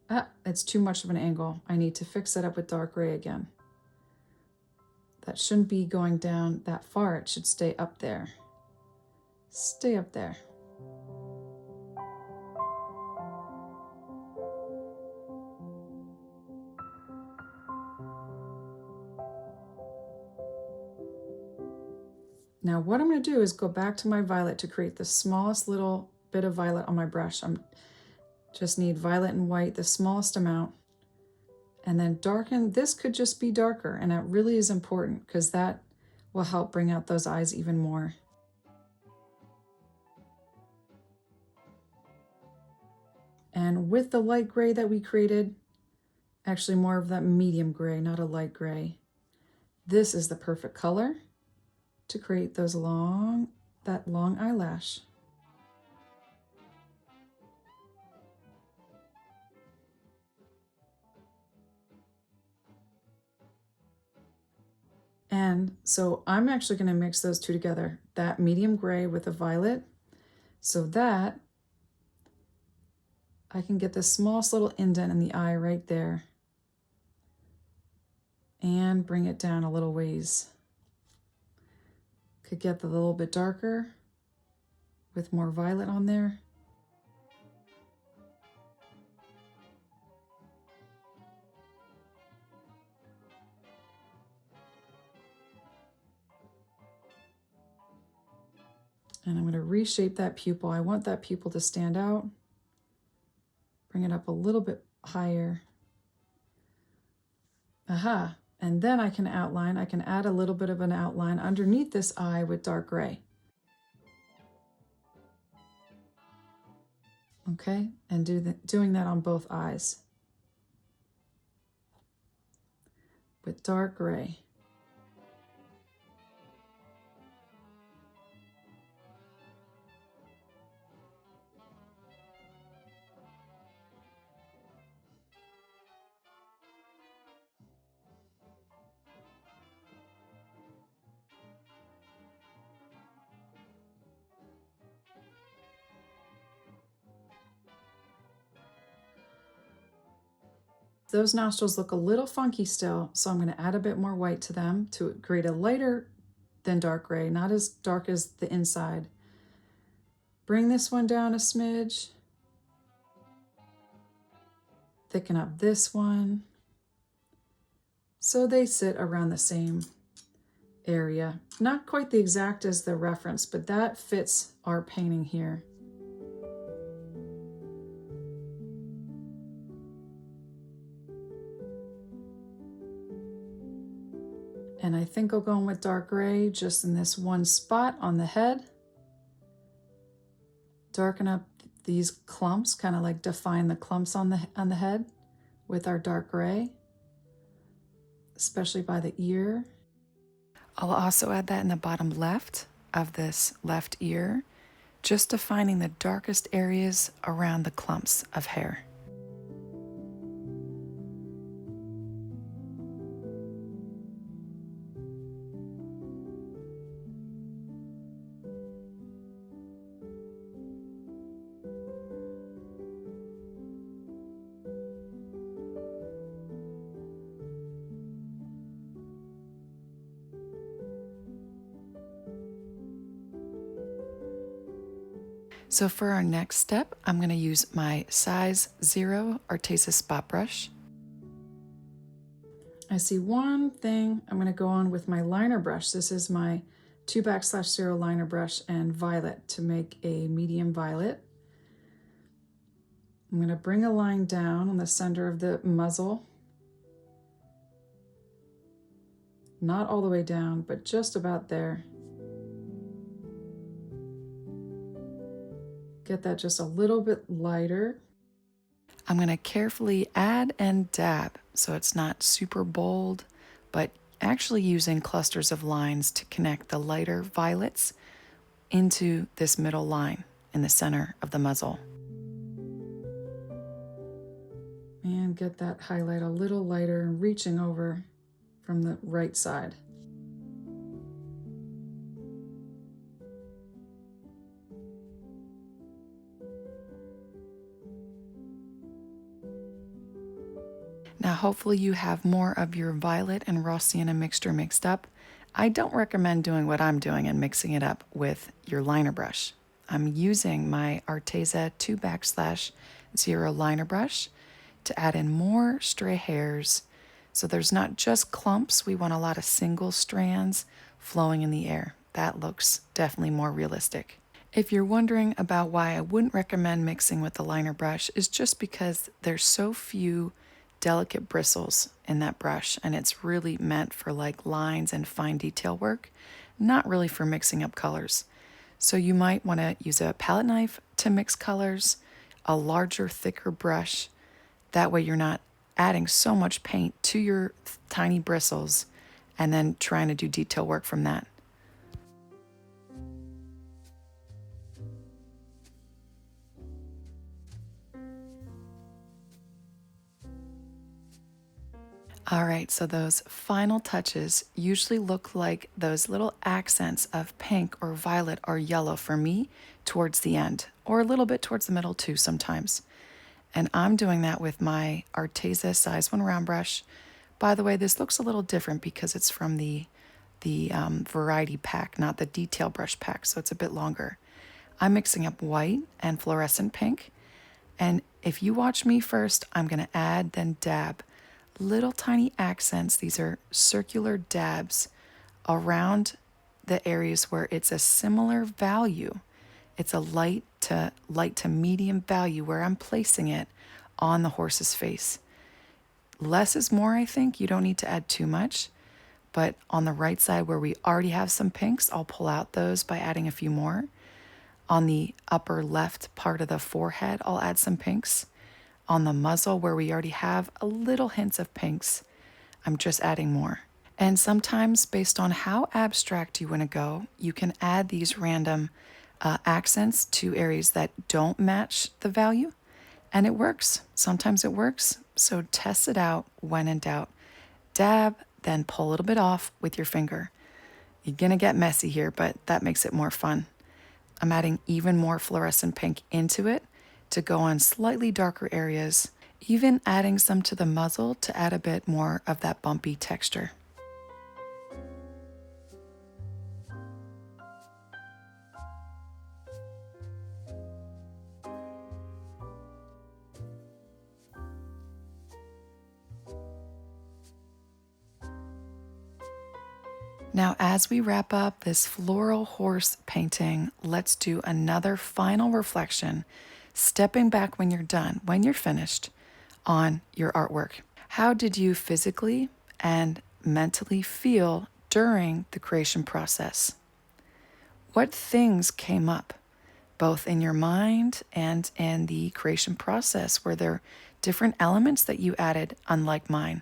Ah, it's too much of an angle. I need to fix it up with dark gray again. That shouldn't be going down that far. It should stay up there. Stay up there. Now what I'm going to do is go back to my violet to create the smallest little bit of violet on my brush. I'm just need violet and white, the smallest amount, and then darken. This could just be darker, and that really is important because that will help bring out those eyes even more. And with the light gray that we created, actually more of that medium gray, not a light gray, this is the perfect color to create those that long eyelash. And so I'm actually going to mix those two together, that medium gray with the violet, so that I can get the smallest little indent in the eye right there and bring it down a little ways. Could get the little bit darker with more violet on there. And I'm going to reshape that pupil. I want that pupil to stand out. Bring it up a little bit higher. Aha. And then I can outline. I can add a little bit of an outline underneath this eye with dark gray. Okay, and doing that on both eyes with dark gray. Those nostrils look a little funky still, so I'm going to add a bit more white to them to create a lighter than dark gray, not as dark as the inside. Bring this one down a smidge. Thicken up this one. So they sit around the same area. Not quite the exact as the reference, but that fits our painting here. And I think I'll go in with dark gray just in this one spot on the head. Darken up these clumps, kind of like define the clumps on the head with our dark gray, especially by the ear. I'll also add that in the bottom left of this left ear, just defining the darkest areas around the clumps of hair. So for our next step, I'm going to use my size 0 Arteza spot brush. I see one thing. I'm going to go on with my liner brush. This is my 2/0 liner brush and violet to make a medium violet. I'm going to bring a line down on the center of the muzzle. Not all the way down, but just about there. Get that just a little bit lighter. I'm going to carefully add and dab so it's not super bold, but actually using clusters of lines to connect the lighter violets into this middle line in the center of the muzzle. And get that highlight a little lighter and reaching over from the right side. Now hopefully you have more of your violet and raw sienna mixture mixed up. I don't recommend doing what I'm doing and mixing it up with your liner brush. I'm using my Arteza 2/0 liner brush to add in more stray hairs. So there's not just clumps, we want a lot of single strands flowing in the air. That looks definitely more realistic. If you're wondering about why I wouldn't recommend mixing with the liner brush, is just because there's so few delicate bristles in that brush, and it's really meant for like lines and fine detail work, not really for mixing up colors. So you might want to use a palette knife to mix colors, a larger, thicker brush. That way you're not adding so much paint to your tiny bristles and then trying to do detail work from that. All right, so those final touches usually look like those little accents of pink or violet or yellow for me towards the end, or a little bit towards the middle too sometimes. And I'm doing that with my Arteza size 1 round brush. By the way, this looks a little different because it's from the variety pack, not the detail brush pack, so it's a bit longer. I'm mixing up white and fluorescent pink. And if you watch me first, I'm going to add, then dab. Little tiny accents. These are circular dabs around the areas where it's a similar value. It's a light to medium value where I'm placing it on the horse's face. Less is more, I think. You don't need to add too much. But on the right side where we already have some pinks, I'll pull out those by adding a few more. On the upper left part of the forehead, I'll add some pinks. On the muzzle where we already have a little hints of pinks, I'm just adding more. And sometimes based on how abstract you want to go, you can add these random accents to areas that don't match the value, and it works. Sometimes it works, so test it out when in doubt. Dab, then pull a little bit off with your finger. You're gonna get messy here, but that makes it more fun. I'm adding even more fluorescent pink into it to go on slightly darker areas even adding some to the muzzle to add a bit more of that bumpy texture. Now, as we wrap up this floral horse painting, let's do another final reflection, stepping back when you're done, when you're finished on your artwork. How did you physically and mentally feel during the creation process? What things came up, both in your mind and in the creation process? Were there different elements that you added, unlike mine?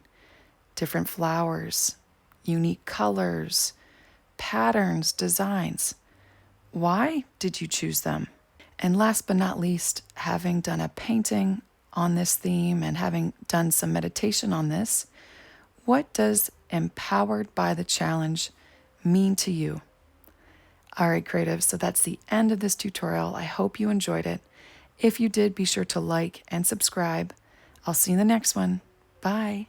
Different flowers, unique colors, patterns, designs. Why did you choose them? And last but not least, having done a painting on this theme and having done some meditation on this, what does empowered by the challenge mean to you? All right, creatives, so that's the end of this tutorial. I hope you enjoyed it. If you did, be sure to like and subscribe. I'll see you in the next one. Bye.